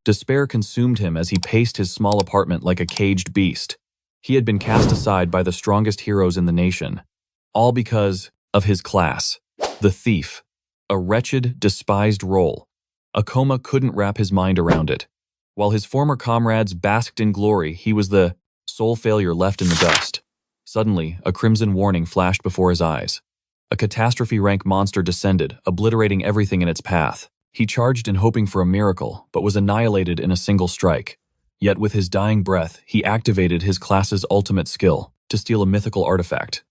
Despair consumed him as he paced his small apartment like a caged beast. He had been cast aside by the strongest heroes in the nation, all because of his class, the thief. A wretched, despised role. Akoma couldn't wrap his mind around it. While his former comrades basked in glory, he was the sole failure left in the dust. Suddenly, a crimson warning flashed before his eyes. A catastrophe-rank monster descended, obliterating everything in its path. He charged in hoping for a miracle, but was annihilated in a single strike. Yet with his dying breath, he activated his class's ultimate skill, to steal a mythical artifact.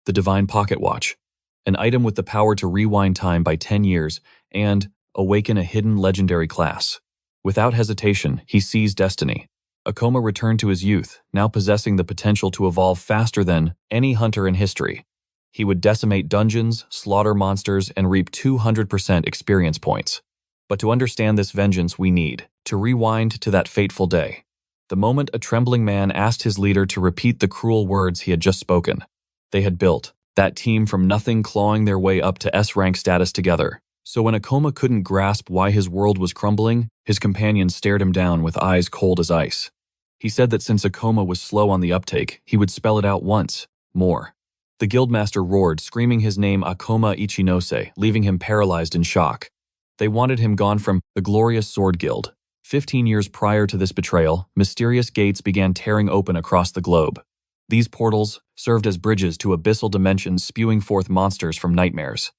The Divine Pocket Watch. An item with the power to rewind time by 10 years and awaken a hidden legendary class. Without hesitation, he seized destiny. Akoma returned to his youth, now possessing the potential to evolve faster than any hunter in history. He would decimate dungeons, slaughter monsters, and reap 200% experience points. But to understand this vengeance, we need to rewind to that fateful day. The moment a trembling man asked his leader to repeat the cruel words he had just spoken. They had built that team from nothing, clawing their way up to S-rank status together. So when Akoma couldn't grasp why his world was crumbling, his companions stared him down with eyes cold as ice. He said that since Akoma was slow on the uptake, he would spell it out once more. The guildmaster roared, screaming his name Akoma Ichinose, leaving him paralyzed in shock. They wanted him gone from the glorious Sword Guild. 15 years prior to this betrayal, mysterious gates began tearing open across the globe. These portals served as bridges to abyssal dimensions, spewing forth monsters from nightmares.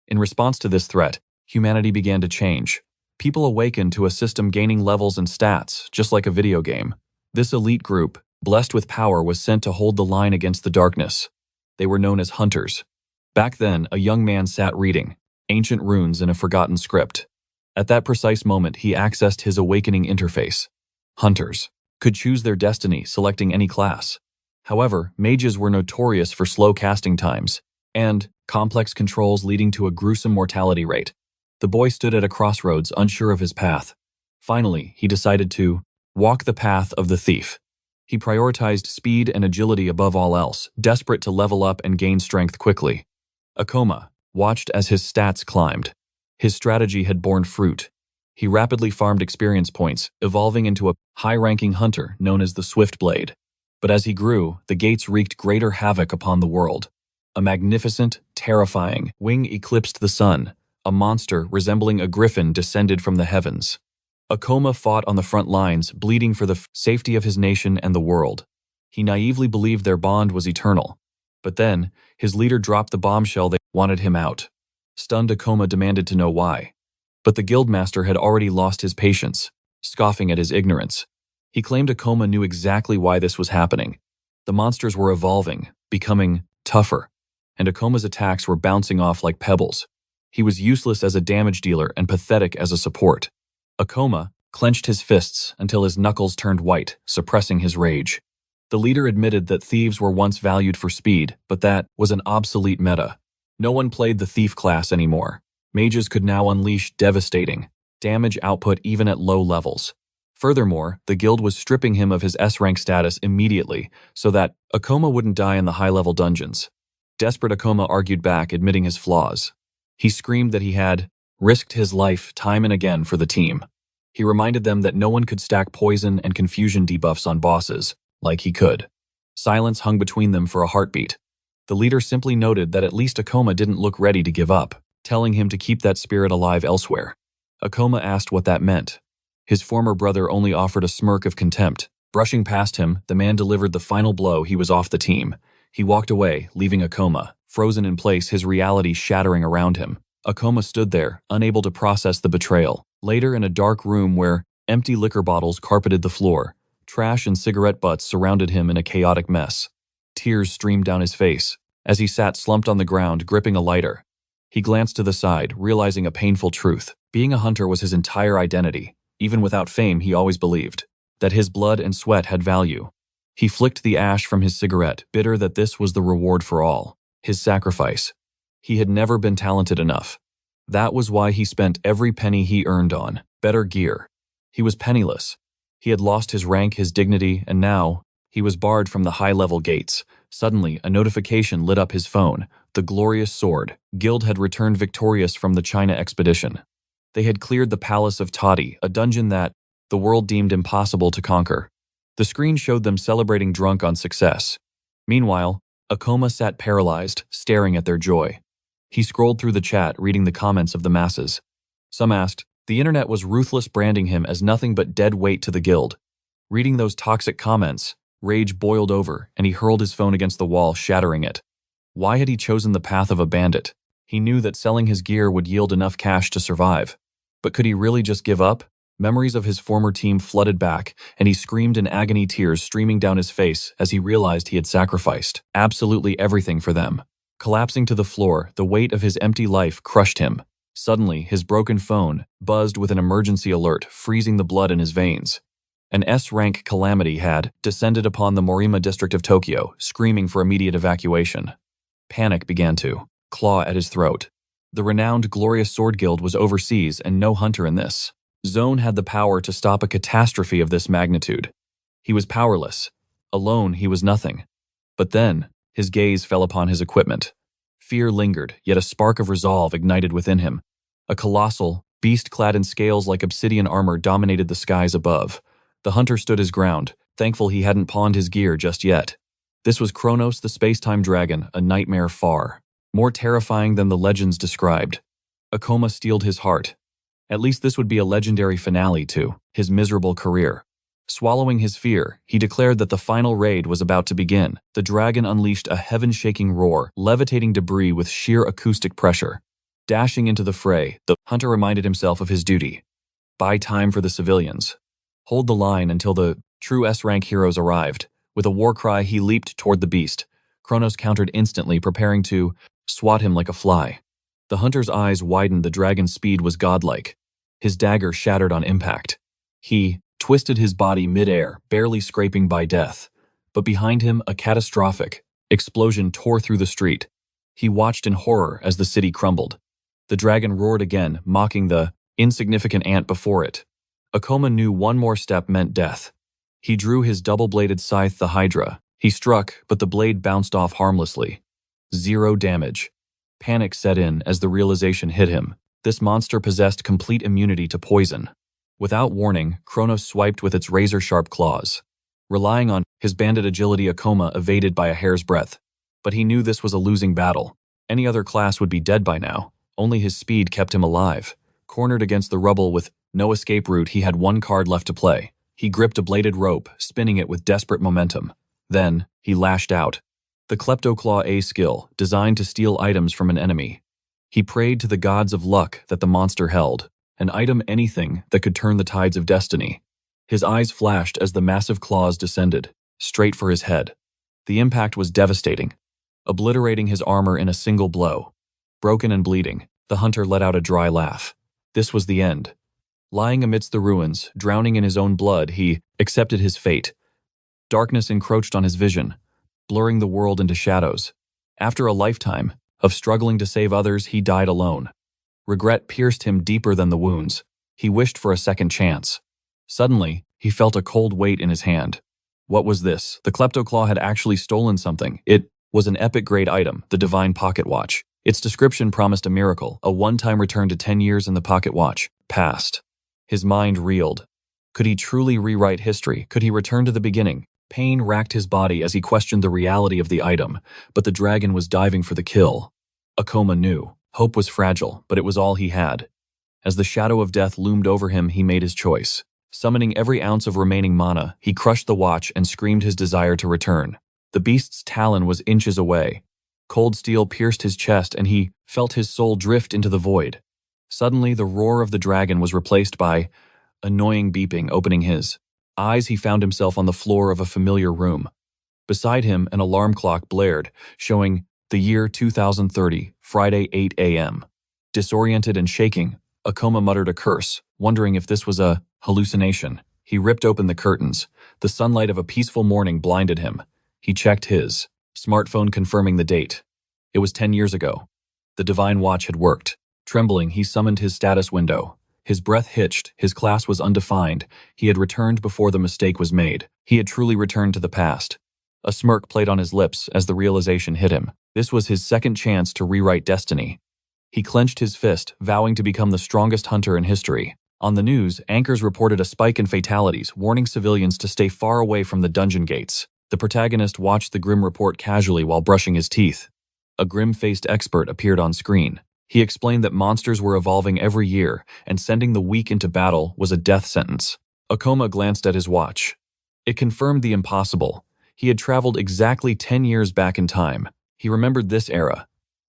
In response to this threat, humanity began to change. People awakened to a system gaining levels and stats, just like a video game. This elite group, blessed with power, was sent to hold the line against the darkness. They were known as hunters. Back then, a young man sat reading ancient runes in a forgotten script. At that precise moment, he accessed his awakening interface. Hunters could choose their destiny, selecting any class. However, mages were notorious for slow casting times and complex controls, leading to a gruesome mortality rate. The boy stood at a crossroads, unsure of his path. Finally, he decided to walk the path of the thief. He prioritized speed and agility above all else, desperate to level up and gain strength quickly. Akoma watched as his stats climbed. His strategy had borne fruit. He rapidly farmed experience points, evolving into a high-ranking hunter known as the Swift Blade. But as he grew, the gates wreaked greater havoc upon the world. A magnificent, terrifying wing eclipsed the sun. A monster resembling a griffin descended from the heavens. Akoma fought on the front lines, bleeding for the safety of his nation and the world. He naively believed their bond was eternal. But then, his leader dropped the bombshell. They wanted him out. Stunned, Akoma demanded to know why. But the guildmaster had already lost his patience, scoffing at his ignorance. He claimed Akoma knew exactly why this was happening. The monsters were evolving, becoming tougher, and Akoma's attacks were bouncing off like pebbles. He was useless as a damage dealer and pathetic as a support. Akoma clenched his fists until his knuckles turned white, suppressing his rage. The leader admitted that thieves were once valued for speed, but that was an obsolete meta. No one played the thief class anymore. Mages could now unleash devastating damage output even at low levels. Furthermore, the guild was stripping him of his S-rank status immediately so that Akoma wouldn't die in the high-level dungeons. Desperate, Akoma argued back, admitting his flaws. He screamed that he had risked his life time and again for the team. He reminded them that no one could stack poison and confusion debuffs on bosses like he could. Silence hung between them for a heartbeat. The leader simply noted that at least Akoma didn't look ready to give up, telling him to keep that spirit alive elsewhere. Akoma asked what that meant. His former brother only offered a smirk of contempt. Brushing past him, the man delivered the final blow. He was off the team. He walked away, leaving Akoma frozen in place, his reality shattering around him. Akoma stood there, unable to process the betrayal. Later, in a dark room where empty liquor bottles carpeted the floor, trash and cigarette butts surrounded him in a chaotic mess. Tears streamed down his face as he sat slumped on the ground, gripping a lighter. He glanced to the side, realizing a painful truth. Being a hunter was his entire identity. Even without fame, he always believed that his blood and sweat had value. He flicked the ash from his cigarette, bitter that this was the reward for all. His sacrifice. He had never been talented enough. That was why he spent every penny he earned on better gear. He was penniless. He had lost his rank, his dignity, and now he was barred from the high-level gates. Suddenly, a notification lit up his phone. The glorious sword guild had returned victorious from the China expedition. They had cleared the palace of Toddy, a dungeon that the world deemed impossible to conquer. The screen showed them celebrating drunk on success. Meanwhile, Akoma sat paralyzed, staring at their joy. He scrolled through the chat, reading the comments of the masses. Some asked, the internet was ruthless, branding him as nothing but dead weight to the guild. Reading those toxic comments, rage boiled over, and he hurled his phone against the wall, shattering it. Why had he chosen the path of a bandit? He knew that selling his gear would yield enough cash to survive. But could he really just give up? Memories of his former team flooded back, and he screamed in agony, tears streaming down his face as he realized he had sacrificed absolutely everything for them. Collapsing to the floor, the weight of his empty life crushed him. Suddenly, his broken phone buzzed with an emergency alert, freezing the blood in his veins. An S-rank calamity had descended upon the Morima district of Tokyo, screaming for immediate evacuation. Panic began to claw at his throat. The renowned Glorious Sword Guild was overseas, and no hunter in this zone had the power to stop a catastrophe of this magnitude. He was powerless. Alone, he was nothing. But then, his gaze fell upon his equipment. Fear lingered, yet a spark of resolve ignited within him. A colossal, beast clad in scales like obsidian armor dominated the skies above. The hunter stood his ground, thankful he hadn't pawned his gear just yet. This was Kronos, the space-time dragon, a nightmare far more terrifying than the legends described. Akoma steeled his heart. At least this would be a legendary finale to his miserable career. Swallowing his fear, he declared that the final raid was about to begin. The dragon unleashed a heaven-shaking roar, levitating debris with sheer acoustic pressure. Dashing into the fray, the hunter reminded himself of his duty. Buy time for the civilians. Hold the line until the true S-rank heroes arrived. With a war cry, he leaped toward the beast. Kronos countered instantly, preparing to swat him like a fly. The hunter's eyes widened. The dragon's speed was godlike. His dagger shattered on impact. He twisted his body mid-air, barely scraping by death. But behind him, a catastrophic explosion tore through the street. He watched in horror as the city crumbled. The dragon roared again, mocking the insignificant ant before it. Akoma knew one more step meant death. He drew his double-bladed scythe, the Hydra. He struck, but the blade bounced off harmlessly. 0 damage. Panic set in as the realization hit him. This monster possessed complete immunity to poison. Without warning, Kronos swiped with its razor-sharp claws. Relying on his bandit agility, Akoma evaded by a hair's breadth. But he knew this was a losing battle. Any other class would be dead by now. Only his speed kept him alive. Cornered against the rubble with no escape route, he had one card left to play. He gripped a bladed rope, spinning it with desperate momentum. Then, he lashed out. The Kleptoclaw A skill, designed to steal items from an enemy. He prayed to the gods of luck that the monster held. An item, anything that could turn the tides of destiny. His eyes flashed as the massive claws descended, straight for his head. The impact was devastating, obliterating his armor in a single blow. Broken and bleeding, the hunter let out a dry laugh. This was the end. Lying amidst the ruins, drowning in his own blood, he accepted his fate. Darkness encroached on his vision, blurring the world into shadows. After a lifetime of struggling to save others, he died alone. Regret pierced him deeper than the wounds. He wished for a second chance. Suddenly, he felt a cold weight in his hand. What was this? The Kleptoclaw had actually stolen something. It was an epic-grade item, the Divine Pocket Watch. Its description promised a miracle, a one-time return to 10 years in the pocket watch. Past. His mind reeled. Could he truly rewrite history? Could he return to the beginning? Pain racked his body as he questioned the reality of the item, but the dragon was diving for the kill. Akoma knew. Hope was fragile, but it was all he had. As the shadow of death loomed over him, he made his choice. Summoning every ounce of remaining mana, he crushed the watch and screamed his desire to return. The beast's talon was inches away. Cold steel pierced his chest, and he felt his soul drift into the void. Suddenly, the roar of the dragon was replaced by annoying beeping. Opening his eyes, he found himself on the floor of a familiar room. Beside him, an alarm clock blared, showing the year 2030, Friday 8 a.m. Disoriented and shaking, Akoma muttered a curse, wondering if this was a hallucination. He ripped open the curtains. The sunlight of a peaceful morning blinded him. He checked his smartphone, confirming the date. It was 10 years ago. The Divine Watch had worked. Trembling, he summoned his status window. His breath hitched, his class was undefined. He had returned before the mistake was made. He had truly returned to the past. A smirk played on his lips as the realization hit him. This was his second chance to rewrite destiny. He clenched his fist, vowing to become the strongest hunter in history. On the news, anchors reported a spike in fatalities, warning civilians to stay far away from the dungeon gates. The protagonist watched the grim report casually while brushing his teeth. A grim-faced expert appeared on screen. He explained that monsters were evolving every year, and sending the weak into battle was a death sentence. Akoma glanced at his watch. It confirmed the impossible. He had traveled exactly 10 years back in time. He remembered this era.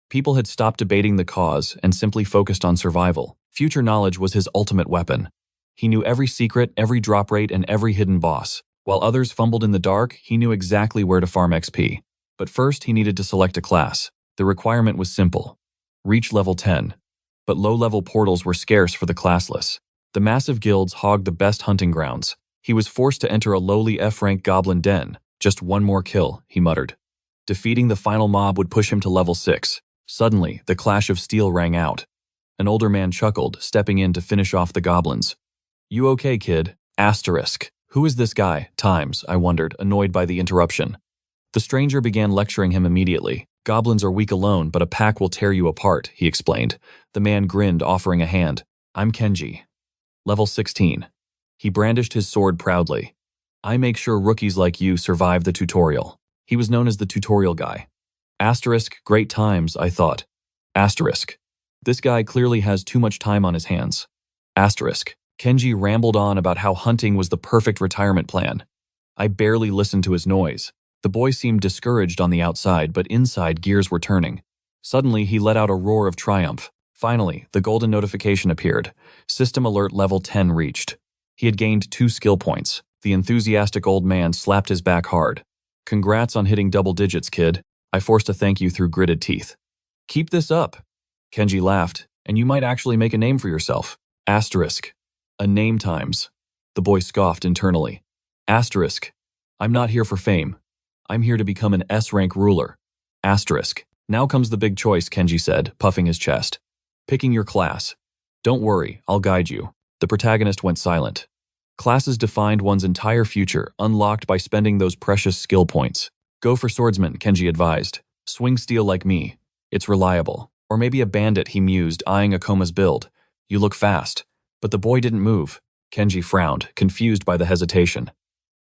People had stopped debating the cause and simply focused on survival. Future knowledge was his ultimate weapon. He knew every secret, every drop rate, and every hidden boss. While others fumbled in the dark, he knew exactly where to farm XP. But first, he needed to select a class. The requirement was simple. Reach level 10. But low-level portals were scarce for the classless. The massive guilds hogged the best hunting grounds. He was forced to enter a lowly F-rank goblin den. Just one more kill, he muttered. Defeating the final mob would push him to level 6. Suddenly, the clash of steel rang out. An older man chuckled, stepping in to finish off the goblins. "You okay, kid?" Asterisk. "Who is this guy?" Times, I wondered, annoyed by the interruption. The stranger began lecturing him immediately. "Goblins are weak alone, but a pack will tear you apart," he explained. The man grinned, offering a hand. "I'm Kenji. Level 16. He brandished his sword proudly. "I make sure rookies like you survive the tutorial." He was known as the tutorial guy. Asterisk, great times, I thought. Asterisk. This guy clearly has too much time on his hands. Asterisk. Kenji rambled on about how hunting was the perfect retirement plan. I barely listened to his noise. The boy seemed discouraged on the outside, but inside gears were turning. Suddenly, he let out a roar of triumph. Finally, the golden notification appeared. System alert level 10 reached. He had gained 2 skill points. The enthusiastic old man slapped his back hard. "Congrats on hitting double digits, kid. I forced a thank you through gritted teeth." "Keep this up." Kenji laughed. "And you might actually make a name for yourself." Asterisk. "A name times." The boy scoffed internally. Asterisk. "I'm not here for fame. I'm here to become an S-rank ruler." Asterisk. "Now comes the big choice," Kenji said, puffing his chest. "Picking your class. Don't worry, I'll guide you." The protagonist went silent. Classes defined one's entire future, unlocked by spending those precious skill points. "Go for swordsman," Kenji advised. "Swing steel like me. It's reliable." "Or maybe a bandit," he mused, eyeing Akoma's build. "You look fast." But the boy didn't move. Kenji frowned, confused by the hesitation.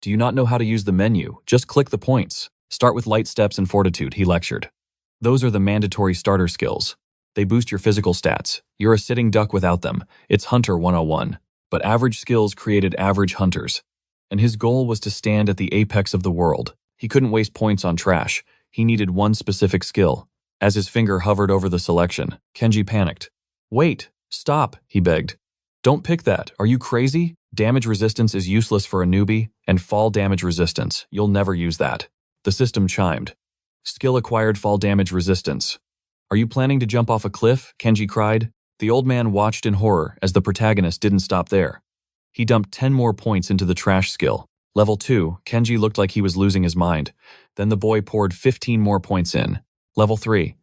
"Do you not know how to use the menu? Just click the points. Start with light steps and fortitude," he lectured. "Those are the mandatory starter skills. They boost your physical stats. You're a sitting duck without them. It's Hunter 101. But average skills created average hunters. And his goal was to stand at the apex of the world. He couldn't waste points on trash. He needed one specific skill. As his finger hovered over the selection, Kenji panicked. "Wait, stop," he begged. "Don't pick that. Are you crazy? Damage resistance is useless for a newbie, and fall damage resistance. You'll never use that." The system chimed. "Skill acquired fall damage resistance." "Are you planning to jump off a cliff?" Kenji cried. The old man watched in horror as the protagonist didn't stop there. He dumped 10 more points into the trash skill. Level 2, Kenji looked like he was losing his mind. Then the boy poured 15 more points in. Level 3.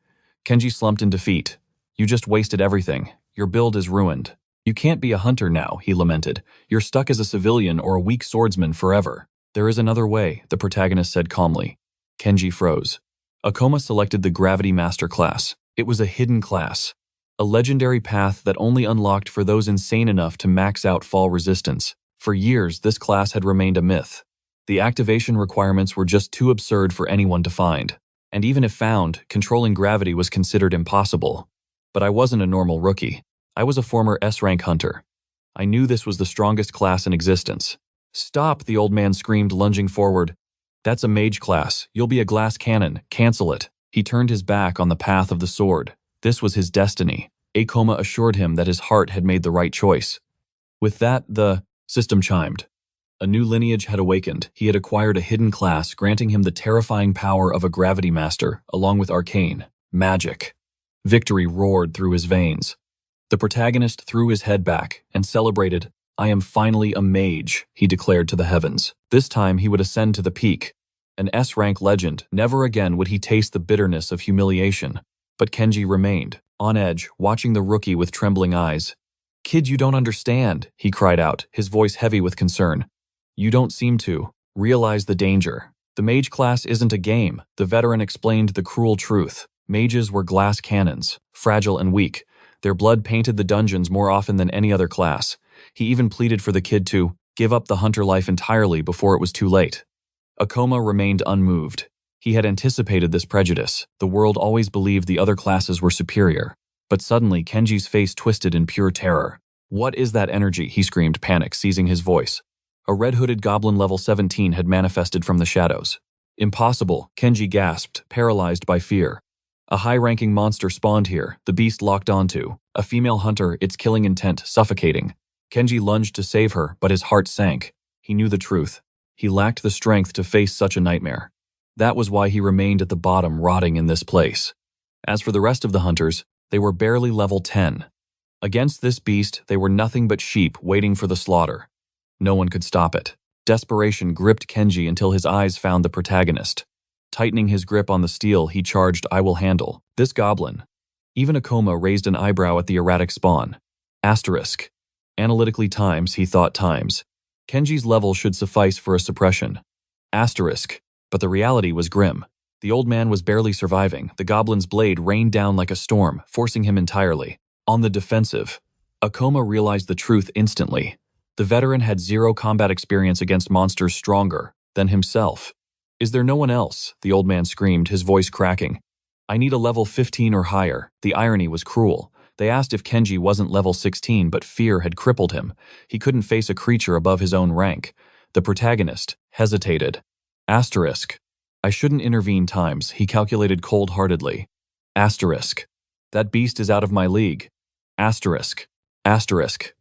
Kenji slumped in defeat. "You just wasted everything. Your build is ruined. You can't be a hunter now," he lamented. "You're stuck as a civilian or a weak swordsman forever." "There is another way," the protagonist said calmly. Kenji froze. Akoma selected the Gravity Master class. It was a hidden class. A legendary path that only unlocked for those insane enough to max out fall resistance. For years, this class had remained a myth. The activation requirements were just too absurd for anyone to find. And even if found, controlling gravity was considered impossible. But I wasn't a normal rookie. I was a former S-rank hunter. I knew this was the strongest class in existence. "Stop," the old man screamed, lunging forward. "That's a mage class. You'll be a glass cannon. Cancel it." He turned his back on the path of the sword. This was his destiny. Akoma assured him that his heart had made the right choice. With that, the system chimed. A new lineage had awakened. He had acquired a hidden class, granting him the terrifying power of a gravity master, along with arcane magic. Victory roared through his veins. The protagonist threw his head back and celebrated. "I am finally a mage," he declared to the heavens. This time he would ascend to the peak. An S-rank legend, never again would he taste the bitterness of humiliation. But Kenji remained, on edge, watching the rookie with trembling eyes. "Kid, you don't understand," he cried out, his voice heavy with concern. "You don't seem to realize the danger. The mage class isn't a game," the veteran explained the cruel truth. Mages were glass cannons, fragile and weak. Their blood painted the dungeons more often than any other class. He even pleaded for the kid to give up the hunter life entirely before it was too late. Akoma remained unmoved. He had anticipated this prejudice. The world always believed the other classes were superior. But suddenly, Kenji's face twisted in pure terror. "What is that energy?" he screamed, panic seizing his voice. A red-hooded goblin level 17 had manifested from the shadows. "Impossible," Kenji gasped, paralyzed by fear. "A high-ranking monster spawned here," the beast locked onto. A female hunter, its killing intent suffocating. Kenji lunged to save her, but his heart sank. He knew the truth. He lacked the strength to face such a nightmare. That was why he remained at the bottom, rotting in this place. As for the rest of the hunters, they were barely level 10. Against this beast, they were nothing but sheep waiting for the slaughter. No one could stop it. Desperation gripped Kenji until his eyes found the protagonist. Tightening his grip on the steel, he charged, "I will handle this goblin." Even Akoma raised an eyebrow at the erratic spawn. Asterisk. Analytically times, he thought times. Kenji's level should suffice for a suppression. Asterisk. But the reality was grim. The old man was barely surviving. The goblin's blade rained down like a storm, forcing him entirely on the defensive. Akoma realized the truth instantly. The veteran had zero combat experience against monsters stronger than himself. "Is there no one else?" the old man screamed, his voice cracking. "I need a level 15 or higher." The irony was cruel. They asked if Kenji wasn't level 16, but fear had crippled him. He couldn't face a creature above his own rank. The protagonist hesitated. Asterisk. "I shouldn't intervene times," he calculated cold-heartedly. Asterisk. "That beast is out of my league." Asterisk. Asterisk.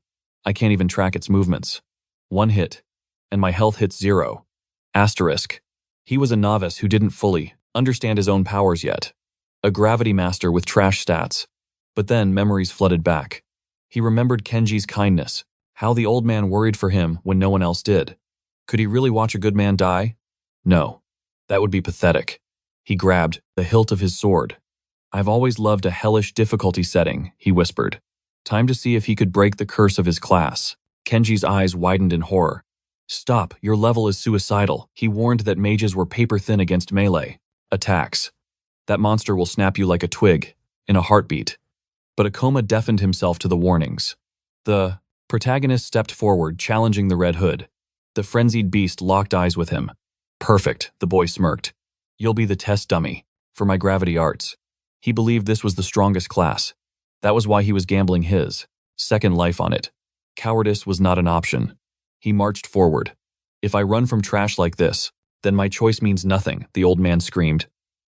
"I can't even track its movements. One hit, and my health hits 0. Asterisk. He was a novice who didn't fully understand his own powers yet. A gravity master with trash stats. But then memories flooded back. He remembered Kenji's kindness, how the old man worried for him when no one else did. Could he really watch a good man die? No. That would be pathetic. He grabbed the hilt of his sword. "I've always loved a hellish difficulty setting," he whispered. Time to see if he could break the curse of his class. Kenji's eyes widened in horror. "Stop, your level is suicidal." He warned that mages were paper-thin against melee attacks. "That monster will snap you like a twig, in a heartbeat." But Akoma deafened himself to the warnings. The protagonist stepped forward, challenging the Red Hood. The frenzied beast locked eyes with him. "Perfect," the boy smirked. "You'll be the test dummy for my gravity arts." He believed this was the strongest class. That was why he was gambling his second life on it. Cowardice was not an option. He marched forward. "If I run from trash like this, then my choice means nothing," the old man screamed.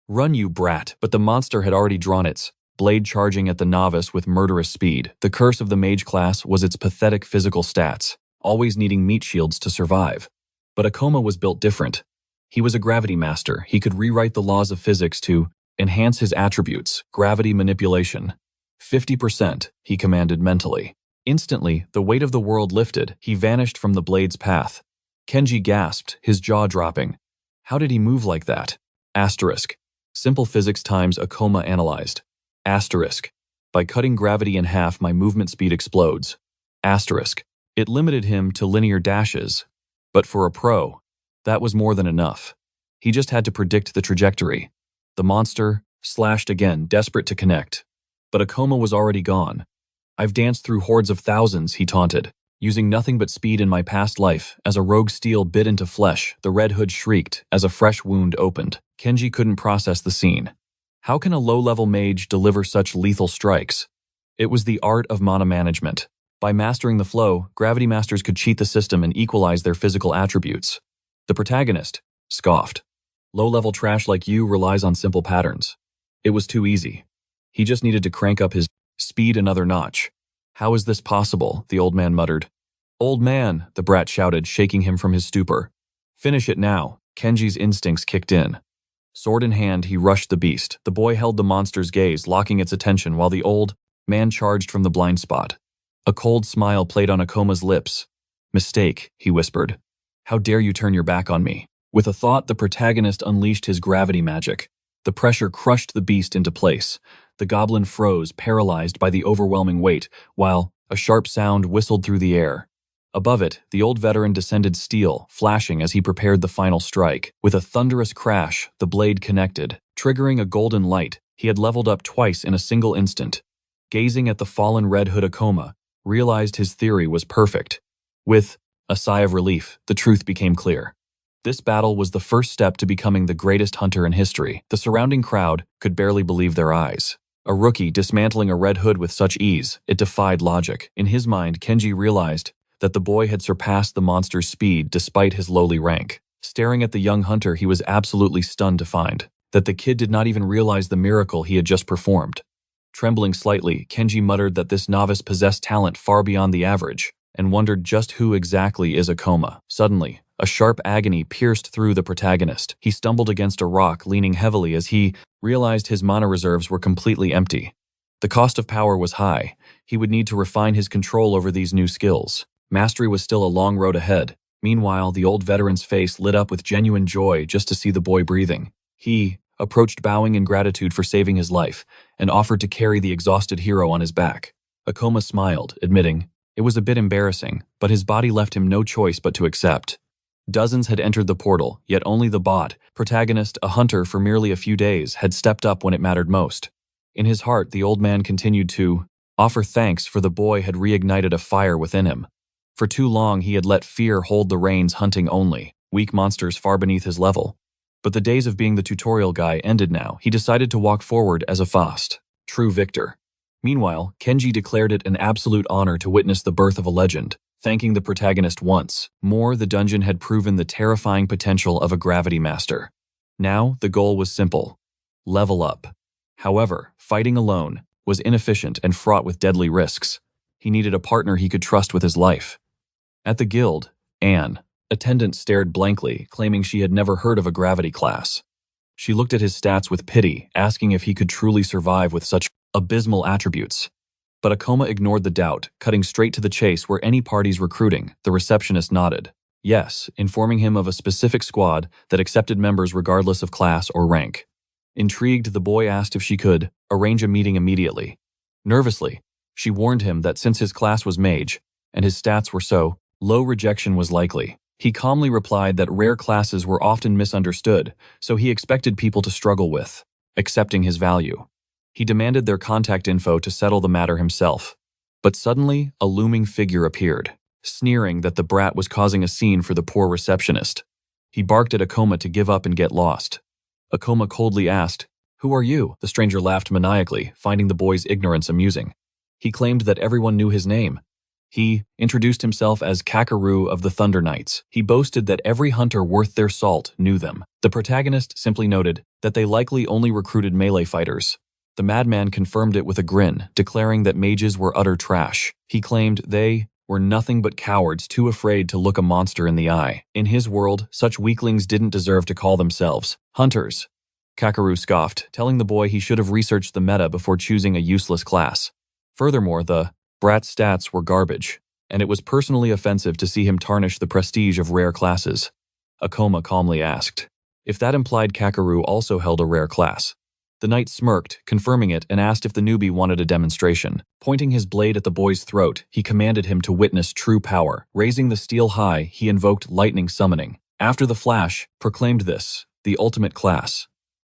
"Run, you brat!" But the monster had already drawn its blade, charging at the novice with murderous speed. The curse of the mage class was its pathetic physical stats, always needing meat shields to survive. But Akoma was built different. He was a gravity master. He could rewrite the laws of physics to enhance his attributes. Gravity manipulation. 50%, he commanded mentally. Instantly, the weight of the world lifted. He vanished from the blade's path. Kenji gasped, his jaw dropping. How did he move like that? Asterisk. Simple physics times Akoma analyzed. Asterisk. By cutting gravity in half, my movement speed explodes. Asterisk. It limited him to linear dashes. But for a pro, that was more than enough. He just had to predict the trajectory. The monster slashed again, desperate to connect. But Akoma was already gone. "I've danced through hordes of thousands," he taunted, using nothing but speed in my past life. As a rogue steel bit into flesh, the Red Hood shrieked as a fresh wound opened. Kenji couldn't process the scene. How can a low-level mage deliver such lethal strikes? It was the art of mana management. By mastering the flow, gravity masters could cheat the system and equalize their physical attributes. The protagonist scoffed. "Low-level trash like you relies on simple patterns." It was too easy. He just needed to crank up his speed another notch. "How is this possible?" the old man muttered. "Old man," the brat shouted, shaking him from his stupor. "Finish it now." Kenji's instincts kicked in. Sword in hand, he rushed the beast. The boy held the monster's gaze, locking its attention while the old man charged from the blind spot. A cold smile played on Akoma's lips. "Mistake," he whispered. "How dare you turn your back on me?" With a thought, the protagonist unleashed his gravity magic. The pressure crushed the beast into place. The goblin froze, paralyzed by the overwhelming weight, while a sharp sound whistled through the air. Above it, the old veteran descended steel, flashing as he prepared the final strike. With a thunderous crash, the blade connected, triggering a golden light. He had leveled up twice in a single instant. Gazing at the fallen Red Hood Akoma, realized his theory was perfect. With a sigh of relief, the truth became clear. This battle was the first step to becoming the greatest hunter in history. The surrounding crowd could barely believe their eyes. A rookie dismantling a Red Hood with such ease, it defied logic. In his mind, Kenji realized that the boy had surpassed the monster's speed despite his lowly rank. Staring at the young hunter, he was absolutely stunned to find that the kid did not even realize the miracle he had just performed. Trembling slightly, Kenji muttered that this novice possessed talent far beyond the average, and wondered just who exactly is Akoma. Suddenly, a sharp agony pierced through the protagonist. He stumbled against a rock, leaning heavily as he realized his mana reserves were completely empty. The cost of power was high. He would need to refine his control over these new skills. Mastery was still a long road ahead. Meanwhile, the old veteran's face lit up with genuine joy just to see the boy breathing. He approached bowing in gratitude for saving his life and offered to carry the exhausted hero on his back. Akoma smiled, admitting it was a bit embarrassing, but his body left him no choice but to accept. Dozens had entered the portal, yet only the bot, protagonist, a hunter for merely a few days, had stepped up when it mattered most. In his heart, the old man continued to offer thanks, for the boy had reignited a fire within him. For too long he had let fear hold the reins, hunting only weak monsters far beneath his level. But the days of being the tutorial guy ended now. He decided to walk forward as a fast, true victor. Meanwhile, Kenji declared it an absolute honor to witness the birth of a legend. Thanking the protagonist once more, the dungeon had proven the terrifying potential of a gravity master. Now, the goal was simple: level up. However, fighting alone was inefficient and fraught with deadly risks. He needed a partner he could trust with his life. At the guild, Anne, attendant, stared blankly, claiming she had never heard of a gravity class. She looked at his stats with pity, asking if he could truly survive with such abysmal attributes. But Akoma ignored the doubt, cutting straight to the chase. Were any parties recruiting? The receptionist nodded. Yes, informing him of a specific squad that accepted members regardless of class or rank. Intrigued, the boy asked if she could arrange a meeting immediately. Nervously, she warned him that since his class was mage, and his stats were so low, rejection was likely. He calmly replied that rare classes were often misunderstood, so he expected people to struggle with accepting his value. He demanded their contact info to settle the matter himself. But suddenly, a looming figure appeared, sneering that the brat was causing a scene for the poor receptionist. He barked at Akoma to give up and get lost. Akoma coldly asked, "Who are you?" The stranger laughed maniacally, finding the boy's ignorance amusing. He claimed that everyone knew his name. He introduced himself as Kakeru of the Thunder Knights. He boasted that every hunter worth their salt knew them. The protagonist simply noted that they likely only recruited melee fighters. The madman confirmed it with a grin, declaring that mages were utter trash. He claimed they were nothing but cowards too afraid to look a monster in the eye. In his world, such weaklings didn't deserve to call themselves hunters. Kakeru scoffed, telling the boy he should have researched the meta before choosing a useless class. Furthermore, the brat's stats were garbage, and it was personally offensive to see him tarnish the prestige of rare classes. Akoma calmly asked if that implied Kakeru also held a rare class. The knight smirked, confirming it, and asked if the newbie wanted a demonstration. Pointing his blade at the boy's throat, he commanded him to witness true power. Raising the steel high, he invoked lightning summoning. After the flash, proclaimed this the ultimate class,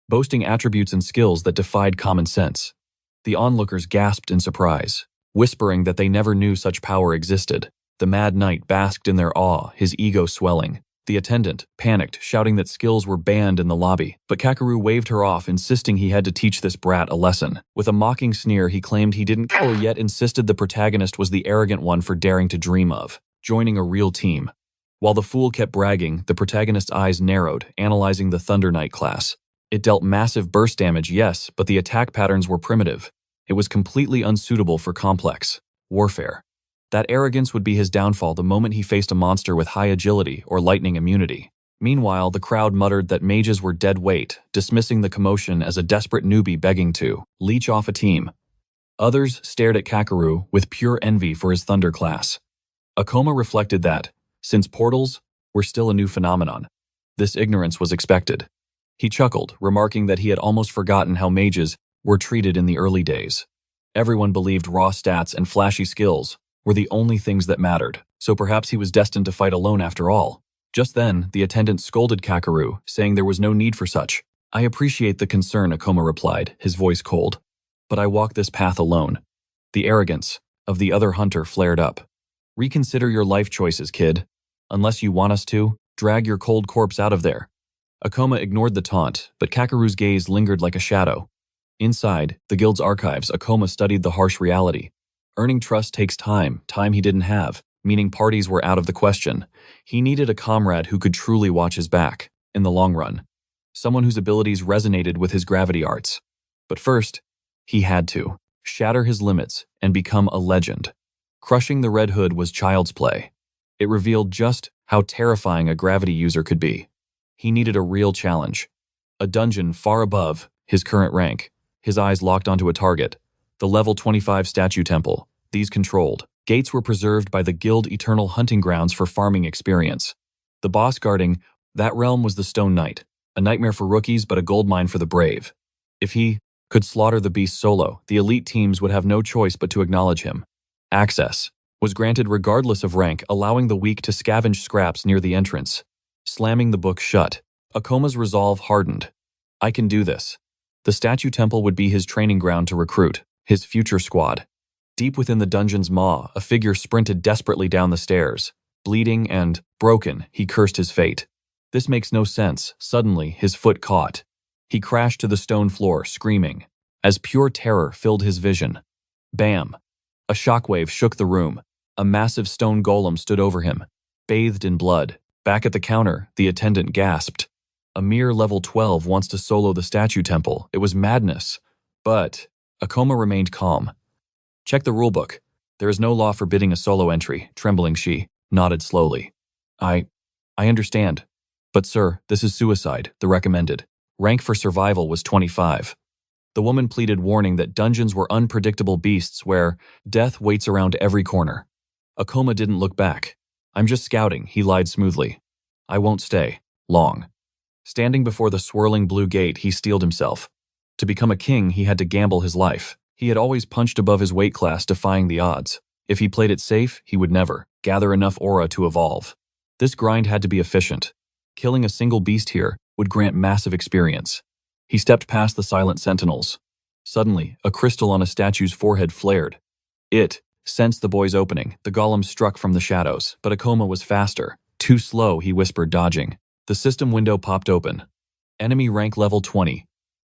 boasting attributes and skills that defied common sense. The onlookers gasped in surprise, whispering that they never knew such power existed. The mad knight basked in their awe, his ego swelling. The attendant panicked, shouting that skills were banned in the lobby, but Kakeru waved her off, insisting he had to teach this brat a lesson. With a mocking sneer, he claimed he didn't care, yet insisted the protagonist was the arrogant one for daring to dream of joining a real team. While the fool kept bragging, the protagonist's eyes narrowed, analyzing the Thunder Knight class. It dealt massive burst damage, yes, but the attack patterns were primitive. It was completely unsuitable for complex warfare. That arrogance would be his downfall the moment he faced a monster with high agility or lightning immunity. Meanwhile, the crowd muttered that mages were dead weight, dismissing the commotion as a desperate newbie begging to leech off a team. Others stared at Kakeru with pure envy for his Thunder class. Akoma reflected that, since portals were still a new phenomenon, this ignorance was expected. He chuckled, remarking that he had almost forgotten how mages were treated in the early days. Everyone believed raw stats and flashy skills were the only things that mattered, so perhaps he was destined to fight alone after all. Just then, the attendant scolded Kakeru, saying there was no need for such. "I appreciate the concern," Akoma replied, his voice cold, "but I walk this path alone." The arrogance of the other hunter flared up. Reconsider your life choices, kid. Unless you want us to, drag your cold corpse out of there. Akoma ignored the taunt, but Kakeru's gaze lingered like a shadow. Inside the guild's archives, Akoma studied the harsh reality. Earning trust takes time he didn't have, meaning parties were out of the question. He needed a comrade who could truly watch his back, in the long run. Someone whose abilities resonated with his gravity arts. But first, he had to shatter his limits and become a legend. Crushing the Red Hood was child's play. It revealed just how terrifying a gravity user could be. He needed a real challenge. A dungeon far above his current rank. His eyes locked onto a target. The level 25 statue temple. These controlled. Gates were preserved by the guild eternal hunting grounds for farming experience. The boss guarding that realm was the Stone Knight. A nightmare for rookies, but a goldmine for the brave. If he could slaughter the beast solo, the elite teams would have no choice but to acknowledge him. Access was granted regardless of rank, allowing the weak to scavenge scraps near the entrance. Slamming the book shut, Akoma's resolve hardened. I can do this. The statue temple would be his training ground to recruit his future squad. Deep within the dungeon's maw, a figure sprinted desperately down the stairs. Bleeding and broken, he cursed his fate. This makes no sense. Suddenly, his foot caught. He crashed to the stone floor, screaming, as pure terror filled his vision. Bam! A shockwave shook the room. A massive stone golem stood over him, bathed in blood. Back at the counter, the attendant gasped. A mere level 12 wants to solo the statue temple. It was madness. But Akoma remained calm. Check the rulebook. There is no law forbidding a solo entry. Trembling, she nodded slowly. I understand. But sir, this is suicide, the recommended. Rank for survival was 25. The woman pleaded, warning that dungeons were unpredictable beasts where death waits around every corner. Akoma didn't look back. I'm just scouting, he lied smoothly. I won't stay long. Standing before the swirling blue gate, he steeled himself. To become a king, he had to gamble his life. He had always punched above his weight class, defying the odds. If he played it safe, he would never gather enough aura to evolve. This grind had to be efficient. Killing a single beast here would grant massive experience. He stepped past the silent sentinels. Suddenly, a crystal on a statue's forehead flared. It sensed the boy's opening. The golem struck from the shadows, but Akoma was faster. Too slow, he whispered, dodging. The system window popped open. Enemy rank level 20.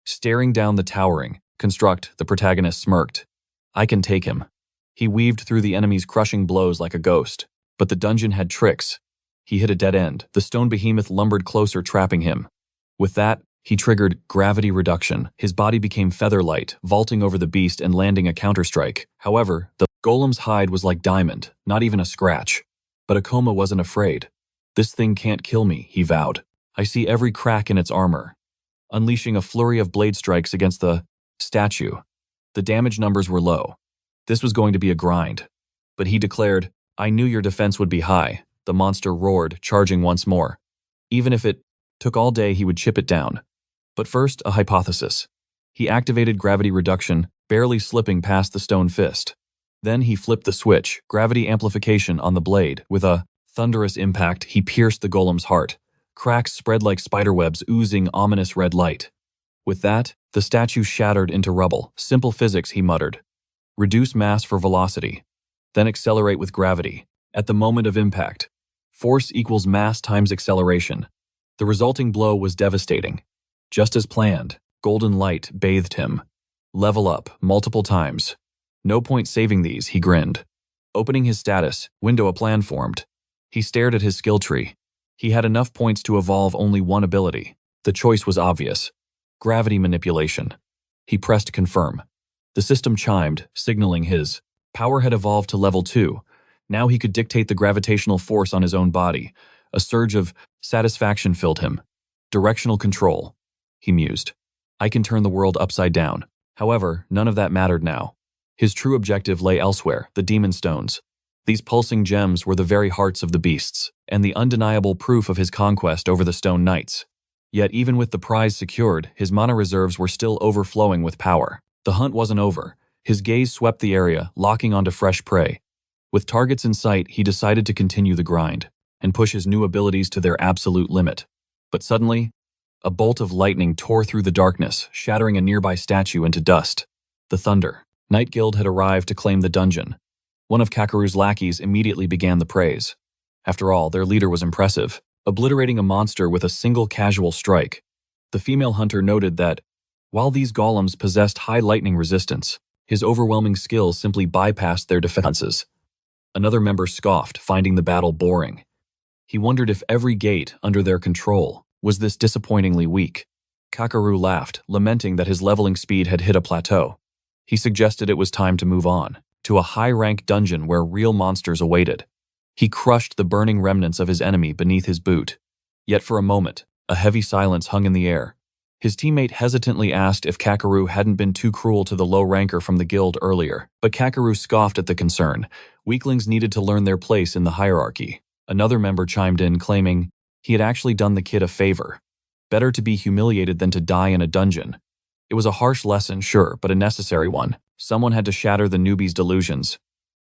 Staring down the towering construct, the protagonist smirked. I can take him. He weaved through the enemy's crushing blows like a ghost. But the dungeon had tricks. He hit a dead end. The stone behemoth lumbered closer, trapping him. With that, he triggered gravity reduction. His body became feather-light, vaulting over the beast and landing a counterstrike. However, the golem's hide was like diamond, not even a scratch. But Akoma wasn't afraid. This thing can't kill me, he vowed. I see every crack in its armor. Unleashing a flurry of blade strikes against the statue. The damage numbers were low. This was going to be a grind. But he declared, I knew your defense would be high. The monster roared, charging once more. Even if it took all day, he would chip it down. But first, a hypothesis. He activated gravity reduction, barely slipping past the stone fist. Then he flipped the switch, gravity amplification on the blade. With a thunderous impact, he pierced the golem's heart. Cracks spread like spiderwebs, oozing ominous red light. With that, the statue shattered into rubble. Simple physics, he muttered. Reduce mass for velocity. Then accelerate with gravity. At the moment of impact, force equals mass times acceleration. The resulting blow was devastating. Just as planned, golden light bathed him. Level up, multiple times. No point saving these, he grinned. Opening his status window, a plan formed. He stared at his skill tree. He had enough points to evolve only one ability. The choice was obvious. Gravity manipulation. He pressed confirm. The system chimed, signaling his power had evolved to level 2. Now he could dictate the gravitational force on his own body. A surge of satisfaction filled him. Directional control, he mused. I can turn the world upside down. However, none of that mattered now. His true objective lay elsewhere, the demon stones. These pulsing gems were the very hearts of the beasts, and the undeniable proof of his conquest over the Stone Knights. Yet even with the prize secured, his mana reserves were still overflowing with power. The hunt wasn't over. His gaze swept the area, locking onto fresh prey. With targets in sight, he decided to continue the grind and push his new abilities to their absolute limit. But suddenly, a bolt of lightning tore through the darkness, shattering a nearby statue into dust. The Thunder Night Guild had arrived to claim the dungeon. One of Kakeru's lackeys immediately began the praise. After all, their leader was impressive, obliterating a monster with a single casual strike. The female hunter noted that, while these golems possessed high lightning resistance, his overwhelming skills simply bypassed their defenses. Another member scoffed, finding the battle boring. He wondered if every gate under their control was this disappointingly weak. Kakeru laughed, lamenting that his leveling speed had hit a plateau. He suggested it was time to move on, to a high-rank dungeon where real monsters awaited. He crushed the burning remnants of his enemy beneath his boot. Yet for a moment, a heavy silence hung in the air. His teammate hesitantly asked if Kakeru hadn't been too cruel to the low ranker from the guild earlier, but Kakeru scoffed at the concern. Weaklings needed to learn their place in the hierarchy. Another member chimed in, claiming he had actually done the kid a favor. Better to be humiliated than to die in a dungeon. It was a harsh lesson, sure, but a necessary one. Someone had to shatter the newbie's delusions.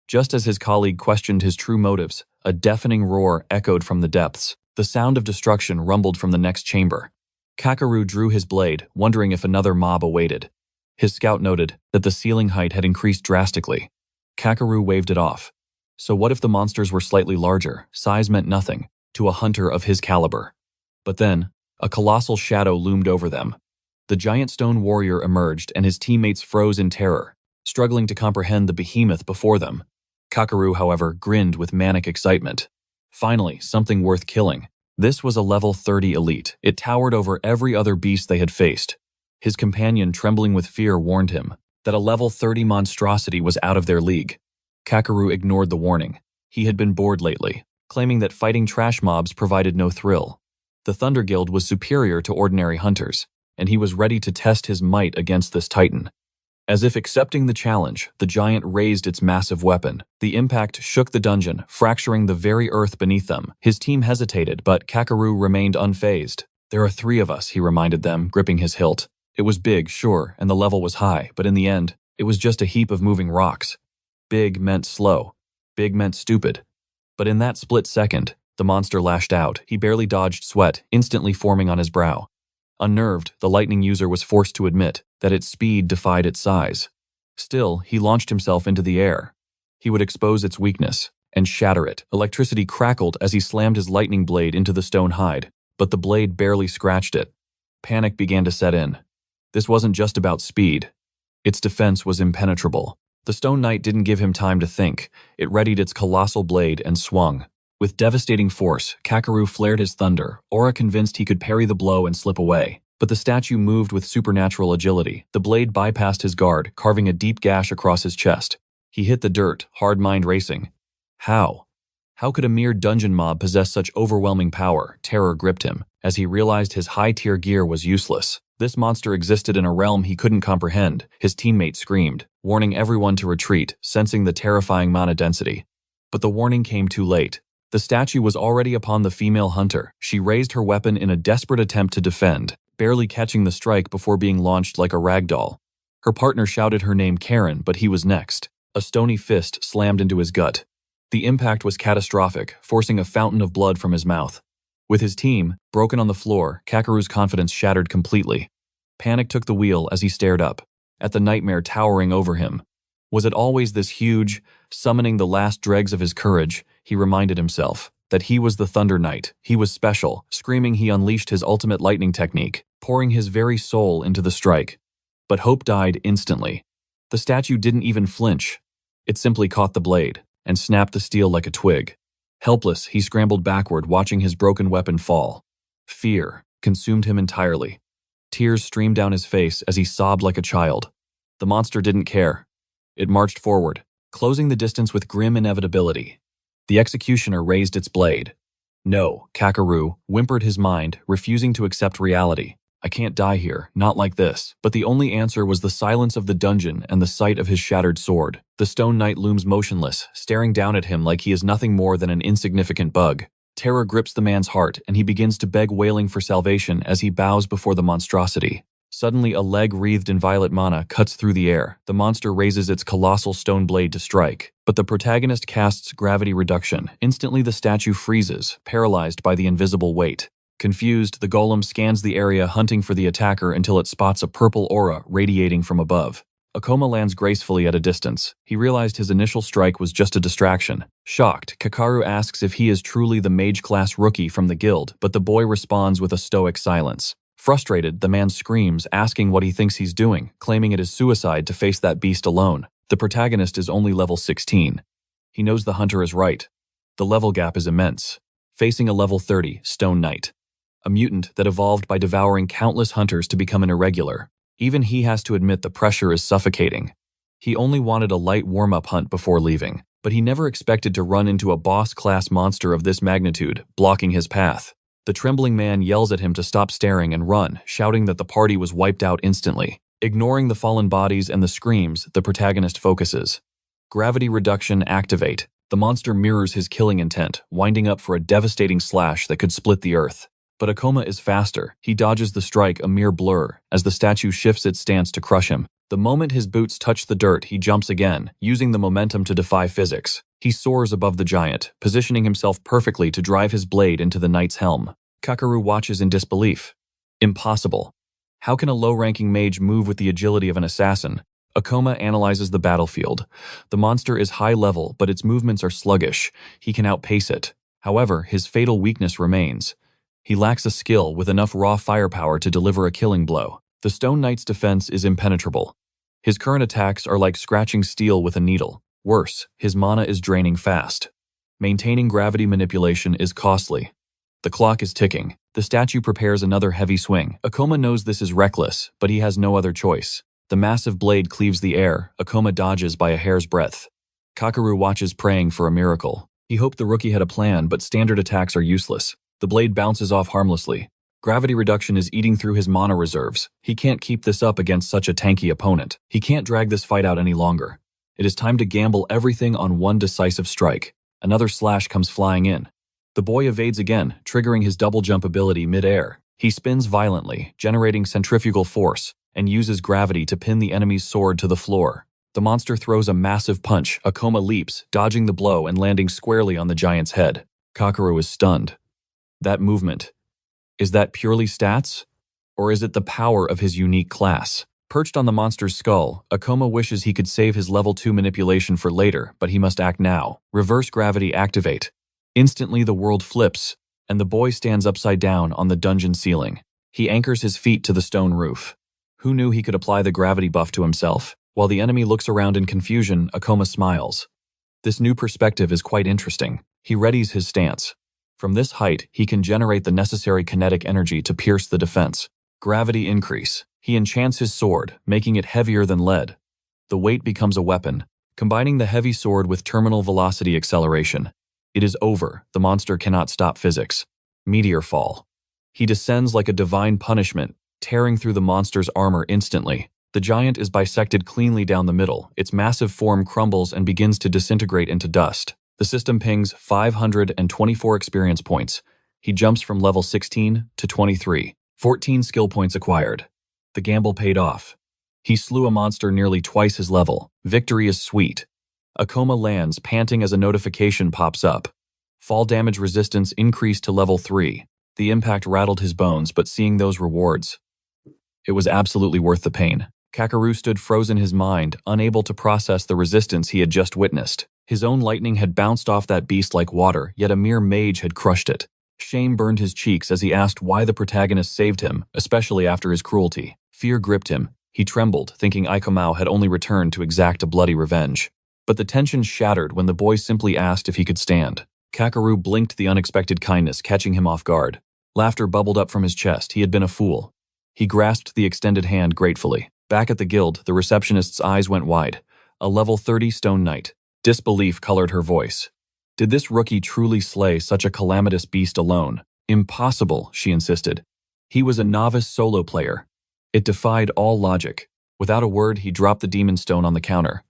Just as his colleague questioned his true motives, a deafening roar echoed from the depths. The sound of destruction rumbled from the next chamber. Kakeru drew his blade, wondering if another mob awaited. His scout noted that the ceiling height had increased drastically. Kakeru waved it off. So what if the monsters were slightly larger? Size meant nothing to a hunter of his caliber. But then, a colossal shadow loomed over them. The giant stone warrior emerged, and his teammates froze in terror, struggling to comprehend the behemoth before them. Kakeru, however, grinned with manic excitement. Finally, something worth killing. This was a level 30 elite. It towered over every other beast they had faced. His companion, trembling with fear, warned him that a level 30 monstrosity was out of their league. Kakeru ignored the warning. He had been bored lately, claiming that fighting trash mobs provided no thrill. The Thunder Guild was superior to ordinary hunters, and he was ready to test his might against this titan. As if accepting the challenge, the giant raised its massive weapon. The impact shook the dungeon, fracturing the very earth beneath them. His team hesitated, but Kakeru remained unfazed. There are 3 of us, he reminded them, gripping his hilt. It was big, sure, and the level was high, but in the end, it was just a heap of moving rocks. Big meant slow. Big meant stupid. But in that split second, the monster lashed out. He barely dodged sweat, instantly forming on his brow. Unnerved, the lightning user was forced to admit that its speed defied its size. Still, he launched himself into the air. He would expose its weakness and shatter it. Electricity crackled as he slammed his lightning blade into the stone hide, but the blade barely scratched it. Panic began to set in. This wasn't just about speed. Its defense was impenetrable. The Stone Knight didn't give him time to think. It readied its colossal blade and swung. With devastating force, Kakeru flared his thunder, aura convinced he could parry the blow and slip away. But the statue moved with supernatural agility. The blade bypassed his guard, carving a deep gash across his chest. He hit the dirt, hard mind racing. How? How could a mere dungeon mob possess such overwhelming power? Terror gripped him, as he realized his high-tier gear was useless. This monster existed in a realm he couldn't comprehend. His teammate screamed, warning everyone to retreat, sensing the terrifying mana density. But the warning came too late. The statue was already upon the female hunter. She raised her weapon in a desperate attempt to defend, barely catching the strike before being launched like a ragdoll. Her partner shouted her name Karen, but he was next. A stony fist slammed into his gut. The impact was catastrophic, forcing a fountain of blood from his mouth. With his team broken on the floor, Kakeru's confidence shattered completely. Panic took the wheel as he stared up, at the nightmare towering over him. Was it always this huge, summoning the last dregs of his courage? He reminded himself that he was the Thunder Knight. He was special. Screaming, he unleashed his ultimate lightning technique, pouring his very soul into the strike. But hope died instantly. The statue didn't even flinch. It simply caught the blade and snapped the steel like a twig. Helpless, he scrambled backward, watching his broken weapon fall. Fear consumed him entirely. Tears streamed down his face as he sobbed like a child. The monster didn't care. It marched forward, closing the distance with grim inevitability. The executioner raised its blade. No, Kakeru whimpered his mind, refusing to accept reality. I can't die here, not like this. But the only answer was the silence of the dungeon and the sight of his shattered sword. The Stone Knight looms motionless, staring down at him like he is nothing more than an insignificant bug. Terror grips the man's heart, and he begins to beg, wailing for salvation as he bows before the monstrosity. Suddenly, a leg wreathed in violet mana cuts through the air. The monster raises its colossal stone blade to strike, but the protagonist casts gravity reduction. Instantly, the statue freezes, paralyzed by the invisible weight. Confused, the golem scans the area, hunting for the attacker until it spots a purple aura radiating from above. Akoma lands gracefully at a distance. He realized his initial strike was just a distraction. Shocked, Kakaru asks if he is truly the mage-class rookie from the guild, but the boy responds with a stoic silence. Frustrated, the man screams, asking what he thinks he's doing, claiming it is suicide to face that beast alone. The protagonist is only level 16. He knows the hunter is right. The level gap is immense. Facing a level 30 Stone Knight, a mutant that evolved by devouring countless hunters to become an irregular. Even he has to admit the pressure is suffocating. He only wanted a light warm-up hunt before leaving, but he never expected to run into a boss-class monster of this magnitude, blocking his path. The trembling man yells at him to stop staring and run, shouting that the party was wiped out instantly. Ignoring the fallen bodies and the screams, the protagonist focuses. Gravity reduction activate. The monster mirrors his killing intent, winding up for a devastating slash that could split the earth. But Akoma is faster. He dodges the strike a mere blur as the statue shifts its stance to crush him. The moment his boots touch the dirt, he jumps again, using the momentum to defy physics. He soars above the giant, positioning himself perfectly to drive his blade into the knight's helm. Kakaru watches in disbelief. Impossible. How can a low-ranking mage move with the agility of an assassin? Akoma analyzes the battlefield. The monster is high level, but its movements are sluggish. He can outpace it. However, his fatal weakness remains. He lacks a skill with enough raw firepower to deliver a killing blow. The Stone Knight's defense is impenetrable. His current attacks are like scratching steel with a needle. Worse, his mana is draining fast. Maintaining gravity manipulation is costly. The clock is ticking. The statue prepares another heavy swing. Akoma knows this is reckless, but he has no other choice. The massive blade cleaves the air. Akoma dodges by a hair's breadth. Kakaru watches, praying for a miracle. He hoped the rookie had a plan, but standard attacks are useless. The blade bounces off harmlessly. Gravity reduction is eating through his mana reserves. He can't keep this up against such a tanky opponent. He can't drag this fight out any longer. It is time to gamble everything on one decisive strike. Another slash comes flying in. The boy evades again, triggering his double jump ability mid-air. He spins violently, generating centrifugal force, and uses gravity to pin the enemy's sword to the floor. The monster throws a massive punch. Akoma leaps, dodging the blow and landing squarely on the giant's head. Kakaru is stunned. That movement. Is that purely stats? Or is it the power of his unique class? Perched on the monster's skull, Akoma wishes he could save his level 2 manipulation for later, but he must act now. Reverse gravity activate. Instantly the world flips, and the boy stands upside down on the dungeon ceiling. He anchors his feet to the stone roof. Who knew he could apply the gravity buff to himself? While the enemy looks around in confusion, Akoma smiles. This new perspective is quite interesting. He readies his stance. From this height, he can generate the necessary kinetic energy to pierce the defense. Gravity increase. He enchants his sword, making it heavier than lead. The weight becomes a weapon, combining the heavy sword with terminal velocity acceleration. It is over. The monster cannot stop physics. Meteor fall. He descends like a divine punishment, tearing through the monster's armor instantly. The giant is bisected cleanly down the middle. Its massive form crumbles and begins to disintegrate into dust. The system pings 524 experience points. He jumps from level 16 to 23. 14 skill points acquired. The gamble paid off. He slew a monster nearly twice his level. Victory is sweet. Akoma lands, panting as a notification pops up. Fall damage resistance increased to level 3. The impact rattled his bones, but seeing those rewards, it was absolutely worth the pain. Kakaru stood frozen, his mind, unable to process the resistance he had just witnessed. His own lightning had bounced off that beast like water, yet a mere mage had crushed it. Shame burned his cheeks as he asked why the protagonist saved him, especially after his cruelty. Fear gripped him. He trembled, thinking Ikomao had only returned to exact a bloody revenge. But the tension shattered when the boy simply asked if he could stand. Kakaru blinked the unexpected kindness, catching him off guard. Laughter bubbled up from his chest. He had been a fool. He grasped the extended hand gratefully. Back at the guild, the receptionist's eyes went wide. A level 30 Stone Knight. Disbelief colored her voice. Did this rookie truly slay such a calamitous beast alone? Impossible, she insisted. He was a novice solo player. It defied all logic. Without a word, he dropped the demon stone on the counter.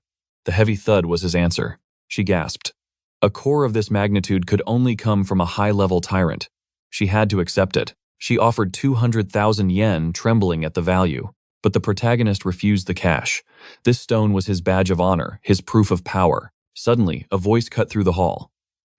The heavy thud was his answer. She gasped. A core of this magnitude could only come from a high-level tyrant. She had to accept it. She offered 200,000 yen, trembling at the value. But the protagonist refused the cash. This stone was his badge of honor, his proof of power. Suddenly, a voice cut through the hall.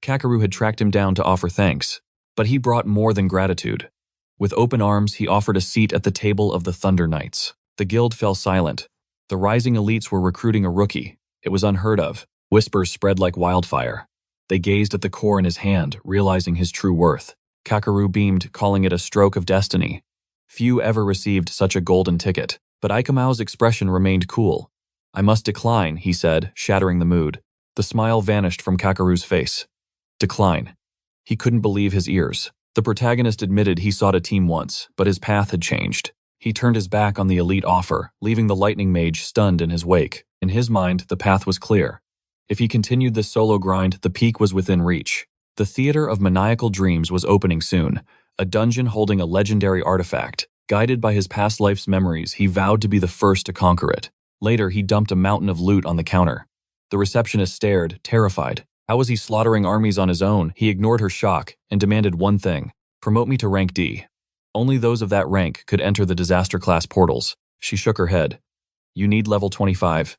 Kakaru had tracked him down to offer thanks. But he brought more than gratitude. With open arms, he offered a seat at the table of the Thunder Knights. The guild fell silent. The rising elites were recruiting a rookie. It was unheard of. Whispers spread like wildfire. They gazed at the core in his hand, realizing his true worth. Kakeru beamed, calling it a stroke of destiny. Few ever received such a golden ticket, but Ikumao's expression remained cool. I must decline, he said, shattering the mood. The smile vanished from Kakeru's face. Decline. He couldn't believe his ears. The protagonist admitted he sought a team once, but his path had changed. He turned his back on the elite offer, leaving the lightning mage stunned in his wake. In his mind, the path was clear. If he continued this solo grind, the peak was within reach. The theater of maniacal dreams was opening soon, a dungeon holding a legendary artifact. Guided by his past life's memories, he vowed to be the first to conquer it. Later, he dumped a mountain of loot on the counter. The receptionist stared, terrified. How was he slaughtering armies on his own? He ignored her shock and demanded one thing: promote me to rank D. Only those of that rank could enter the disaster class portals. She shook her head. You need level 25.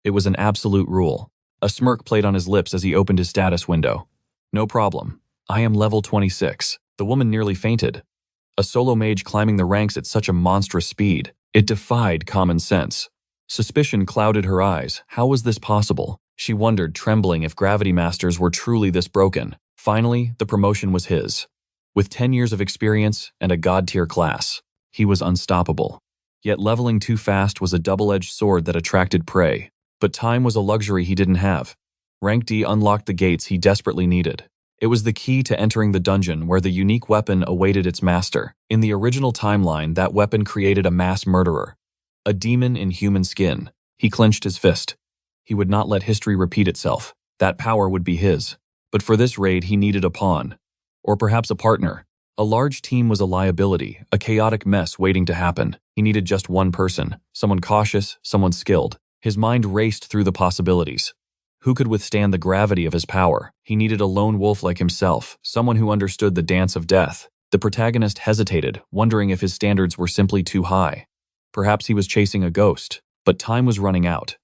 It was an absolute rule. A smirk played on his lips as he opened his status window. No problem. I am level 26. The woman nearly fainted. A solo mage climbing the ranks at such a monstrous speed. It defied common sense. Suspicion clouded her eyes. How was this possible? She wondered, trembling, if gravity masters were truly this broken. Finally, the promotion was his. With 10 years of experience and a god-tier class, he was unstoppable. Yet leveling too fast was a double-edged sword that attracted prey. But time was a luxury he didn't have. Rank D unlocked the gates he desperately needed. It was the key to entering the dungeon where the unique weapon awaited its master. In the original timeline, that weapon created a mass murderer. A demon in human skin. He clenched his fist. He would not let history repeat itself. That power would be his. But for this raid, he needed a pawn. Or perhaps a partner. A large team was a liability, a chaotic mess waiting to happen. He needed just one person. Someone cautious, someone skilled. His mind raced through the possibilities. Who could withstand the gravity of his power? He needed a lone wolf like himself, someone who understood the dance of death. The protagonist hesitated, wondering if his standards were simply too high. Perhaps he was chasing a ghost, but time was running out.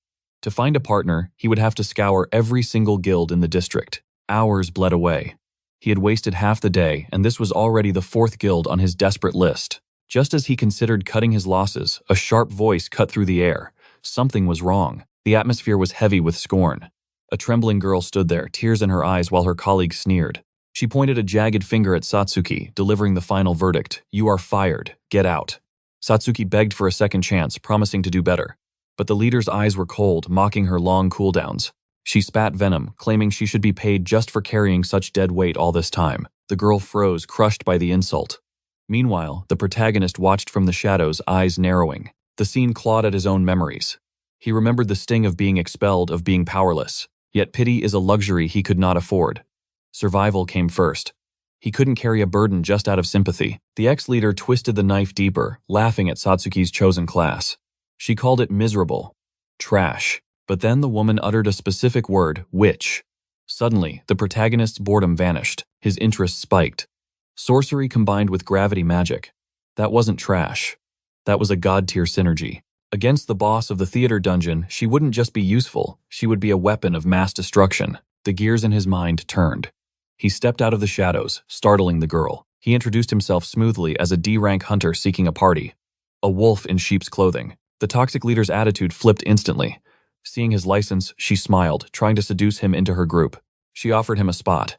To find a partner, he would have to scour every single guild in the district. Hours bled away. He had wasted half the day, and this was already the 4th guild on his desperate list. Just as he considered cutting his losses, a sharp voice cut through the air. Something was wrong. The atmosphere was heavy with scorn. A trembling girl stood there, tears in her eyes while her colleagues sneered. She pointed a jagged finger at Satsuki, delivering the final verdict. You are fired. Get out. Satsuki begged for a second chance, promising to do better. But the leader's eyes were cold, mocking her long cooldowns. She spat venom, claiming she should be paid just for carrying such dead weight all this time. The girl froze, crushed by the insult. Meanwhile, the protagonist watched from the shadows, eyes narrowing. The scene clawed at his own memories. He remembered the sting of being expelled, of being powerless. Yet pity is a luxury he could not afford. Survival came first. He couldn't carry a burden just out of sympathy. The ex-leader twisted the knife deeper, laughing at Satsuki's chosen class. She called it miserable. Trash. But then the woman uttered a specific word, witch. Suddenly, the protagonist's boredom vanished. His interest spiked. Sorcery combined with gravity magic. That wasn't trash. That was a god-tier synergy. Against the boss of the theater dungeon, she wouldn't just be useful, she would be a weapon of mass destruction. The gears in his mind turned. He stepped out of the shadows, startling the girl. He introduced himself smoothly as a D-rank hunter seeking a party. A wolf in sheep's clothing. The toxic leader's attitude flipped instantly. Seeing his license, she smiled, trying to seduce him into her group. She offered him a spot.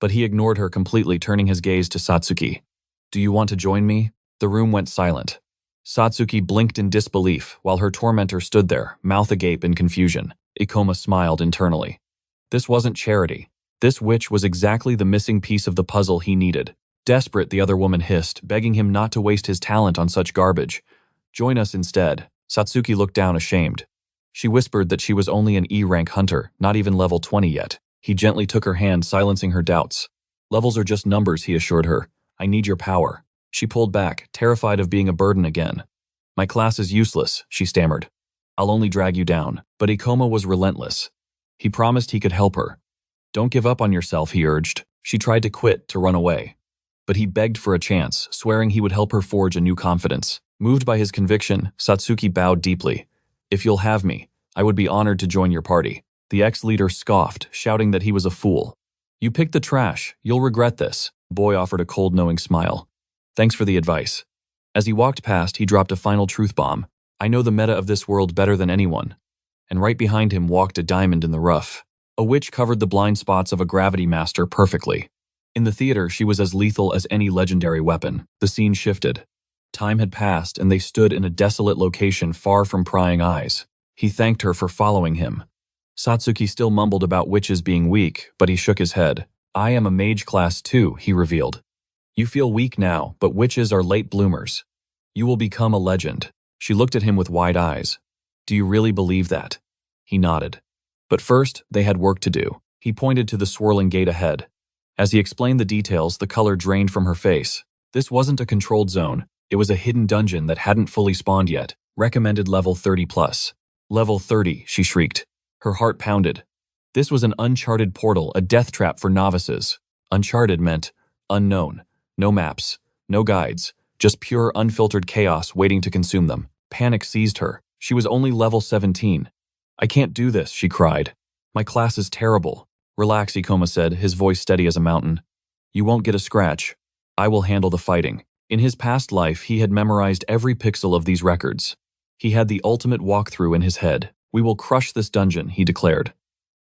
But he ignored her completely, turning his gaze to Satsuki. Do you want to join me? The room went silent. Satsuki blinked in disbelief, while her tormentor stood there, mouth agape in confusion. Ikoma smiled internally. This wasn't charity. This witch was exactly the missing piece of the puzzle he needed. Desperate, the other woman hissed, begging him not to waste his talent on such garbage. Join us instead. Satsuki looked down, ashamed. She whispered that she was only an E-rank hunter, not even level 20 yet. He gently took her hand, silencing her doubts. Levels are just numbers, he assured her. I need your power. She pulled back, terrified of being a burden again. My class is useless, she stammered. I'll only drag you down. But Ikoma was relentless. He promised he could help her. Don't give up on yourself, he urged. She tried to quit, to run away. But he begged for a chance, swearing he would help her forge a new confidence. Moved by his conviction, Satsuki bowed deeply. If you'll have me, I would be honored to join your party. The ex-leader scoffed, shouting that he was a fool. You picked the trash. You'll regret this. The boy offered a cold, knowing smile. Thanks for the advice. As he walked past, he dropped a final truth bomb. I know the meta of this world better than anyone. And right behind him walked a diamond in the rough. A witch covered the blind spots of a gravity master perfectly. In the theater, she was as lethal as any legendary weapon. The scene shifted. Time had passed, and they stood in a desolate location far from prying eyes. He thanked her for following him. Satsuki still mumbled about witches being weak, but he shook his head. I am a mage class too, he revealed. You feel weak now, but witches are late bloomers. You will become a legend. She looked at him with wide eyes. Do you really believe that? He nodded. But first, they had work to do. He pointed to the swirling gate ahead. As he explained the details, the color drained from her face. This wasn't a controlled zone. It was a hidden dungeon that hadn't fully spawned yet. Recommended level 30 plus. Level 30, she shrieked. Her heart pounded. This was an uncharted portal, a death trap for novices. Uncharted meant unknown. No maps, no guides, just pure unfiltered chaos waiting to consume them. Panic seized her. She was only level 17. I can't do this, she cried. My class is terrible. Relax, Ikoma said, his voice steady as a mountain. You won't get a scratch. I will handle the fighting. In his past life, he had memorized every pixel of these records. He had the ultimate walkthrough in his head. We will crush this dungeon, he declared.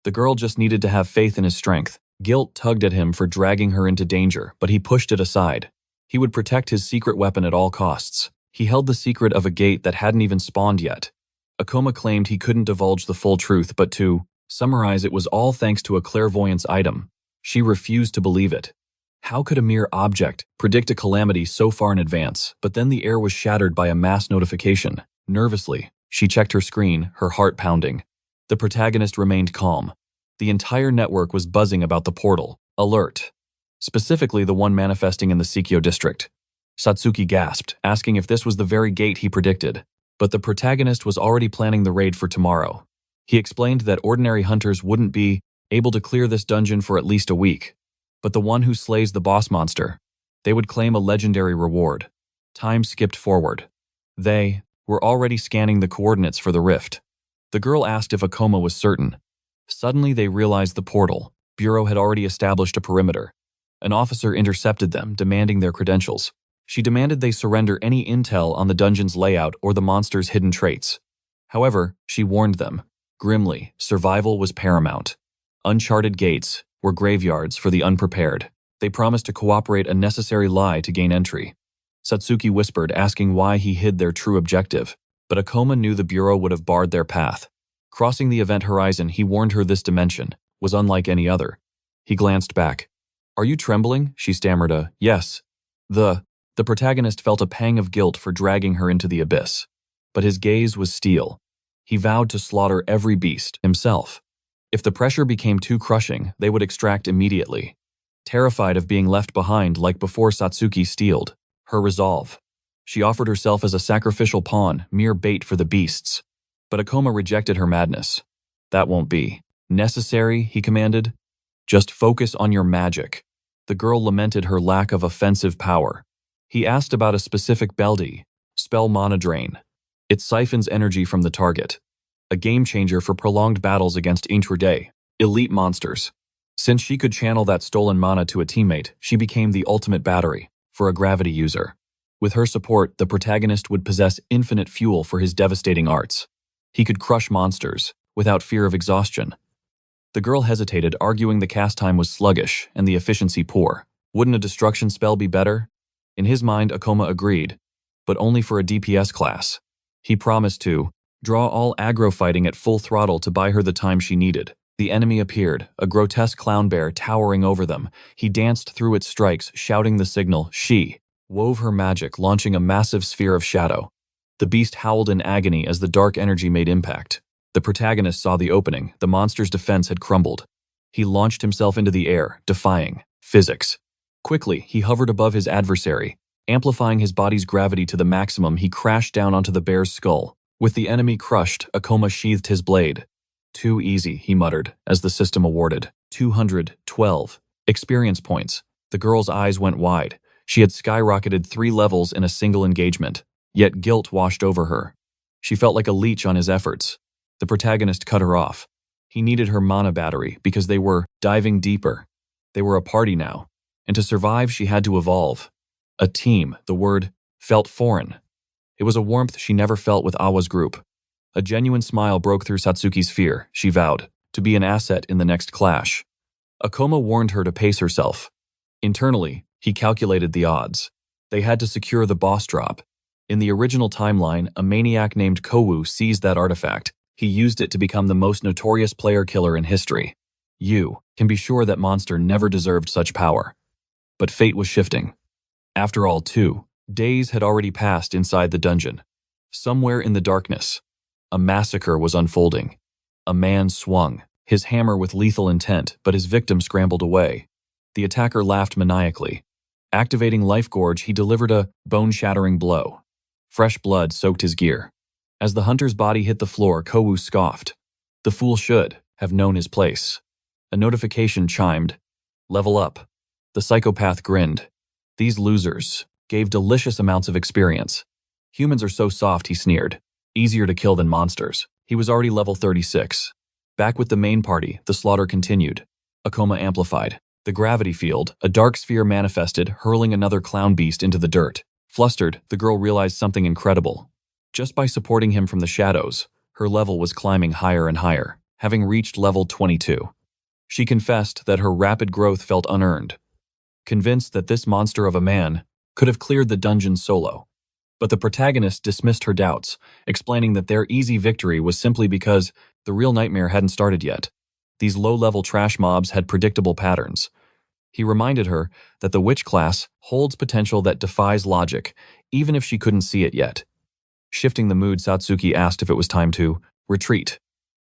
The girl just needed to have faith in his strength. Guilt tugged at him for dragging her into danger, but he pushed it aside. He would protect his secret weapon at all costs. He held the secret of a gate that hadn't even spawned yet. Akoma claimed he couldn't divulge the full truth, but to summarize, it was all thanks to a clairvoyance item. She refused to believe it. How could a mere object predict a calamity so far in advance? But then the air was shattered by a mass notification. Nervously, she checked her screen, her heart pounding. The protagonist remained calm. The entire network was buzzing about the portal. Alert. Specifically the one manifesting in the Sikyo district. Satsuki gasped, asking if this was the very gate he predicted. But the protagonist was already planning the raid for tomorrow. He explained that ordinary hunters wouldn't be able to clear this dungeon for at least a week. But the one who slays the boss monster, they would claim a legendary reward. Time skipped forward. They were already scanning the coordinates for the rift. The girl asked if Akoma was certain. Suddenly they realized the portal bureau had already established a perimeter. An officer intercepted them, demanding their credentials. She demanded they surrender any intel on the dungeon's layout or the monster's hidden traits. However, she warned them. Grimly, survival was paramount. Uncharted gates were graveyards for the unprepared. They promised to cooperate, a necessary lie to gain entry. Satsuki whispered, asking why he hid their true objective. But Akoma knew the bureau would have barred their path. Crossing the event horizon, he warned her this dimension was unlike any other. He glanced back. Are you trembling? She stammered a yes. The protagonist felt a pang of guilt for dragging her into the abyss. But his gaze was steel. He vowed to slaughter every beast himself. If the pressure became too crushing, they would extract immediately. Terrified of being left behind like before, Satsuki steeled her resolve. She offered herself as a sacrificial pawn, mere bait for the beasts. But Akoma rejected her madness. That won't be necessary, he commanded. Just focus on your magic. The girl lamented her lack of offensive power. He asked about a specific belty, spell mana drain. It siphons energy from the target. A game changer for prolonged battles against intraday, elite monsters. Since she could channel that stolen mana to a teammate, she became the ultimate battery for a gravity user. With her support, the protagonist would possess infinite fuel for his devastating arts. He could crush monsters without fear of exhaustion. The girl hesitated, arguing the cast time was sluggish and the efficiency poor. Wouldn't a destruction spell be better? In his mind, Akoma agreed, but only for a DPS class. He promised to draw all aggro fighting at full throttle to buy her the time she needed. The enemy appeared, a grotesque clown bear towering over them. He danced through its strikes, shouting the signal. She wove her magic, launching a massive sphere of shadow. The beast howled in agony as the dark energy made impact. The protagonist saw the opening. The monster's defense had crumbled. He launched himself into the air, defying physics. Quickly, he hovered above his adversary. Amplifying his body's gravity to the maximum, he crashed down onto the bear's skull. With the enemy crushed, Akoma sheathed his blade. Too easy, he muttered, as the system awarded 212 experience points. The girl's eyes went wide. She had skyrocketed 3 levels in a single engagement, yet guilt washed over her. She felt like a leech on his efforts. The protagonist cut her off. He needed her mana battery because they were diving deeper. They were a party now, and to survive she had to evolve. A team, the word felt foreign. It was a warmth she never felt with Awa's group. A genuine smile broke through Satsuki's fear, she vowed, to be an asset in the next clash. Akoma warned her to pace herself. Internally, he calculated the odds. They had to secure the boss drop. In the original timeline, a maniac named Kowu seized that artifact. He used it to become the most notorious player killer in history. You can be sure that monster never deserved such power. But fate was shifting. After all, 2 days had already passed inside the dungeon. Somewhere in the darkness, a massacre was unfolding. A man swung, his hammer with lethal intent, but his victim scrambled away. The attacker laughed maniacally. Activating Life Gorge, he delivered a bone-shattering blow. Fresh blood soaked his gear. As the hunter's body hit the floor, Kowu scoffed. The fool should have known his place. A notification chimed. Level up. The psychopath grinned. These losers gave delicious amounts of experience. Humans are so soft, he sneered. Easier to kill than monsters. He was already level 36. Back with the main party, the slaughter continued. Akoma amplified. The gravity field, a dark sphere manifested, hurling another clown beast into the dirt. Flustered, the girl realized something incredible. Just by supporting him from the shadows, her level was climbing higher and higher, having reached level 22. She confessed that her rapid growth felt unearned, convinced that this monster of a man could have cleared the dungeon solo. But the protagonist dismissed her doubts, explaining that their easy victory was simply because the real nightmare hadn't started yet. These low-level trash mobs had predictable patterns. He reminded her that the witch class holds potential that defies logic, even if she couldn't see it yet. Shifting the mood, Satsuki asked if it was time to retreat,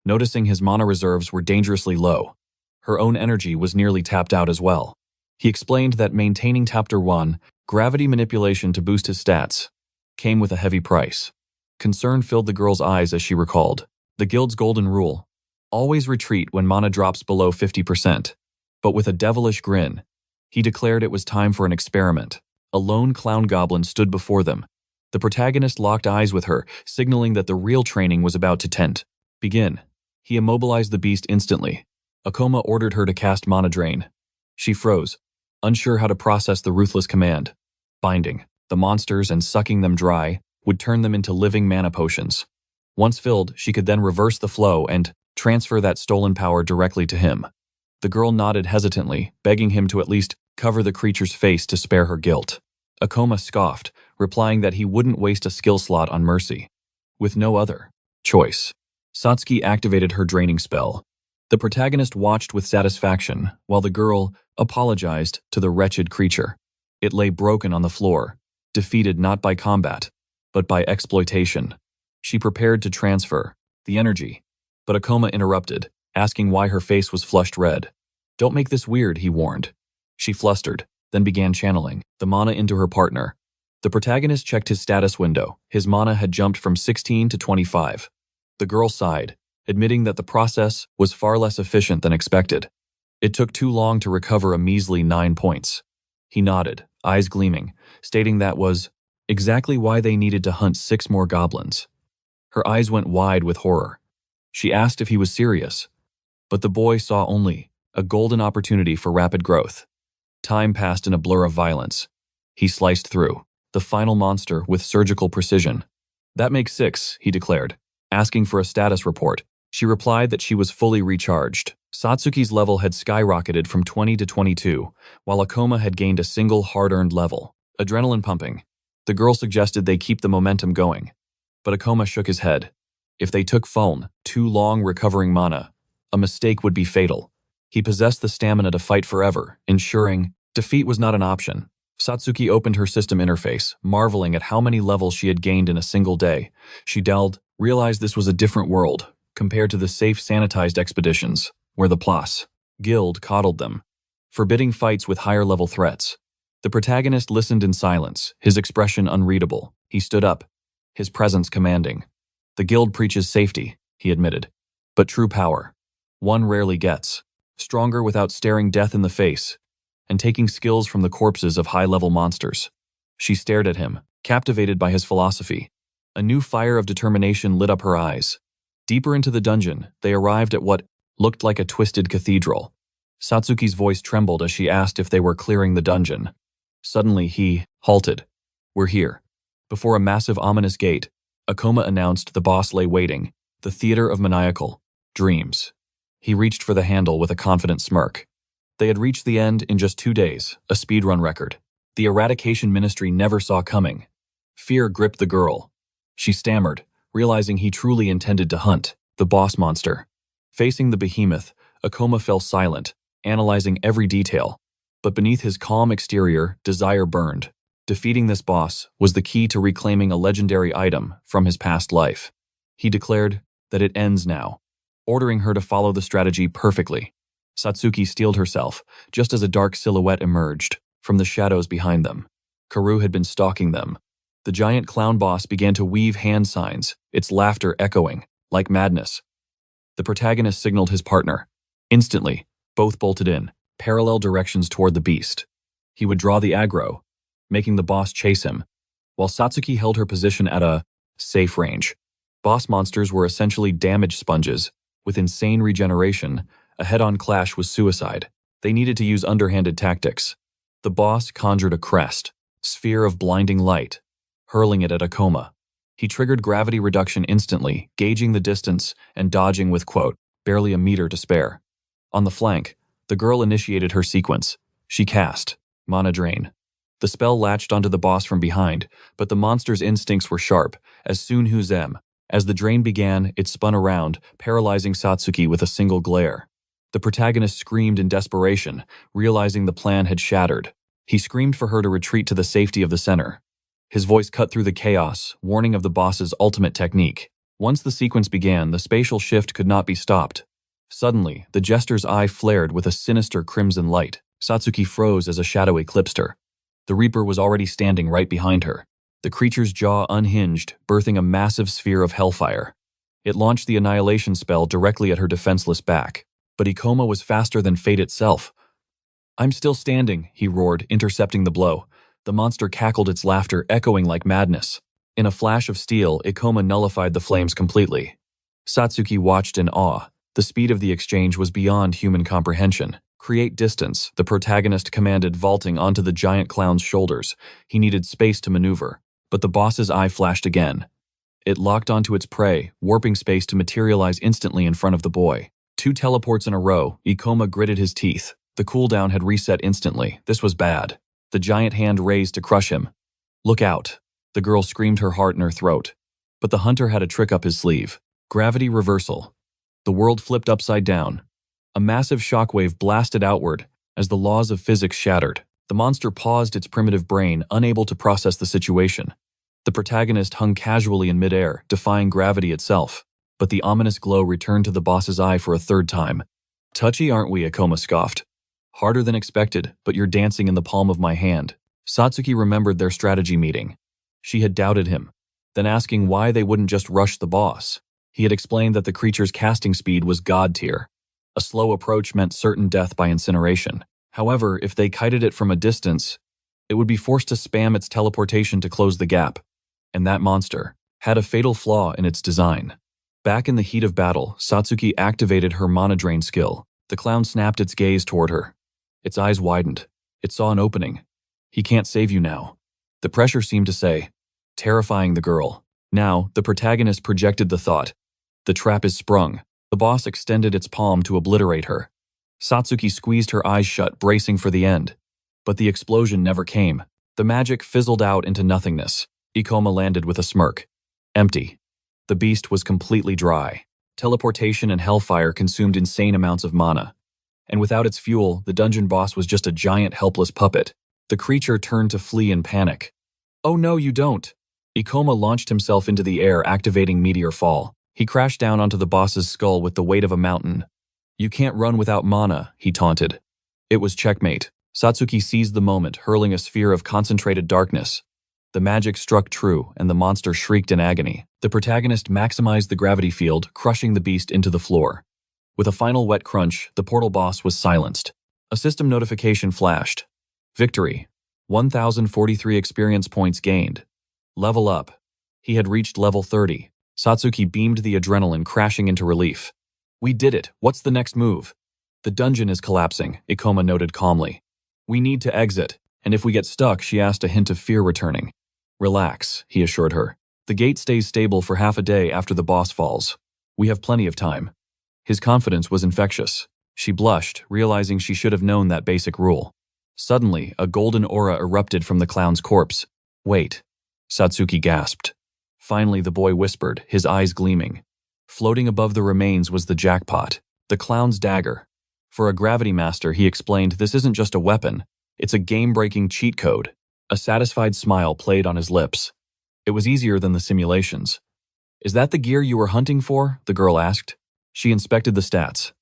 noticing his mana reserves were dangerously low. Her own energy was nearly tapped out as well. He explained that maintaining Chapter 1, gravity manipulation to boost his stats, came with a heavy price. Concern filled the girl's eyes as she recalled the guild's golden rule. Always retreat when mana drops below 50%. But with a devilish grin, he declared it was time for an experiment. A lone clown goblin stood before them. The protagonist locked eyes with her, signaling that the real training was about to begin. He immobilized the beast instantly. Akoma ordered her to cast Mana Drain. She froze, unsure how to process the ruthless command. Binding the monsters and sucking them dry would turn them into living mana potions. Once filled, she could then reverse the flow and transfer that stolen power directly to him. The girl nodded hesitantly, begging him to at least cover the creature's face to spare her guilt. Akoma scoffed, replying that he wouldn't waste a skill slot on mercy. With no other choice, Satsuki activated her draining spell. The protagonist watched with satisfaction, while the girl apologized to the wretched creature. It lay broken on the floor, defeated not by combat, but by exploitation. She prepared to transfer the energy, but Akoma interrupted, asking why her face was flushed red. Don't make this weird, he warned. She flustered, then began channeling the mana into her partner. The protagonist checked his status window. His mana had jumped from 16 to 25. The girl sighed, admitting that the process was far less efficient than expected. It took too long to recover a measly 9 points. He nodded, eyes gleaming, stating that was exactly why they needed to hunt 6 more goblins. Her eyes went wide with horror. She asked if he was serious, but the boy saw only a golden opportunity for rapid growth. Time passed in a blur of violence. He sliced through the final monster with surgical precision. That makes 6, he declared, asking for a status report. She replied that she was fully recharged. Satsuki's level had skyrocketed from 20 to 22, while Akoma had gained a single hard-earned level. Adrenaline pumping. The girl suggested they keep the momentum going, but Akoma shook his head. If they took too long recovering mana, a mistake would be fatal. He possessed the stamina to fight forever, ensuring defeat was not an option. Satsuki opened her system interface, marveling at how many levels she had gained in a single day. She realized this was a different world, compared to the safe, sanitized expeditions, where the Plus Guild coddled them, forbidding fights with higher-level threats. The protagonist listened in silence, his expression unreadable. He stood up, his presence commanding. The Guild preaches safety, he admitted, but true power, one rarely gets. Stronger without staring death in the face, and taking skills from the corpses of high-level monsters. She stared at him, captivated by his philosophy. A new fire of determination lit up her eyes. Deeper into the dungeon, they arrived at what looked like a twisted cathedral. Satsuki's voice trembled as she asked if they were clearing the dungeon. Suddenly he halted. We're here. Before a massive ominous gate, Akoma announced the boss lay waiting, the theater of maniacal dreams. He reached for the handle with a confident smirk. They had reached the end in just 2 days, a speedrun record. The eradication ministry never saw coming. Fear gripped the girl. She stammered, realizing he truly intended to hunt the boss monster. Facing the behemoth, Akoma fell silent, analyzing every detail. But beneath his calm exterior, desire burned. Defeating this boss was the key to reclaiming a legendary item from his past life. He declared that it ends now, ordering her to follow the strategy perfectly. Satsuki steeled herself, just as a dark silhouette emerged from the shadows behind them. Karu had been stalking them. The giant clown boss began to weave hand signs, its laughter echoing like madness. The protagonist signaled his partner. Instantly, both bolted in, parallel directions toward the beast. He would draw the aggro, making the boss chase him, while Satsuki held her position at a safe range. Boss monsters were essentially damage sponges. With insane regeneration, a head-on clash was suicide. They needed to use underhanded tactics. The boss conjured a crest, sphere of blinding light, hurling it at Akoma. He triggered gravity reduction instantly, gauging the distance and dodging with, quote, barely a meter to spare. On the flank, the girl initiated her sequence. She cast Mana Drain. The spell latched onto the boss from behind, but the monster's instincts were sharp, as soon as them. As the drain began, it spun around, paralyzing Satsuki with a single glare. The protagonist screamed in desperation, realizing the plan had shattered. He screamed for her to retreat to the safety of the center. His voice cut through the chaos, warning of the boss's ultimate technique. Once the sequence began, the spatial shift could not be stopped. Suddenly, the jester's eye flared with a sinister crimson light. Satsuki froze as a shadow eclipsed her. The Reaper was already standing right behind her. The creature's jaw unhinged, birthing a massive sphere of hellfire. It launched the annihilation spell directly at her defenseless back. But Akoma was faster than fate itself. "I'm still standing," he roared, intercepting the blow. The monster cackled, its laughter echoing like madness. In a flash of steel, Akoma nullified the flames completely. Satsuki watched in awe. The speed of the exchange was beyond human comprehension. Create distance, the protagonist commanded, vaulting onto the giant clown's shoulders. He needed space to maneuver. But the boss's eye flashed again. It locked onto its prey, warping space to materialize instantly in front of the boy. 2 teleports in a row, Akoma gritted his teeth. The cooldown had reset instantly. This was bad. The giant hand raised to crush him. "Look out!" The girl screamed, her heart in her throat. But the hunter had a trick up his sleeve. Gravity reversal. The world flipped upside down. A massive shockwave blasted outward as the laws of physics shattered. The monster paused, its primitive brain unable to process the situation. The protagonist hung casually in midair, defying gravity itself. But the ominous glow returned to the boss's eye for a third time. "Touchy, aren't we?" Akoma scoffed. "Harder than expected, but you're dancing in the palm of my hand." Satsuki remembered their strategy meeting. She had doubted him, then asking why they wouldn't just rush the boss. He had explained that the creature's casting speed was god tier. A slow approach meant certain death by incineration. However, if they kited it from a distance, it would be forced to spam its teleportation to close the gap. And that monster had a fatal flaw in its design. Back in the heat of battle, Satsuki activated her Mana Drain skill. The clown snapped its gaze toward her. Its eyes widened. It saw an opening. "He can't save you now." The pressure seemed to say, terrifying the girl. Now, the protagonist projected the thought. The trap is sprung. The boss extended its palm to obliterate her. Satsuki squeezed her eyes shut, bracing for the end. But the explosion never came. The magic fizzled out into nothingness. Akoma landed with a smirk. Empty. The beast was completely dry. Teleportation and hellfire consumed insane amounts of mana. And without its fuel, the dungeon boss was just a giant helpless puppet. The creature turned to flee in panic. "Oh no, you don't!" Akoma launched himself into the air, activating Meteor Fall. He crashed down onto the boss's skull with the weight of a mountain. "You can't run without mana," he taunted. It was checkmate. Satsuki seized the moment, hurling a sphere of concentrated darkness. The magic struck true, and the monster shrieked in agony. The protagonist maximized the gravity field, crushing the beast into the floor. With a final wet crunch, the portal boss was silenced. A system notification flashed. Victory. 1,043 experience points gained. Level up. He had reached level 30. Satsuki beamed the adrenaline, crashing into relief. "We did it. What's the next move?" "The dungeon is collapsing," Akoma noted calmly. "We need to exit, and if we get stuck," she asked, a hint of fear returning. Relax, he assured her. The gate stays stable for half a day after the boss falls. We have plenty of time. His confidence was infectious. She blushed, realizing she should have known that basic rule. Suddenly, a golden aura erupted from the clown's corpse. Wait. Satsuki gasped. Finally, the boy whispered, his eyes gleaming. Floating above the remains was the jackpot, the clown's dagger. For a gravity master, he explained, this isn't just a weapon. It's a game-breaking cheat code. A satisfied smile played on his lips. It was easier than the simulations. Is that the gear you were hunting for? The girl asked. She inspected the stats.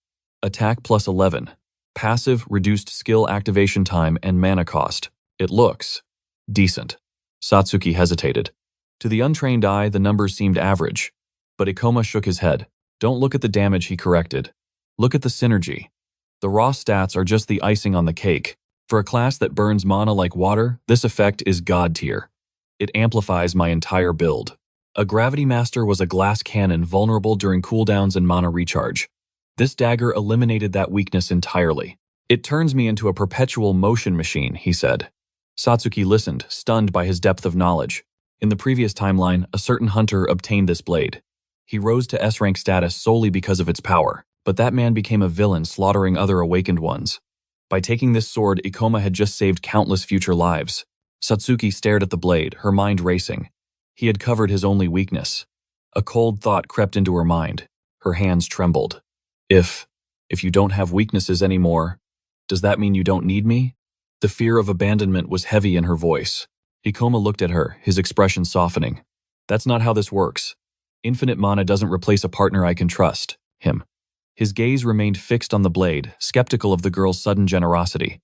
Attack plus 11. Passive, reduced skill activation time and mana cost. It looks decent. Satsuki hesitated. To the untrained eye, the numbers seemed average. But Ikoma shook his head. Don't look at the damage, he corrected. Look at the synergy. The raw stats are just the icing on the cake. For a class that burns mana like water, this effect is god tier. It amplifies my entire build. A gravity master was a glass cannon vulnerable during cooldowns and mana recharge. This dagger eliminated that weakness entirely. It turns me into a perpetual motion machine, he said. Satsuki listened, stunned by his depth of knowledge. In the previous timeline, a certain hunter obtained this blade. He rose to S-rank status solely because of its power, but that man became a villain slaughtering other awakened ones. By taking this sword, Ikoma had just saved countless future lives. Satsuki stared at the blade, her mind racing. He had covered his only weakness. A cold thought crept into her mind. Her hands trembled. If you don't have weaknesses anymore, does that mean you don't need me? The fear of abandonment was heavy in her voice. Ikoma looked at her, his expression softening. That's not how this works. Infinite mana doesn't replace a partner I can trust. Him. His gaze remained fixed on the blade, skeptical of the girl's sudden generosity.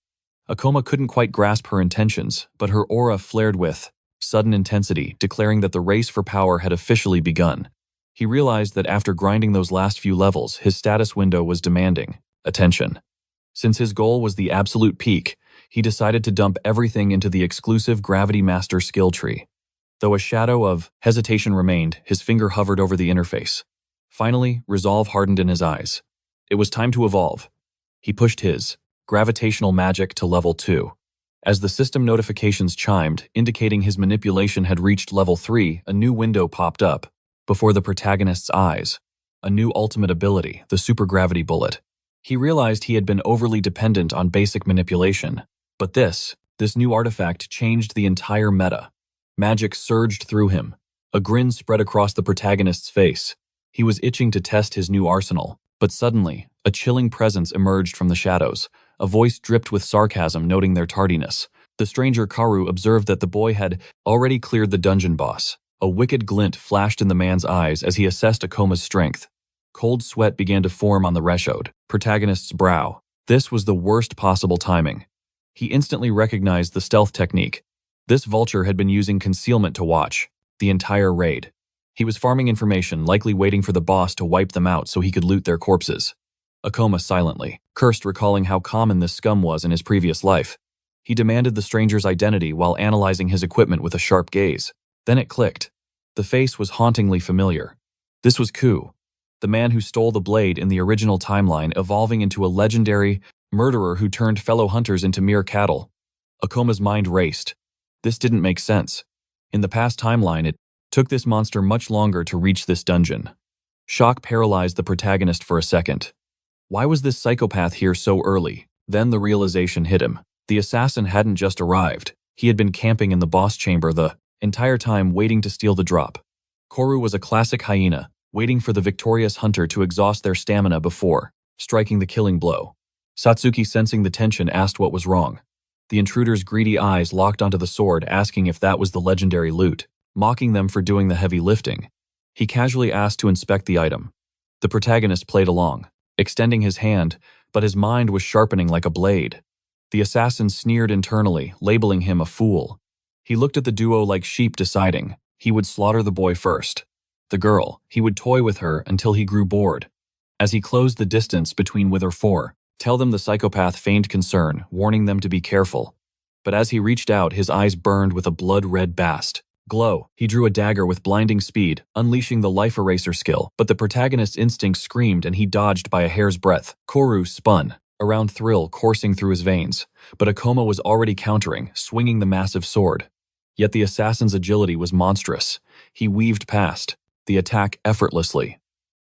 Ikoma couldn't quite grasp her intentions, but her aura flared with sudden intensity, declaring that the race for power had officially begun. He realized that after grinding those last few levels, his status window was demanding attention. Since his goal was the absolute peak, he decided to dump everything into the exclusive Gravity Master skill tree. Though a shadow of hesitation remained, his finger hovered over the interface. Finally, resolve hardened in his eyes. It was time to evolve. He pushed his gravitational magic to level 2. As the system notifications chimed, indicating his manipulation had reached level 3, a new window popped up before the protagonist's eyes. A new ultimate ability, the supergravity bullet. He realized he had been overly dependent on basic manipulation. But this new artifact changed the entire meta. Magic surged through him. A grin spread across the protagonist's face. He was itching to test his new arsenal. But suddenly, a chilling presence emerged from the shadows. A voice dripped with sarcasm, noting their tardiness. The stranger Karu observed that the boy had already cleared the dungeon boss. A wicked glint flashed in the man's eyes as he assessed Ikoma's strength. Cold sweat began to form on the Reshode, protagonist's brow. This was the worst possible timing. He instantly recognized the stealth technique. This vulture had been using concealment to watch the entire raid. He was farming information, likely waiting for the boss to wipe them out so he could loot their corpses. Ikoma silently cursed, recalling how common this scum was in his previous life. He demanded the stranger's identity while analyzing his equipment with a sharp gaze. Then it clicked. The face was hauntingly familiar. This was Ku, the man who stole the blade in the original timeline, evolving into a legendary murderer who turned fellow hunters into mere cattle. Ikoma's mind raced. This didn't make sense. In the past timeline, it took this monster much longer to reach this dungeon. Shock paralyzed the protagonist for a second. Why was this psychopath here so early? Then the realization hit him. The assassin hadn't just arrived. He had been camping in the boss chamber the entire time, waiting to steal the drop. Koru was a classic hyena, waiting for the victorious hunter to exhaust their stamina before striking the killing blow. Satsuki, sensing the tension, asked what was wrong. The intruder's greedy eyes locked onto the sword, asking if that was the legendary loot, mocking them for doing the heavy lifting. He casually asked to inspect the item. The protagonist played along, extending his hand, but his mind was sharpening like a blade. The assassin sneered internally, labeling him a fool. He looked at the duo like sheep, deciding he would slaughter the boy first. The girl, he would toy with her until he grew bored. As he closed the distance between with her four, tell them the psychopath feigned concern, warning them to be careful. But as he reached out, his eyes burned with a blood-red bast. Glow. He drew a dagger with blinding speed, unleashing the life eraser skill, but the protagonist's instinct screamed and he dodged by a hair's breadth. Koru spun, around thrill coursing through his veins, but Ikoma was already countering, swinging the massive sword. Yet the assassin's agility was monstrous. He weaved past the attack effortlessly.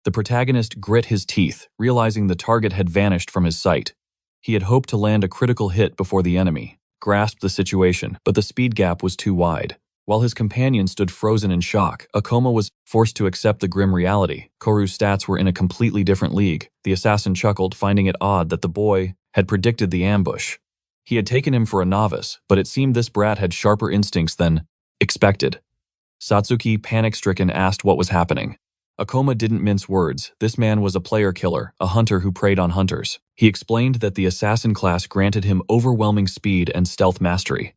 The protagonist grit his teeth, realizing the target had vanished from his sight. He had hoped to land a critical hit before the enemy grasped the situation, but the speed gap was too wide. While his companion stood frozen in shock, Akoma was forced to accept the grim reality. Koru's stats were in a completely different league. The assassin chuckled, finding it odd that the boy had predicted the ambush. He had taken him for a novice, but it seemed this brat had sharper instincts than expected. Satsuki, panic-stricken, asked what was happening. Akoma didn't mince words. This man was a player killer, a hunter who preyed on hunters. He explained that the assassin class granted him overwhelming speed and stealth mastery.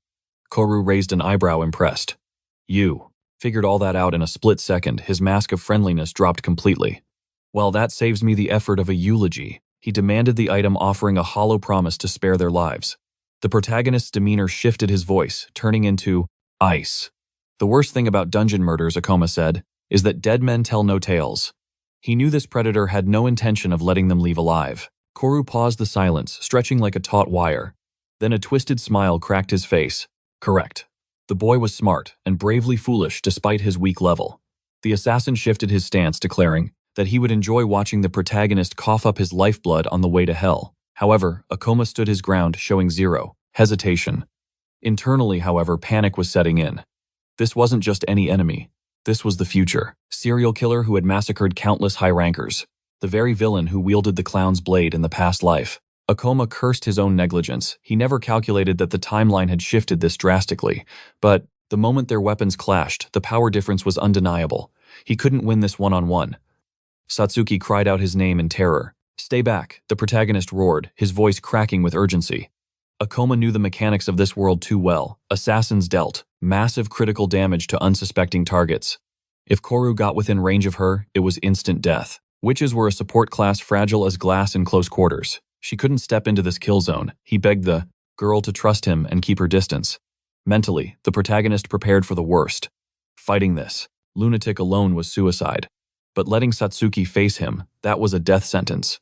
Koru raised an eyebrow, impressed. You figured all that out in a split second. His mask of friendliness dropped completely. Well, that saves me the effort of a eulogy. He demanded the item, offering a hollow promise to spare their lives. The protagonist's demeanor shifted, his voice turning into ice. The worst thing about dungeon murders, Akoma said, is that dead men tell no tales. He knew this predator had no intention of letting them leave alive. Koru paused the silence, stretching like a taut wire. Then a twisted smile cracked his face. Correct. The boy was smart and bravely foolish despite his weak level. The assassin shifted his stance, declaring that he would enjoy watching the protagonist cough up his lifeblood on the way to hell. However, Akoma stood his ground, showing zero hesitation. Internally, however, panic was setting in. This wasn't just any enemy. This was the future serial killer who had massacred countless high-rankers, the very villain who wielded the clown's blade in the past life. Akoma cursed his own negligence. He never calculated that the timeline had shifted this drastically, but the moment their weapons clashed, the power difference was undeniable. He couldn't win this one-on-one. Satsuki cried out his name in terror. Stay back, the protagonist roared, his voice cracking with urgency. Akoma knew the mechanics of this world too well. Assassins dealt massive critical damage to unsuspecting targets. If Koru got within range of her, it was instant death. Witches were a support class fragile as glass in close quarters. She couldn't step into this kill zone. He begged the girl to trust him and keep her distance. Mentally, the protagonist prepared for the worst. Fighting this lunatic alone was suicide. But letting Satsuki face him, that was a death sentence.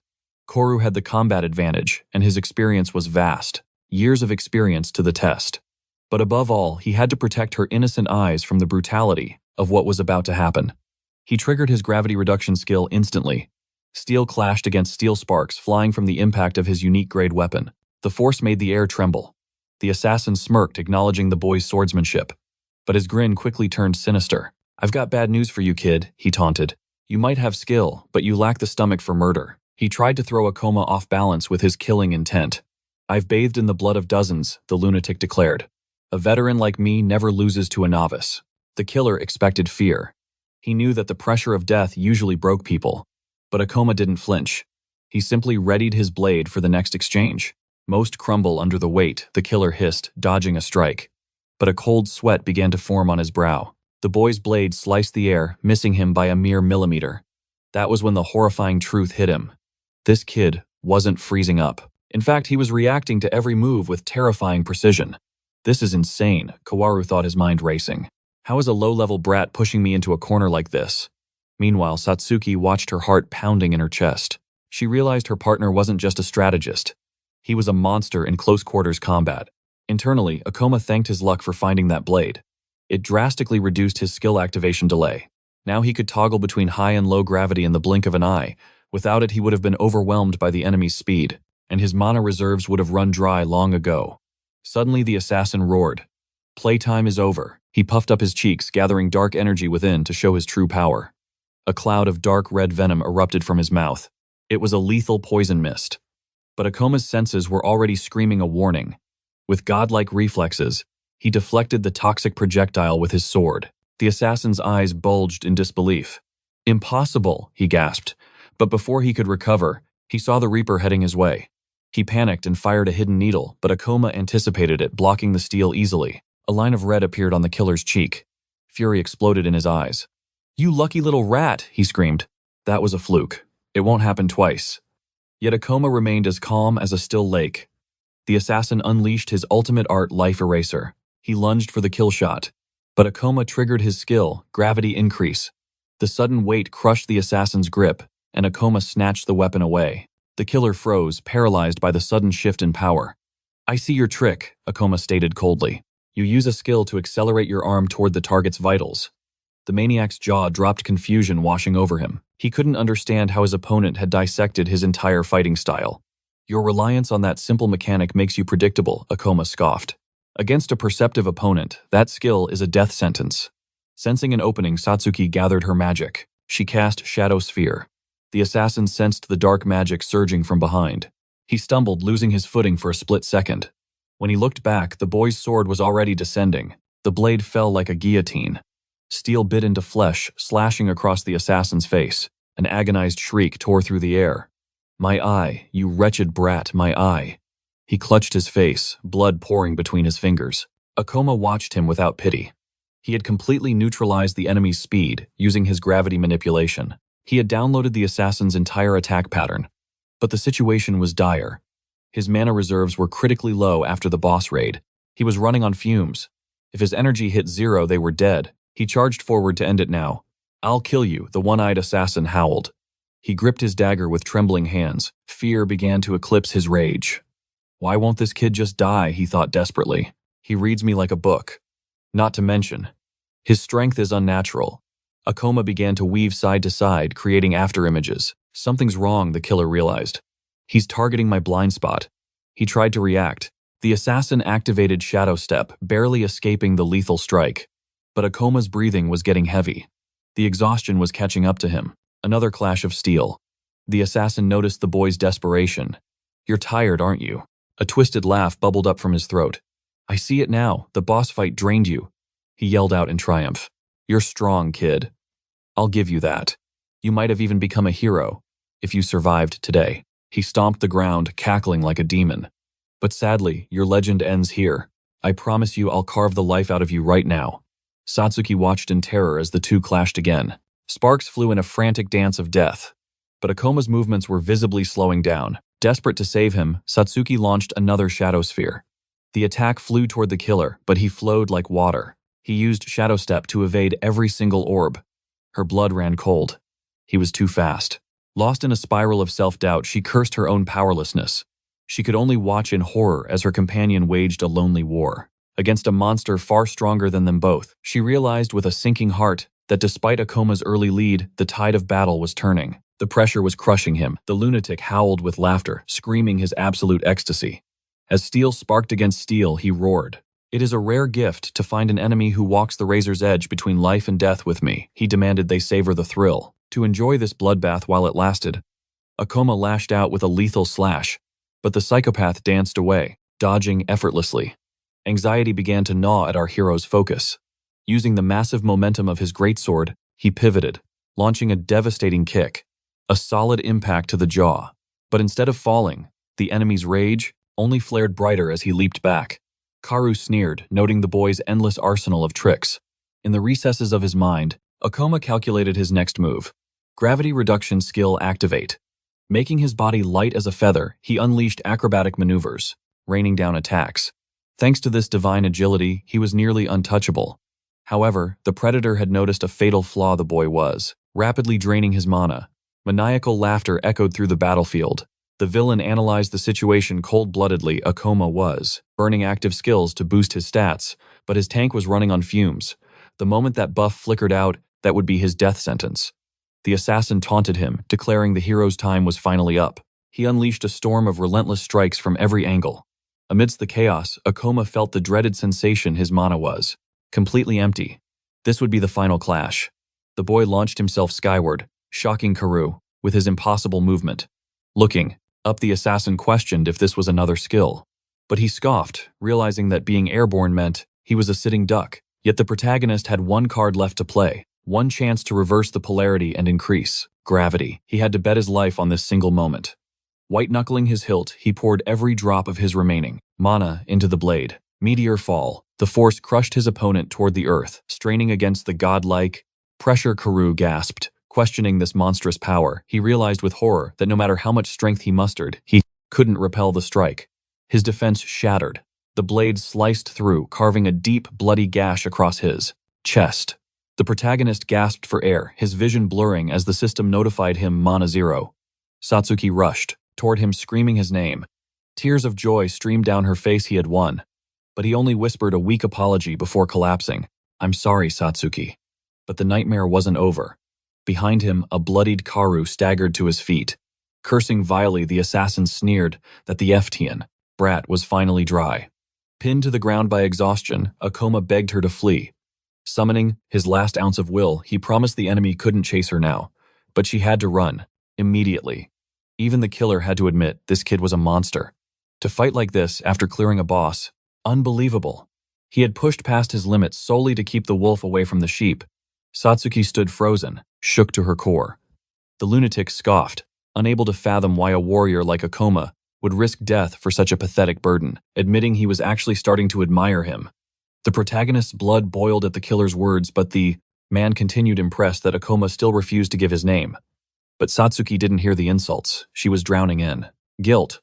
Koru had the combat advantage, and his experience was vast. Years of experience to the test. But above all, he had to protect her innocent eyes from the brutality of what was about to happen. He triggered his gravity reduction skill instantly. Steel clashed against steel, sparks flying from the impact of his unique grade weapon. The force made the air tremble. The assassin smirked, acknowledging the boy's swordsmanship. But his grin quickly turned sinister. I've got bad news for you, kid, he taunted. You might have skill, but you lack the stomach for murder. He tried to throw Akoma off balance with his killing intent. I've bathed in the blood of dozens, the lunatic declared. A veteran like me never loses to a novice. The killer expected fear. He knew that the pressure of death usually broke people. But Akoma didn't flinch. He simply readied his blade for the next exchange. Most crumble under the weight, the killer hissed, dodging a strike. But a cold sweat began to form on his brow. The boy's blade sliced the air, missing him by a mere millimeter. That was when the horrifying truth hit him. This kid wasn't freezing up. In fact, he was reacting to every move with terrifying precision. This is insane, Kawaru thought, his mind racing. How is a low-level brat pushing me into a corner like this? Meanwhile, Satsuki watched her heart pounding in her chest. She realized her partner wasn't just a strategist. He was a monster in close-quarters combat. Internally, Akoma thanked his luck for finding that blade. It drastically reduced his skill activation delay. Now he could toggle between high and low gravity in the blink of an eye. Without it, he would have been overwhelmed by the enemy's speed, and his mana reserves would have run dry long ago. Suddenly, the assassin roared. Playtime is over. He puffed up his cheeks, gathering dark energy within to show his true power. A cloud of dark red venom erupted from his mouth. It was a lethal poison mist. But Akoma's senses were already screaming a warning. With godlike reflexes, he deflected the toxic projectile with his sword. The assassin's eyes bulged in disbelief. Impossible, he gasped. But before he could recover, he saw the Reaper heading his way. He panicked and fired a hidden needle, but Akoma anticipated it, blocking the steel easily. A line of red appeared on the killer's cheek. Fury exploded in his eyes. You lucky little rat, he screamed. That was a fluke. It won't happen twice. Yet Akoma remained as calm as a still lake. The assassin unleashed his ultimate art, Life Eraser. He lunged for the kill shot. But Akoma triggered his skill, Gravity Increase. The sudden weight crushed the assassin's grip, and Akoma snatched the weapon away. The killer froze, paralyzed by the sudden shift in power. I see your trick, Akoma stated coldly. You use a skill to accelerate your arm toward the target's vitals. The maniac's jaw dropped, confusion washing over him. He couldn't understand how his opponent had dissected his entire fighting style. Your reliance on that simple mechanic makes you predictable, Akoma scoffed. Against a perceptive opponent, that skill is a death sentence. Sensing an opening, Satsuki gathered her magic. She cast Shadow Sphere. The assassin sensed the dark magic surging from behind. He stumbled, losing his footing for a split second. When he looked back, the boy's sword was already descending. The blade fell like a guillotine. Steel bit into flesh, slashing across the assassin's face. An agonized shriek tore through the air. "My eye, you wretched brat, my eye." He clutched his face, blood pouring between his fingers. Akoma watched him without pity. He had completely neutralized the enemy's speed, using his gravity manipulation. He had downloaded the assassin's entire attack pattern. But the situation was dire. His mana reserves were critically low after the boss raid. He was running on fumes. If his energy hit zero, they were dead. He charged forward to end it now. "I'll kill you," the one-eyed assassin howled. He gripped his dagger with trembling hands. Fear began to eclipse his rage. "Why won't this kid just die?" he thought desperately. "He reads me like a book. Not to mention, his strength is unnatural." Akoma began to weave side to side, creating afterimages. Something's wrong, the killer realized. He's targeting my blind spot. He tried to react. The assassin activated Shadow Step, barely escaping the lethal strike. But Akoma's breathing was getting heavy. The exhaustion was catching up to him. Another clash of steel. The assassin noticed the boy's desperation. "You're tired, aren't you?" A twisted laugh bubbled up from his throat. "I see it now. The boss fight drained you." He yelled out in triumph. "You're strong, kid. I'll give you that. You might have even become a hero if you survived today." He stomped the ground, cackling like a demon. "But sadly, your legend ends here. I promise you I'll carve the life out of you right now." Satsuki watched in terror as the two clashed again. Sparks flew in a frantic dance of death. But Akoma's movements were visibly slowing down. Desperate to save him, Satsuki launched another Shadow Sphere. The attack flew toward the killer, but he flowed like water. He used Shadow Step to evade every single orb. Her blood ran cold. He was too fast. Lost in a spiral of self-doubt, she cursed her own powerlessness. She could only watch in horror as her companion waged a lonely war. Against a monster far stronger than them both, she realized with a sinking heart that despite Akoma's early lead, the tide of battle was turning. The pressure was crushing him. The lunatic howled with laughter, screaming his absolute ecstasy. As steel sparked against steel, he roared. "It is a rare gift to find an enemy who walks the razor's edge between life and death with me." He demanded they savor the thrill, to enjoy this bloodbath while it lasted. Akoma lashed out with a lethal slash, but the psychopath danced away, dodging effortlessly. Anxiety began to gnaw at our hero's focus. Using the massive momentum of his greatsword, he pivoted, launching a devastating kick, a solid impact to the jaw. But instead of falling, the enemy's rage only flared brighter as he leaped back. Karu sneered, noting the boy's endless arsenal of tricks. In the recesses of his mind, Akoma calculated his next move. Gravity reduction skill activate. Making his body light as a feather, he unleashed acrobatic maneuvers, raining down attacks. Thanks to this divine agility, he was nearly untouchable. However, the predator had noticed a fatal flaw the boy was, rapidly draining his mana. Maniacal laughter echoed through the battlefield. The villain analyzed the situation cold-bloodedly. Akoma was burning active skills to boost his stats, but his tank was running on fumes. The moment that buff flickered out, that would be his death sentence. The assassin taunted him, declaring the hero's time was finally up. He unleashed a storm of relentless strikes from every angle. Amidst the chaos, Akoma felt the dreaded sensation his mana was completely empty. This would be the final clash. The boy launched himself skyward, shocking Karu with his impossible movement. Looking up, the assassin questioned if this was another skill. But he scoffed, realizing that being airborne meant he was a sitting duck. Yet the protagonist had one card left to play, one chance to reverse the polarity and increase gravity. He had to bet his life on this single moment. White-knuckling his hilt, he poured every drop of his remaining mana into the blade. Meteor fall. The force crushed his opponent toward the earth, straining against the godlike pressure. Karu gasped, questioning this monstrous power. He realized with horror that no matter how much strength he mustered, he couldn't repel the strike. His defense shattered. The blade sliced through, carving a deep, bloody gash across his chest. The protagonist gasped for air, his vision blurring as the system notified him mana zero. Satsuki rushed toward him, screaming his name. Tears of joy streamed down her face. He had won. but he only whispered a weak apology before collapsing. "I'm sorry, Satsuki." But the nightmare wasn't over. Behind him, a bloodied Karu staggered to his feet. Cursing vilely, the assassin sneered that the Eftian brat was finally dry. Pinned to the ground by exhaustion, Akoma begged her to flee. Summoning his last ounce of will, he promised the enemy couldn't chase her now, but she had to run, immediately. Even the killer had to admit this kid was a monster. To fight like this after clearing a boss, unbelievable. He had pushed past his limits solely to keep the wolf away from the sheep. Satsuki stood frozen, shook to her core. The lunatic scoffed, unable to fathom why a warrior like Akoma would risk death for such a pathetic burden, admitting he was actually starting to admire him. The protagonist's blood boiled at the killer's words, but the man continued, impressed that Akoma still refused to give his name. But Satsuki didn't hear the insults. She was drowning in guilt.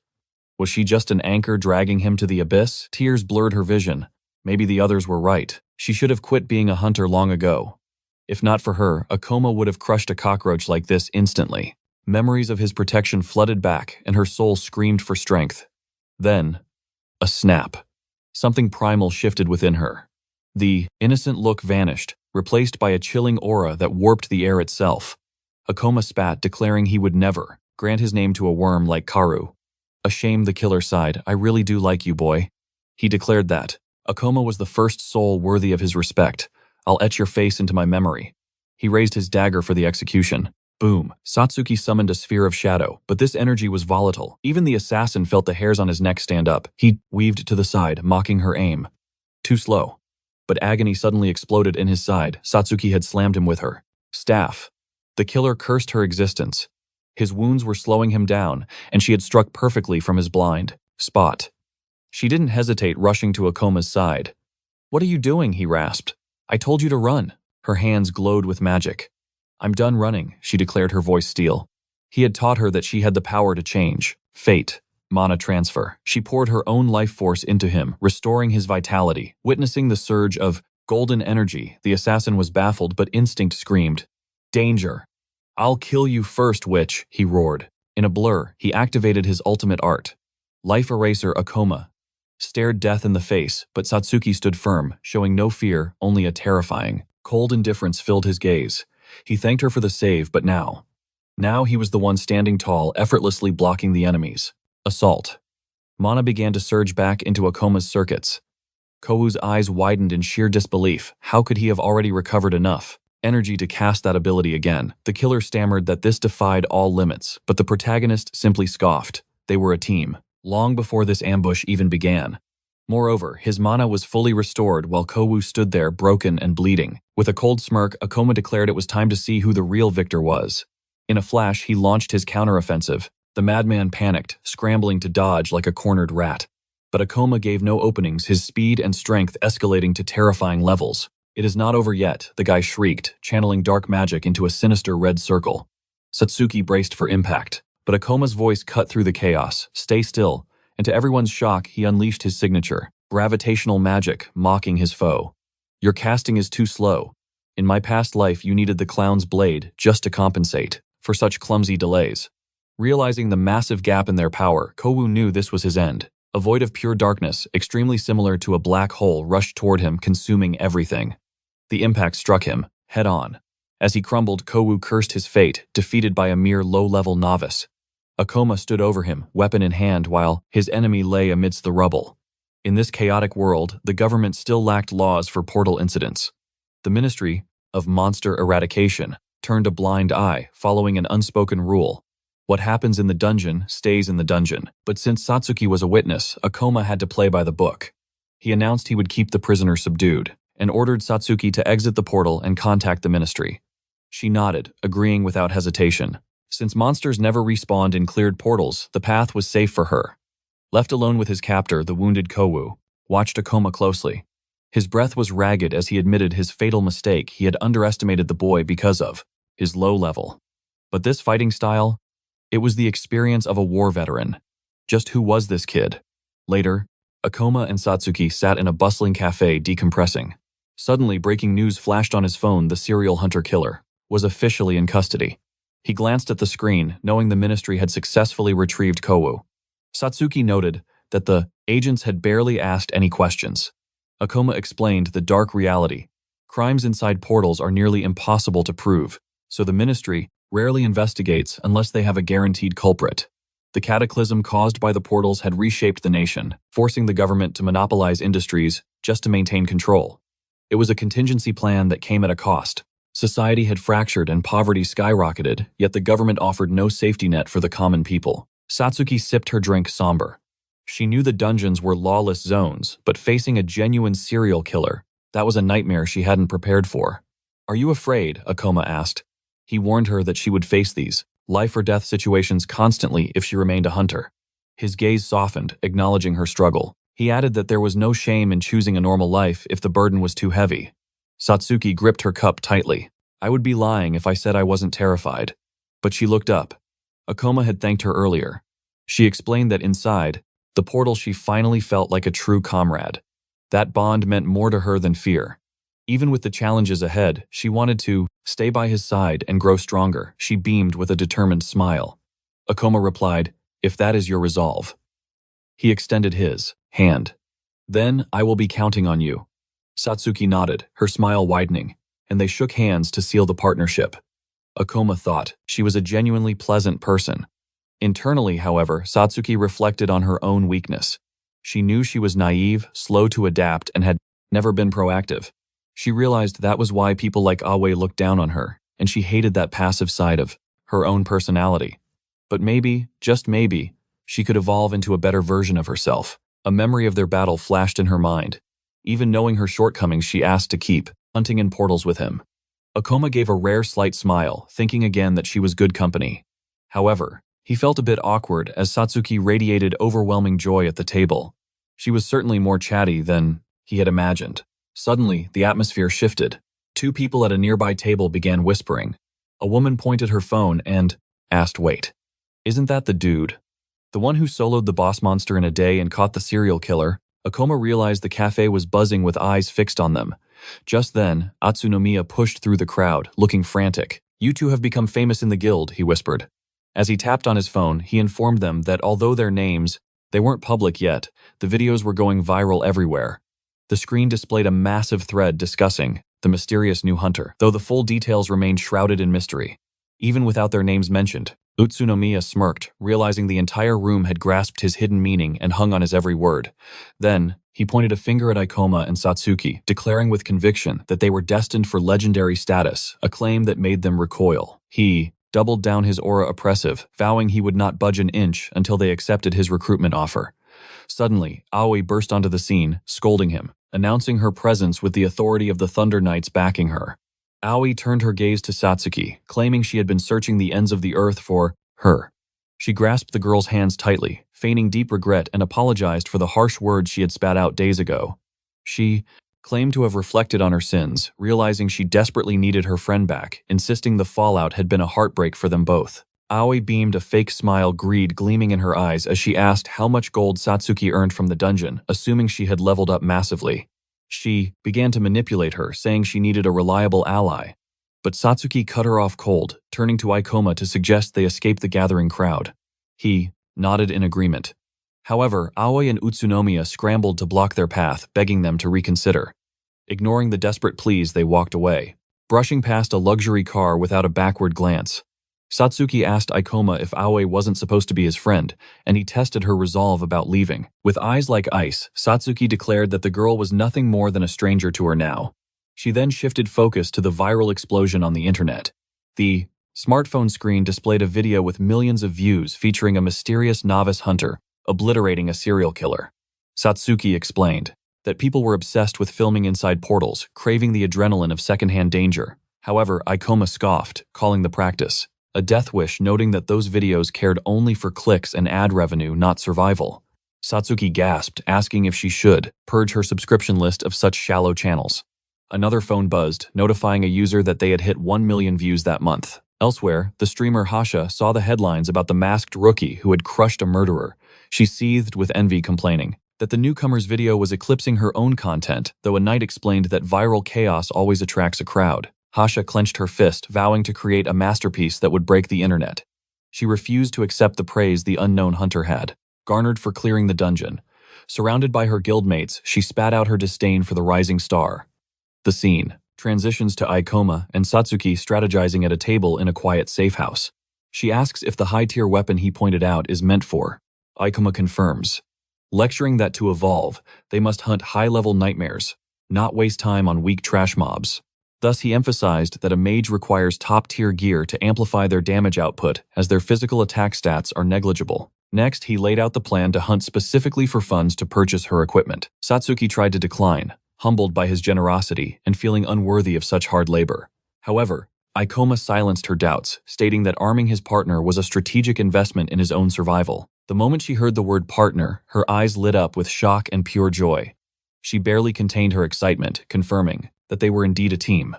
Was she just an anchor dragging him to the abyss? Tears blurred her vision. Maybe the others were right. She should have quit being a hunter long ago. If not for her, Akoma would have crushed a cockroach like this instantly. Memories of his protection flooded back, and her soul screamed for strength. Then, a snap. Something primal shifted within her. The innocent look vanished, replaced by a chilling aura that warped the air itself. Akoma spat, declaring he would never grant his name to a worm like Karu. Ashamed, the killer sighed. "I really do like you, boy." He declared that Akoma was the first soul worthy of his respect. "I'll etch your face into my memory." He raised his dagger for the execution. Boom. Satsuki summoned a sphere of shadow, but this energy was volatile. Even the assassin felt the hairs on his neck stand up. He weaved to the side, mocking her aim. Too slow. But agony suddenly exploded in his side. Satsuki had slammed him with her staff. The killer cursed her existence. His wounds were slowing him down, and she had struck perfectly from his blind spot. She didn't hesitate, rushing to Akoma's side. "What are you doing?" he rasped. "I told you to run." Her hands glowed with magic. "I'm done running," she declared, her voice steel. He had taught her that she had the power to change. Fate. Mana transfer. She poured her own life force into him, restoring his vitality. Witnessing the surge of golden energy, the assassin was baffled, but instinct screamed, "Danger." "I'll kill you first, witch," he roared. In a blur, he activated his ultimate art. Life eraser. Akoma stared death in the face, but Satsuki stood firm, showing no fear, only a terrifying, cold indifference filled his gaze. He thanked her for the save, but now he was the one standing tall, effortlessly blocking the enemies. Assault. Mana began to surge back into Akoma's circuits. Kou's eyes widened in sheer disbelief. How could he have already recovered enough energy to cast that ability again? The killer stammered that this defied all limits, but the protagonist simply scoffed. They were a team, long before this ambush even began. Moreover, his mana was fully restored while Kou stood there broken and bleeding. With a cold smirk, Akoma declared it was time to see who the real victor was. In a flash, he launched his counteroffensive. The madman panicked, scrambling to dodge like a cornered rat. But Akoma gave no openings, his speed and strength escalating to terrifying levels. "It is not over yet," the guy shrieked, channeling dark magic into a sinister red circle. Satsuki braced for impact, but Akoma's voice cut through the chaos. "Stay still." And to everyone's shock, he unleashed his signature, gravitational magic, mocking his foe. "Your casting is too slow. In my past life, you needed the clown's blade just to compensate for such clumsy delays." Realizing the massive gap in their power, Kou knew this was his end. A void of pure darkness, extremely similar to a black hole, rushed toward him, consuming everything. The impact struck him, head on. As he crumbled, Kou cursed his fate, defeated by a mere low-level novice. Akoma stood over him, weapon in hand, while his enemy lay amidst the rubble. In this chaotic world, the government still lacked laws for portal incidents. The Ministry of Monster Eradication turned a blind eye, following an unspoken rule. What happens in the dungeon stays in the dungeon. But since Satsuki was a witness, Akoma had to play by the book. He announced he would keep the prisoner subdued, and ordered Satsuki to exit the portal and contact the ministry. She nodded, agreeing without hesitation. Since monsters never respawned in cleared portals, the path was safe for her. Left alone with his captor, the wounded Kou watched Akoma closely. His breath was ragged as he admitted his fatal mistake. He had underestimated the boy because of his low level. But this fighting style, it was the experience of a war veteran. Just who was this kid? Later, Akoma and Satsuki sat in a bustling cafe decompressing. Suddenly, breaking news flashed on his phone. The serial hunter killer was officially in custody. He glanced at the screen, knowing the ministry had successfully retrieved Kou. Satsuki noted that the agents had barely asked any questions. Akoma explained the dark reality. Crimes inside portals are nearly impossible to prove, so the ministry rarely investigates unless they have a guaranteed culprit. The cataclysm caused by the portals had reshaped the nation, forcing the government to monopolize industries just to maintain control. It was a contingency plan that came at a cost. Society had fractured and poverty skyrocketed, yet the government offered no safety net for the common people. Satsuki sipped her drink somber. She knew the dungeons were lawless zones, but facing a genuine serial killer, that was a nightmare she hadn't prepared for. "Are you afraid?" Akoma asked. He warned her that she would face these life-or-death situations constantly if she remained a hunter. His gaze softened, acknowledging her struggle. He added that there was no shame in choosing a normal life if the burden was too heavy. Satsuki gripped her cup tightly. "I would be lying if I said I wasn't terrified." But she looked up. Akoma had thanked her earlier. She explained that inside the portal she finally felt like a true comrade. That bond meant more to her than fear. Even with the challenges ahead, she wanted to stay by his side and grow stronger. She beamed with a determined smile. Akoma replied, "If that is your resolve." He extended his hand. "Then I will be counting on you." Satsuki nodded, her smile widening, and they shook hands to seal the partnership. Akoma thought she was a genuinely pleasant person. Internally, however, Satsuki reflected on her own weakness. She knew she was naive, slow to adapt, and had never been proactive. She realized that was why people like Awe looked down on her, and she hated that passive side of her own personality. But maybe, just maybe, she could evolve into a better version of herself. A memory of their battle flashed in her mind. Even knowing her shortcomings, she asked to keep hunting in portals with him. Akoma gave a rare slight smile, thinking again that she was good company. However, he felt a bit awkward as Satsuki radiated overwhelming joy at the table. She was certainly more chatty than he had imagined. Suddenly, the atmosphere shifted. Two people at a nearby table began whispering. A woman pointed her phone and asked, "Wait, isn't that the dude? The one who soloed the boss monster in a day and caught the serial killer?" Akoma realized the cafe was buzzing with eyes fixed on them. Just then, Atsunomiya pushed through the crowd, looking frantic. "You two have become famous in the guild," he whispered. As he tapped on his phone, he informed them that although their names, they weren't public yet, the videos were going viral everywhere. The screen displayed a massive thread discussing the mysterious new hunter, though the full details remained shrouded in mystery. Even without their names mentioned, Utsunomiya smirked, realizing the entire room had grasped his hidden meaning and hung on his every word. Then, he pointed a finger at Ikoma and Satsuki, declaring with conviction that they were destined for legendary status, a claim that made them recoil. He doubled down his aura oppressive, vowing he would not budge an inch until they accepted his recruitment offer. Suddenly, Aoi burst onto the scene, scolding him, announcing her presence with the authority of the Thunder Knights backing her. Aoi turned her gaze to Satsuki, claiming she had been searching the ends of the earth for her. She grasped the girl's hands tightly, feigning deep regret, and apologized for the harsh words she had spat out days ago. She claimed to have reflected on her sins, realizing she desperately needed her friend back, insisting the fallout had been a heartbreak for them both. Aoi beamed a fake smile, greed gleaming in her eyes as she asked how much gold Satsuki earned from the dungeon, assuming she had leveled up massively. She began to manipulate her, saying she needed a reliable ally. But Satsuki cut her off cold, turning to Ikoma to suggest they escape the gathering crowd. He nodded in agreement. However, Aoi and Utsunomiya scrambled to block their path, begging them to reconsider. Ignoring the desperate pleas, they walked away, brushing past a luxury car without a backward glance. Satsuki asked Ikoma if Aoi wasn't supposed to be his friend, and he tested her resolve about leaving. With eyes like ice, Satsuki declared that the girl was nothing more than a stranger to her now. She then shifted focus to the viral explosion on the internet. The smartphone screen displayed a video with millions of views featuring a mysterious novice hunter obliterating a serial killer. Satsuki explained that people were obsessed with filming inside portals, craving the adrenaline of secondhand danger. However, Ikoma scoffed, calling the practice a death wish, noting that those videos cared only for clicks and ad revenue, not survival. Satsuki gasped, asking if she should purge her subscription list of such shallow channels. Another phone buzzed, notifying a user that they had hit 1 million views that month. Elsewhere, the streamer Hasha saw the headlines about the masked rookie who had crushed a murderer. She seethed with envy, complaining that the newcomer's video was eclipsing her own content, though a knight explained that viral chaos always attracts a crowd. Hasha clenched her fist, vowing to create a masterpiece that would break the internet. She refused to accept the praise the unknown hunter had. garnered for clearing the dungeon. Surrounded by her guildmates, she spat out her disdain for the rising star. The scene transitions to Ikoma and Satsuki strategizing at a table in a quiet safe house. She asks if the high-tier weapon he pointed out is meant for. Ikoma confirms, lecturing that to evolve, they must hunt high-level nightmares, not waste time on weak trash mobs. Thus, he emphasized that a mage requires top-tier gear to amplify their damage output, as their physical attack stats are negligible. Next, he laid out the plan to hunt specifically for funds to purchase her equipment. Satsuki tried to decline, humbled by his generosity and feeling unworthy of such hard labor. However, Ikoma silenced her doubts, stating that arming his partner was a strategic investment in his own survival. The moment she heard the word partner, her eyes lit up with shock and pure joy. She barely contained her excitement, confirming that they were indeed a team.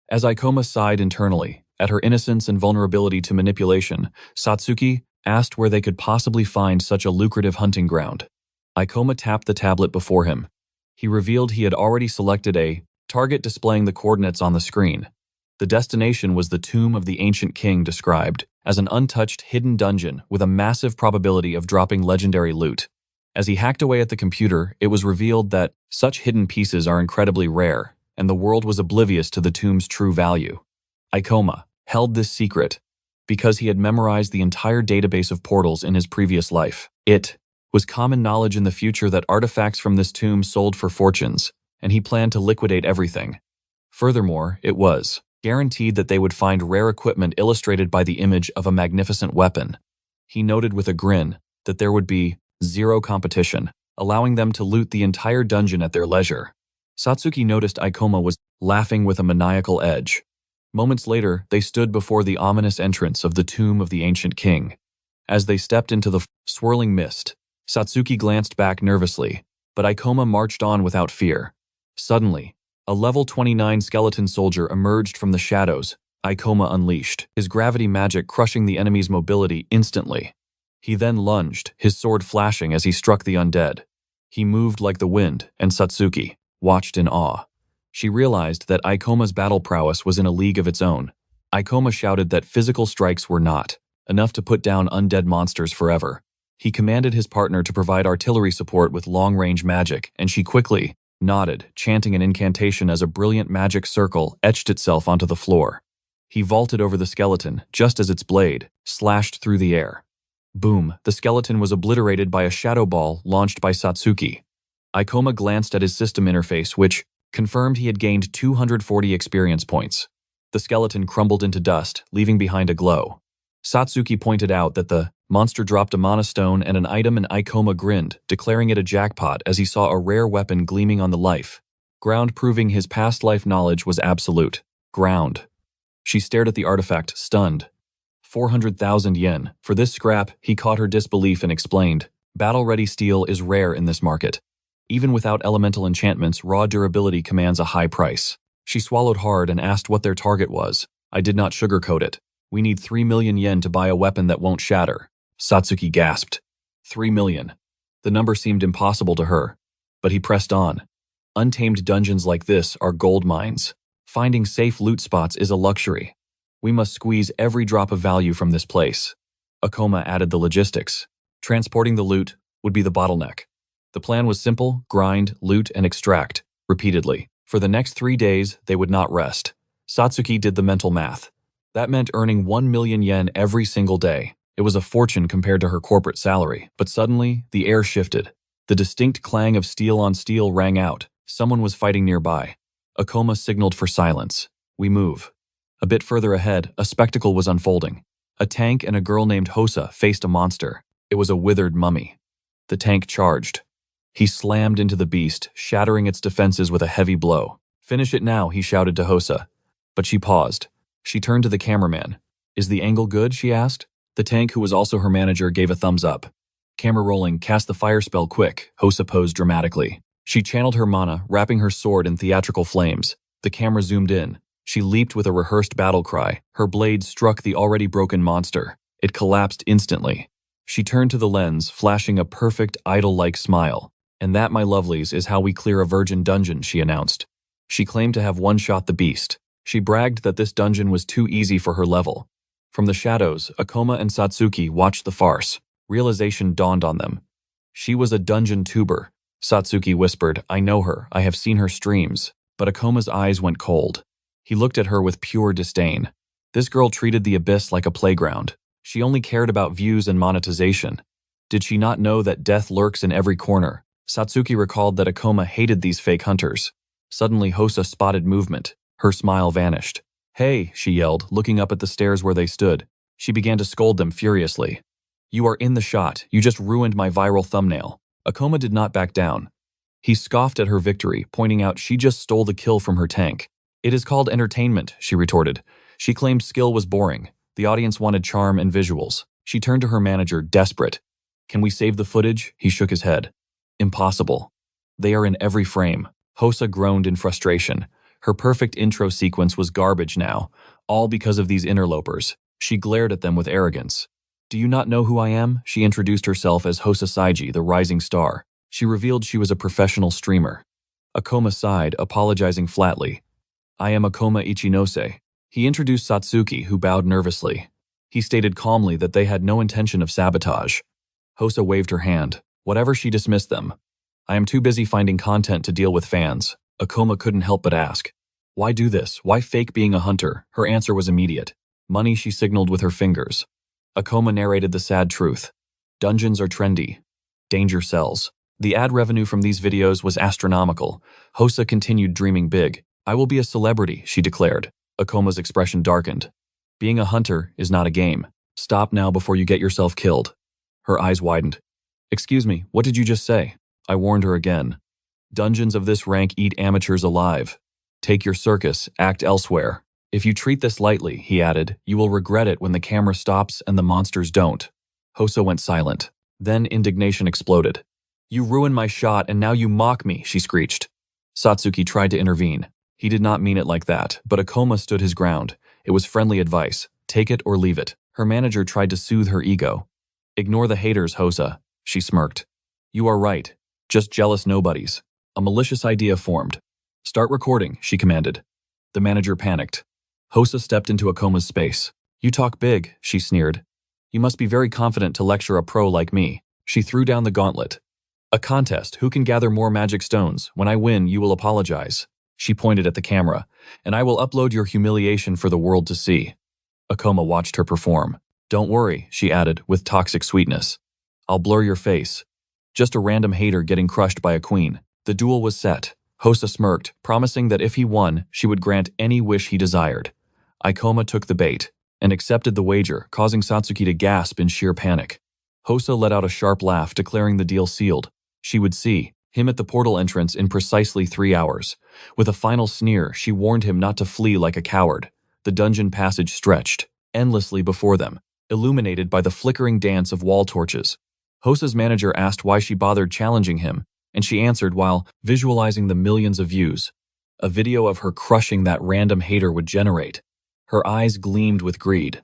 As Ikoma sighed internally, at her innocence and vulnerability to manipulation, Satsuki asked where they could possibly find such a lucrative hunting ground. Ikoma tapped the tablet before him. He revealed he had already selected a target displaying the coordinates on the screen. The destination was the tomb of the ancient king, described as an untouched hidden dungeon with a massive probability of dropping legendary loot. As he hacked away at the computer, it was revealed that such hidden pieces are incredibly rare, and the world was oblivious to the tomb's true value. Ikoma held this secret because he had memorized the entire database of portals in his previous life. It was common knowledge in the future that artifacts from this tomb sold for fortunes, and he planned to liquidate everything. Furthermore, it was guaranteed that they would find rare equipment illustrated by the image of a magnificent weapon. He noted with a grin that there would be zero competition, allowing them to loot the entire dungeon at their leisure. Satsuki noticed Ikoma was laughing with a maniacal edge. Moments later, they stood before the ominous entrance of the tomb of the ancient king. As they stepped into the swirling mist, Satsuki glanced back nervously, but Ikoma marched on without fear. Suddenly, a level 29 skeleton soldier emerged from the shadows. Ikoma unleashed his gravity magic, crushing the enemy's mobility instantly. He then lunged, his sword flashing as he struck the undead. He moved like the wind, and Satsuki watched in awe. She realized that Ikoma's battle prowess was in a league of its own. Ikoma shouted that physical strikes were not enough to put down undead monsters forever. He commanded his partner to provide artillery support with long-range magic, and she quickly nodded, chanting an incantation as a brilliant magic circle etched itself onto the floor. He vaulted over the skeleton, just as its blade slashed through the air. Boom, the skeleton was obliterated by a shadow ball launched by Satsuki. Ikoma glanced at his system interface, which confirmed he had gained 240 experience points. The skeleton crumbled into dust, leaving behind a glow. Satsuki pointed out that the monster dropped a mana stone and an item, and Ikoma grinned, declaring it a jackpot as he saw a rare weapon gleaming on the life ground, proving his past life knowledge was absolute. Ground. She stared at the artifact, stunned. 400,000 yen. For this scrap, he caught her disbelief and explained, battle-ready steel is rare in this market. Even without elemental enchantments, raw durability commands a high price. She swallowed hard and asked what their target was. I did not sugarcoat it. We need 3 million yen to buy a weapon that won't shatter. Satsuki gasped. 3 million. The number seemed impossible to her, but he pressed on. Untamed dungeons like this are gold mines. Finding safe loot spots is a luxury. We must squeeze every drop of value from this place. Ikoma added the logistics. Transporting the loot would be the bottleneck. The plan was simple: grind, loot, and extract, repeatedly. For the next 3 days, they would not rest. Satsuki did the mental math. That meant earning 1 million yen every single day. It was a fortune compared to her corporate salary. But suddenly, the air shifted. The distinct clang of steel on steel rang out. Someone was fighting nearby. Ikoma signaled for silence. We move. A bit further ahead, a spectacle was unfolding. A tank and a girl named Hosa faced a monster. It was a withered mummy. The tank charged. He slammed into the beast, shattering its defenses with a heavy blow. Finish it now, he shouted to Hosa. But she paused. She turned to the cameraman. Is the angle good, she asked. The tank, who was also her manager, gave a thumbs up. Camera rolling, cast the fire spell quick, Hosa posed dramatically. She channeled her mana, wrapping her sword in theatrical flames. The camera zoomed in. She leaped with a rehearsed battle cry. Her blade struck the already broken monster. It collapsed instantly. She turned to the lens, flashing a perfect, idol-like smile. And that, my lovelies, is how we clear a virgin dungeon, she announced. She claimed to have one-shot the beast. She bragged that this dungeon was too easy for her level. From the shadows, Ikoma and Satsuki watched the farce. Realization dawned on them. She was a dungeon tuber. Satsuki whispered, I know her, I have seen her streams. But Akoma's eyes went cold. He looked at her with pure disdain. This girl treated the abyss like a playground. She only cared about views and monetization. Did she not know that death lurks in every corner? Satsuki recalled that Akoma hated these fake hunters. Suddenly Hosa spotted movement. Her smile vanished. Hey, she yelled, looking up at the stairs where they stood. She began to scold them furiously. You are in the shot. You just ruined my viral thumbnail. Akoma did not back down. He scoffed at her victory, pointing out she just stole the kill from her tank. It is called entertainment, she retorted. She claimed skill was boring. The audience wanted charm and visuals. She turned to her manager, desperate. Can we save the footage? He shook his head. Impossible. They are in every frame. Hosa groaned in frustration. Her perfect intro sequence was garbage now, all because of these interlopers. She glared at them with arrogance. Do you not know who I am? She introduced herself as Hosa Saiji, the rising star. She revealed she was a professional streamer. Akoma sighed, apologizing flatly. I am Akoma Ichinose. He introduced Satsuki, who bowed nervously. He stated calmly that they had no intention of sabotage. Hosa waved her hand. Whatever, she dismissed them. I am too busy finding content to deal with fans. Akoma couldn't help but ask. Why do this? Why fake being a hunter? Her answer was immediate. Money, she signaled with her fingers. Akoma narrated the sad truth. Dungeons are trendy. Danger sells. The ad revenue from these videos was astronomical. Hosa continued dreaming big. I will be a celebrity, she declared. Akoma's expression darkened. Being a hunter is not a game. Stop now before you get yourself killed. Her eyes widened. Excuse me, what did you just say? I warned her again. Dungeons of this rank eat amateurs alive. Take your circus, act elsewhere. If you treat this lightly, he added, you will regret it when the camera stops and the monsters don't. Hosa went silent. Then indignation exploded. You ruined my shot and now you mock me, she screeched. Satsuki tried to intervene. He did not mean it like that, but Akoma stood his ground. It was friendly advice. Take it or leave it. Her manager tried to soothe her ego. Ignore the haters, Hosa, she smirked. You are right. Just jealous nobodies. A malicious idea formed. Start recording, she commanded. The manager panicked. Hosa stepped into Akoma's space. You talk big, she sneered. You must be very confident to lecture a pro like me. She threw down the gauntlet. A contest, who can gather more magic stones? When I win, you will apologize. She pointed at the camera. And I will upload your humiliation for the world to see. Akoma watched her perform. Don't worry, she added, with toxic sweetness. I'll blur your face. Just a random hater getting crushed by a queen. The duel was set. Hosa smirked, promising that if he won, she would grant any wish he desired. Akoma took the bait and accepted the wager, causing Satsuki to gasp in sheer panic. Hosa let out a sharp laugh, declaring the deal sealed. She would see him at the portal entrance in precisely 3 hours. With a final sneer, she warned him not to flee like a coward. The dungeon passage stretched endlessly before them, illuminated by the flickering dance of wall torches. Hosa's manager asked why she bothered challenging him, and she answered while visualizing the millions of views a video of her crushing that random hater would generate. Her eyes gleamed with greed.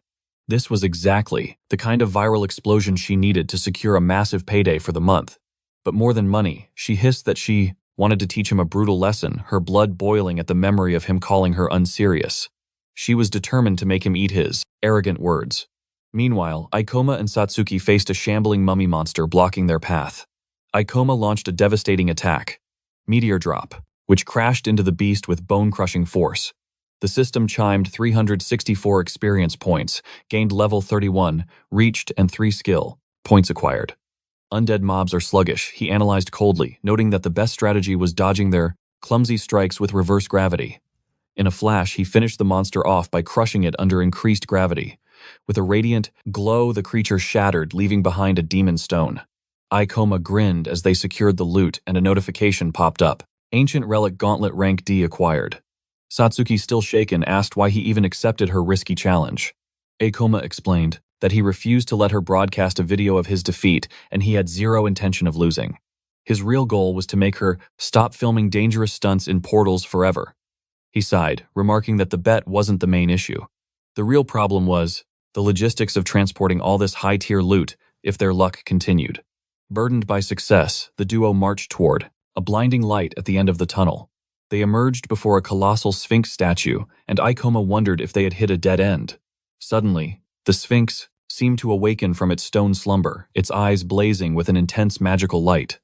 This was exactly the kind of viral explosion she needed to secure a massive payday for the month. But more than money, she hissed that she wanted to teach him a brutal lesson, her blood boiling at the memory of him calling her unserious. She was determined to make him eat his arrogant words. Meanwhile, Akoma and Satsuki faced a shambling mummy monster blocking their path. Akoma launched a devastating attack, Meteor Drop, which crashed into the beast with bone-crushing force. The system chimed 364 experience points, gained level 31, reached, and 3 skill points acquired. Undead mobs are sluggish, he analyzed coldly, noting that the best strategy was dodging their clumsy strikes with reverse gravity. In a flash, he finished the monster off by crushing it under increased gravity. With a radiant glow, the creature shattered, leaving behind a demon stone. Akoma grinned as they secured the loot, and a notification popped up. Ancient Relic Gauntlet Rank D acquired. Satsuki, still shaken, asked why he even accepted her risky challenge. Akoma explained that he refused to let her broadcast a video of his defeat, and he had zero intention of losing. His real goal was to make her stop filming dangerous stunts in portals forever. He sighed, remarking that the bet wasn't the main issue. The real problem was the logistics of transporting all this high-tier loot if their luck continued. Burdened by success, the duo marched toward a blinding light at the end of the tunnel. They emerged before a colossal Sphinx statue, and Akoma wondered if they had hit a dead end. Suddenly, the Sphinx seemed to awaken from its stone slumber, its eyes blazing with an intense magical light.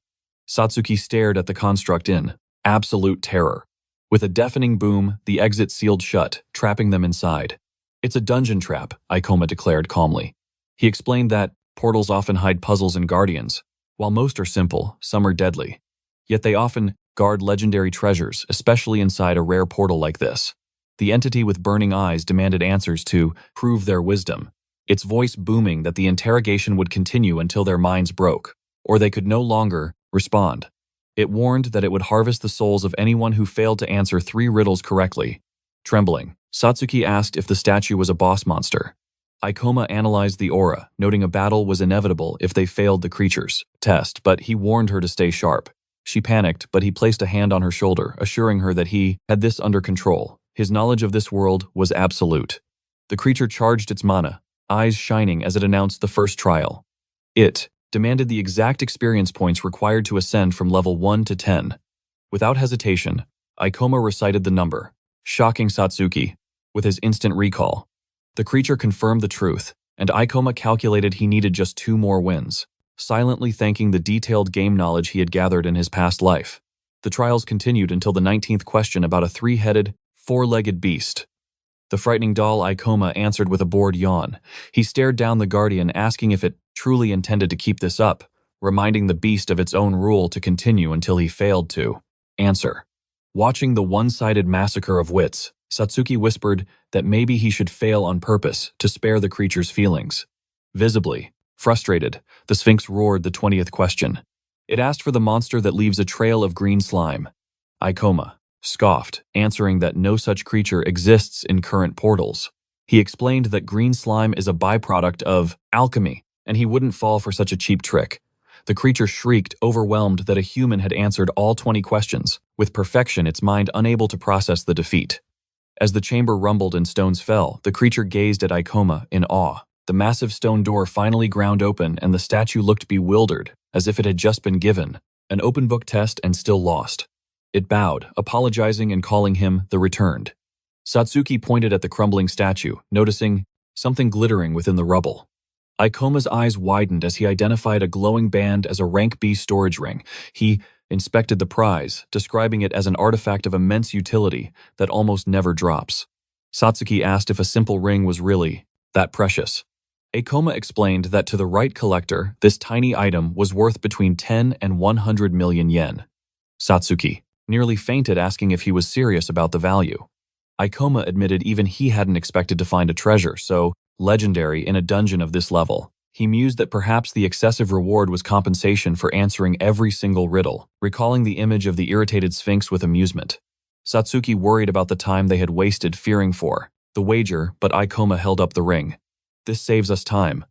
Satsuki stared at the construct in absolute terror. With a deafening boom, the exit sealed shut, trapping them inside. "It's a dungeon trap," Ikoma declared calmly. He explained that portals often hide puzzles and guardians. While most are simple, some are deadly. Yet they often guard legendary treasures, especially inside a rare portal like this. The entity with burning eyes demanded answers to prove their wisdom, its voice booming that the interrogation would continue until their minds broke, or they could no longer respond. It warned that it would harvest the souls of anyone who failed to answer 3 riddles correctly. Trembling, Satsuki asked if the statue was a boss monster. Ikoma analyzed the aura, noting a battle was inevitable if they failed the creature's test, but he warned her to stay sharp. She panicked, but he placed a hand on her shoulder, assuring her that he had this under control. His knowledge of this world was absolute. The creature charged its mana, eyes shining as it announced the first trial. It demanded the exact experience points required to ascend from level 1 to 10. Without hesitation, Ikoma recited the number, shocking Satsuki with his instant recall. The creature confirmed the truth, and Ikoma calculated he needed just 2 more wins, silently thanking the detailed game knowledge he had gathered in his past life. The trials continued until the 19th question about a 3-headed, 4-legged beast. The frightening doll Ikoma answered with a bored yawn. He stared down the guardian, asking if it truly intended to keep this up, reminding the beast of its own rule to continue until he failed to answer. Watching the one-sided massacre of wits, Satsuki whispered that maybe he should fail on purpose to spare the creature's feelings. Visibly frustrated, the Sphinx roared the 20th question. It asked for the monster that leaves a trail of green slime. Ikoma scoffed, answering that no such creature exists in current portals. He explained that green slime is a byproduct of alchemy, and he wouldn't fall for such a cheap trick. The creature shrieked, overwhelmed that a human had answered all 20 questions, with perfection, its mind unable to process the defeat. As the chamber rumbled and stones fell, the creature gazed at Ikoma in awe. The massive stone door finally ground open, and the statue looked bewildered, as if it had just been given an open book test and still lost. It bowed, apologizing and calling him the Returned. Satsuki pointed at the crumbling statue, noticing something glittering within the rubble. Ikoma's eyes widened as he identified a glowing band as a rank B storage ring. He inspected the prize, describing it as an artifact of immense utility that almost never drops. Satsuki asked if a simple ring was really that precious. Ikoma explained that to the right collector, this tiny item was worth between 10 and 100 million yen. Satsuki nearly fainted, asking if he was serious about the value. Ikoma admitted even he hadn't expected to find a treasure so legendary in a dungeon of this level. He mused that perhaps the excessive reward was compensation for answering every single riddle, recalling the image of the irritated Sphinx with amusement. Satsuki worried about the time they had wasted fearing for the wager, but Ikoma held up the ring. "This saves us time.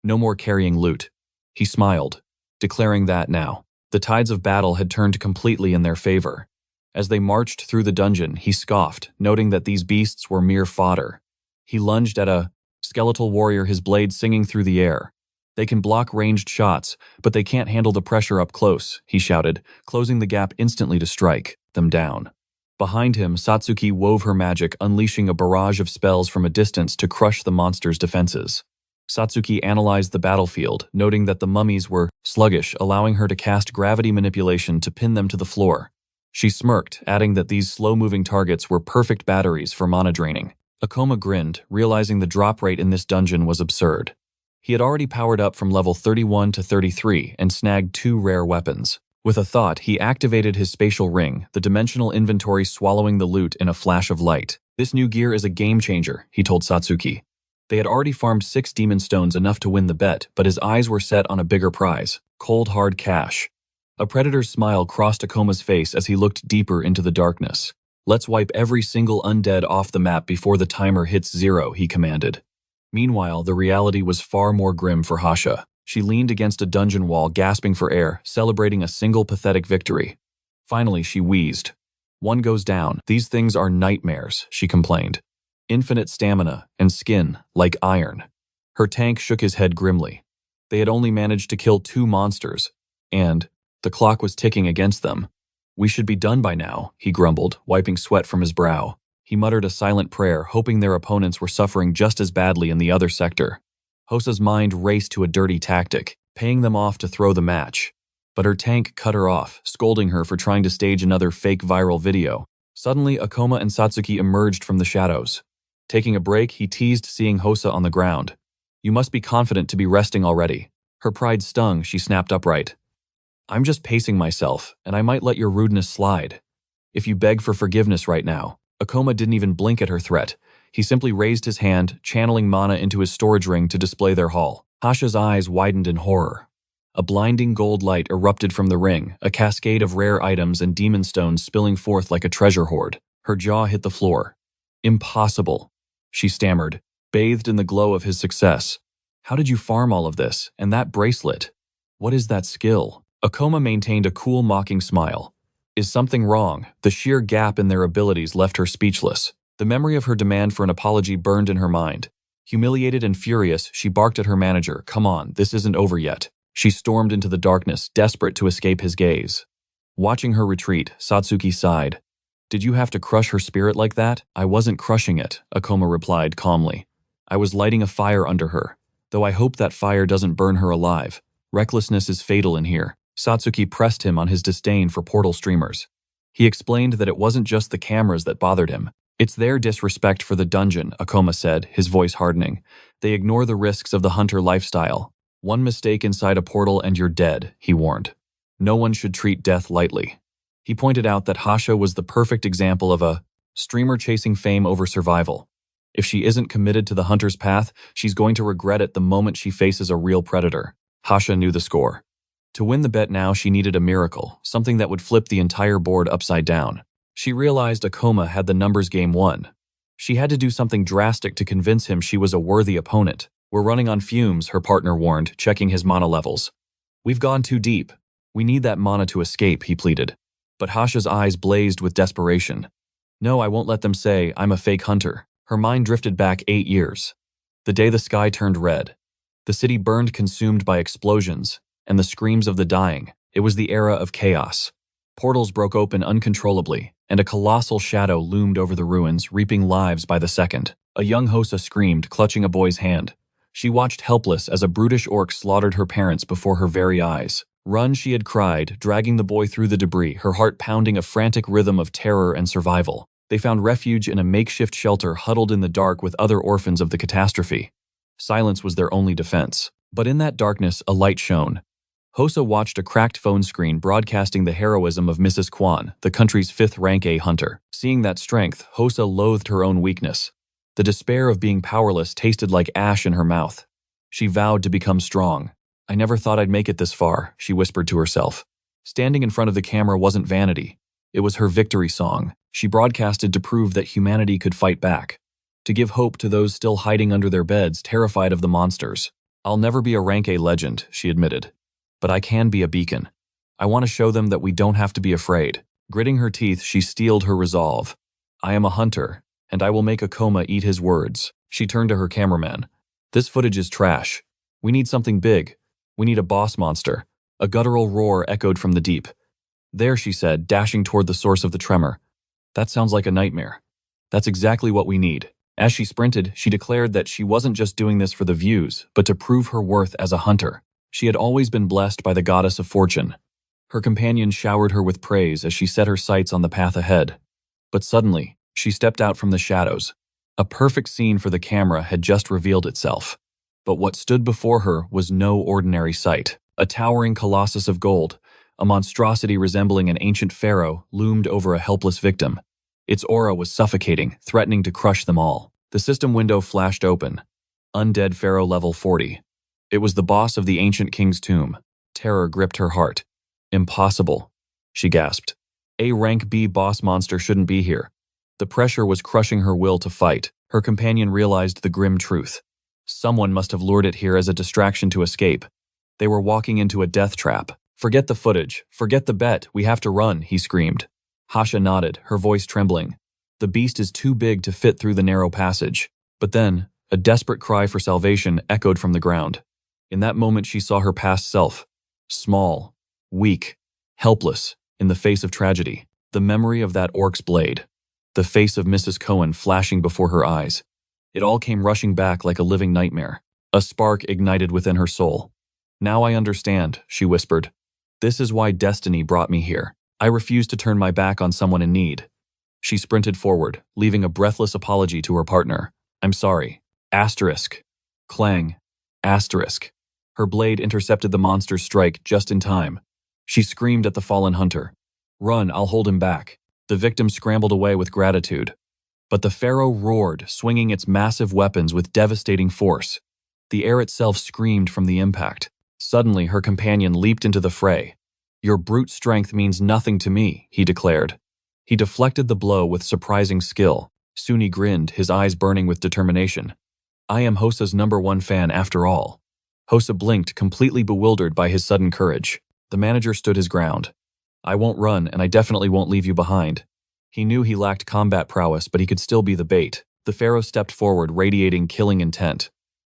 No more carrying loot." He smiled, declaring that now the tides of battle had turned completely in their favor. As they marched through the dungeon, he scoffed, noting that these beasts were mere fodder. He lunged at a skeletal warrior, his blade singing through the air. "They can block ranged shots, but they can't handle the pressure up close," he shouted, closing the gap instantly to strike them down. Behind him, Satsuki wove her magic, unleashing a barrage of spells from a distance to crush the monster's defenses. Satsuki analyzed the battlefield, noting that the mummies were sluggish, allowing her to cast gravity manipulation to pin them to the floor. She smirked, adding that these slow-moving targets were perfect batteries for mana draining. Ikoma grinned, realizing the drop rate in this dungeon was absurd. He had already powered up from level 31 to 33 and snagged 2 rare weapons. With a thought, he activated his spatial ring, the dimensional inventory swallowing the loot in a flash of light. "This new gear is a game changer," he told Satsuki. They had already farmed 6 demon stones, enough to win the bet, but his eyes were set on a bigger prize, cold hard cash. A predator's smile crossed Ikoma's face as he looked deeper into the darkness. "Let's wipe every single undead off the map before the timer hits 0, he commanded. Meanwhile, the reality was far more grim for Hasha. She leaned against a dungeon wall, gasping for air, celebrating a single pathetic victory. Finally, she wheezed. "One goes down. These things are nightmares," she complained. "Infinite stamina and skin like iron." Her tank shook his head grimly. They had only managed to kill 2 monsters, and the clock was ticking against them. "We should be done by now," he grumbled, wiping sweat from his brow. He muttered a silent prayer, hoping their opponents were suffering just as badly in the other sector. Hosa's mind raced to a dirty tactic, paying them off to throw the match. But her tank cut her off, scolding her for trying to stage another fake viral video. Suddenly, Akoma and Satsuki emerged from the shadows. Taking a break, he teased seeing Hosa on the ground. "You must be confident to be resting already." Her pride stung, she snapped upright. "I'm just pacing myself, and I might let your rudeness slide. If you beg for forgiveness right now." Akoma didn't even blink at her threat. He simply raised his hand, channeling mana into his storage ring to display their haul. Hasha's eyes widened in horror. A blinding gold light erupted from the ring, a cascade of rare items and demon stones spilling forth like a treasure hoard. Her jaw hit the floor. "Impossible," she stammered, bathed in the glow of his success. "How did you farm all of this? And that bracelet? What is that skill?" Akoma maintained a cool, mocking smile. "Is something wrong?" The sheer gap in their abilities left her speechless. The memory of her demand for an apology burned in her mind. Humiliated and furious, she barked at her manager. "Come on, this isn't over yet." She stormed into the darkness, desperate to escape his gaze. Watching her retreat, Satsuki sighed. "Did you have to crush her spirit like that?" "I wasn't crushing it," Akoma replied calmly. "I was lighting a fire under her. Though I hope that fire doesn't burn her alive. Recklessness is fatal in here." Satsuki pressed him on his disdain for portal streamers. He explained that it wasn't just the cameras that bothered him. "It's their disrespect for the dungeon," Akoma said, his voice hardening. "They ignore the risks of the hunter lifestyle. One mistake inside a portal and you're dead," he warned. No one should treat death lightly. He pointed out that Hasha was the perfect example of a streamer chasing fame over survival. If she isn't committed to the hunter's path, she's going to regret it the moment she faces a real predator. Hasha knew the score. To win the bet now, she needed a miracle, something that would flip the entire board upside down. She realized Akoma had the numbers game won. She had to do something drastic to convince him she was a worthy opponent. "We're running on fumes," her partner warned, checking his mana levels. "We've gone too deep. We need that mana to escape," he pleaded. But Hasha's eyes blazed with desperation. "No, I won't let them say I'm a fake hunter." Her mind drifted back 8 years. The day the sky turned red. The city burned, consumed by explosions and the screams of the dying. It was the era of chaos. Portals broke open uncontrollably, and a colossal shadow loomed over the ruins, reaping lives by the second. A young Hosa screamed, clutching a boy's hand. She watched helpless as a brutish orc slaughtered her parents before her very eyes. "Run," she had cried, dragging the boy through the debris, her heart pounding a frantic rhythm of terror and survival. They found refuge in a makeshift shelter huddled in the dark with other orphans of the catastrophe. Silence was their only defense. But in that darkness, a light shone. Hosa watched a cracked phone screen broadcasting the heroism of Mrs. Kwan, the country's 5th rank A hunter. Seeing that strength, Hosa loathed her own weakness. The despair of being powerless tasted like ash in her mouth. She vowed to become strong. "I never thought I'd make it this far," she whispered to herself. Standing in front of the camera wasn't vanity. It was her victory song. She broadcasted to prove that humanity could fight back. To give hope to those still hiding under their beds, terrified of the monsters. "I'll never be a rank A legend," she admitted. "But I can be a beacon. I want to show them that we don't have to be afraid." Gritting her teeth, she steeled her resolve. "I am a hunter, and I will make Akoma eat his words." She turned to her cameraman. "This footage is trash. We need something big. We need a boss monster." A guttural roar echoed from the deep. "There," she said, dashing toward the source of the tremor. "That sounds like a nightmare. That's exactly what we need." As she sprinted, she declared that she wasn't just doing this for the views, but to prove her worth as a hunter. She had always been blessed by the goddess of fortune. Her companion showered her with praise as she set her sights on the path ahead. But suddenly, she stepped out from the shadows. A perfect scene for the camera had just revealed itself. But what stood before her was no ordinary sight. A towering colossus of gold, a monstrosity resembling an ancient pharaoh, loomed over a helpless victim. Its aura was suffocating, threatening to crush them all. The system window flashed open. Undead Pharaoh level 40. It was the boss of the ancient king's tomb. Terror gripped her heart. "Impossible," she gasped. "A rank B boss monster shouldn't be here." The pressure was crushing her will to fight. Her companion realized the grim truth. Someone must have lured it here as a distraction to escape. They were walking into a death trap. "Forget the footage. Forget the bet. We have to run," he screamed. Hasha nodded, her voice trembling. "The beast is too big to fit through the narrow passage." But then, a desperate cry for salvation echoed from the ground. In that moment, she saw her past self. Small, weak, helpless, in the face of tragedy. The memory of that orc's blade. The face of Mrs. Cohen flashing before her eyes. It all came rushing back like a living nightmare. A spark ignited within her soul. "Now I understand," she whispered. "This is why destiny brought me here. I refuse to turn my back on someone in need." She sprinted forward, leaving a breathless apology to her partner. "I'm sorry. Asterisk. Clang. Asterisk." Her blade intercepted the monster's strike just in time. She screamed at the fallen hunter. "Run, I'll hold him back." The victim scrambled away with gratitude. But the pharaoh roared, swinging its massive weapons with devastating force. The air itself screamed from the impact. Suddenly, her companion leaped into the fray. "Your brute strength means nothing to me," he declared. He deflected the blow with surprising skill. Soon he grinned, his eyes burning with determination. "I am Hosa's #1 fan after all." Hosa blinked, completely bewildered by his sudden courage. The manager stood his ground. "I won't run, and I definitely won't leave you behind." He knew he lacked combat prowess, but he could still be the bait. The pharaoh stepped forward, radiating killing intent.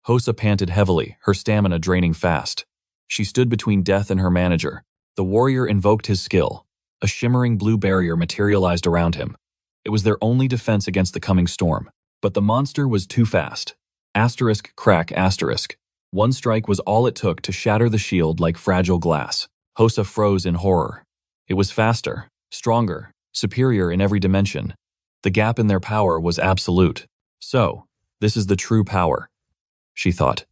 Hosa panted heavily, her stamina draining fast. She stood between death and her manager. The warrior invoked his skill. A shimmering blue barrier materialized around him. It was their only defense against the coming storm. But the monster was too fast. Asterisk, crack, asterisk. One strike was all it took to shatter the shield like fragile glass. Hosa froze in horror. It was faster, stronger, superior in every dimension. The gap in their power was absolute. So, this is the true power, she thought.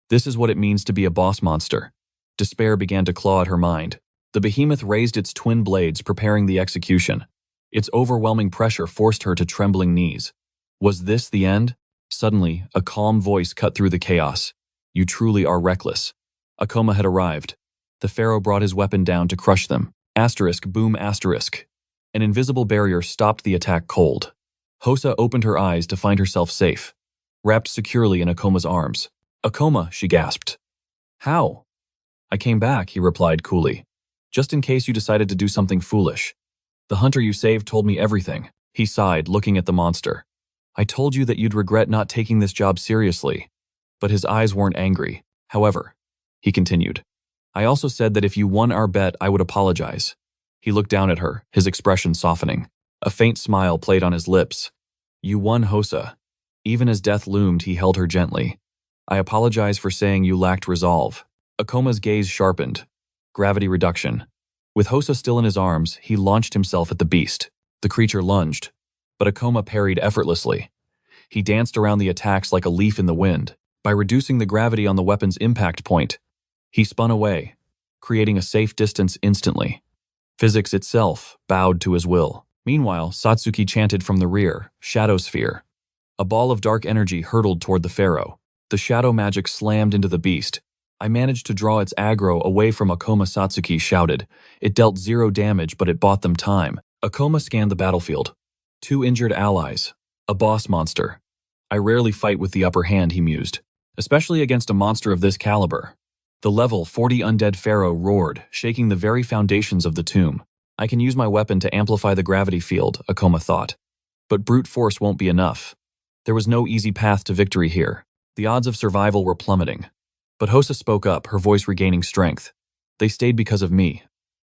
This is what it means to be a boss monster. Despair began to claw at her mind. The behemoth raised its twin blades, preparing the execution. Its overwhelming pressure forced her to trembling knees. Was this the end? Suddenly, a calm voice cut through the chaos. "You truly are reckless." Akoma had arrived. The pharaoh brought his weapon down to crush them. Asterisk, boom, asterisk. An invisible barrier stopped the attack cold. Hosa opened her eyes to find herself safe, wrapped securely in Akoma's arms. "Akoma," she gasped. "How?" "I came back," he replied coolly. "Just in case you decided to do something foolish. The hunter you saved told me everything." He sighed, looking at the monster. "I told you that you'd regret not taking this job seriously." But his eyes weren't angry. "However," he continued, "I also said that if you won our bet, I would apologize." He looked down at her, his expression softening. A faint smile played on his lips. "You won, Hosa." Even as death loomed, he held her gently. "I apologize for saying you lacked resolve." Akoma's gaze sharpened. Gravity reduction. With Hosa still in his arms, he launched himself at the beast. The creature lunged, but Akoma parried effortlessly. He danced around the attacks like a leaf in the wind. By reducing the gravity on the weapon's impact point, he spun away, creating a safe distance instantly. Physics itself bowed to his will. Meanwhile, Satsuki chanted from the rear, "Shadow Sphere." A ball of dark energy hurtled toward the pharaoh. The shadow magic slammed into the beast. "I managed to draw its aggro away from Akoma," Satsuki shouted. "It dealt 0 damage, but it bought them time." Akoma scanned the battlefield. 2 injured allies. A boss monster. "I rarely fight with the upper hand," he mused, "especially against a monster of this caliber." The level 40 undead pharaoh roared, shaking the very foundations of the tomb. "I can use my weapon to amplify the gravity field," Akoma thought. "But brute force won't be enough." There was no easy path to victory here. The odds of survival were plummeting. But Hosa spoke up, her voice regaining strength. "They stayed because of me.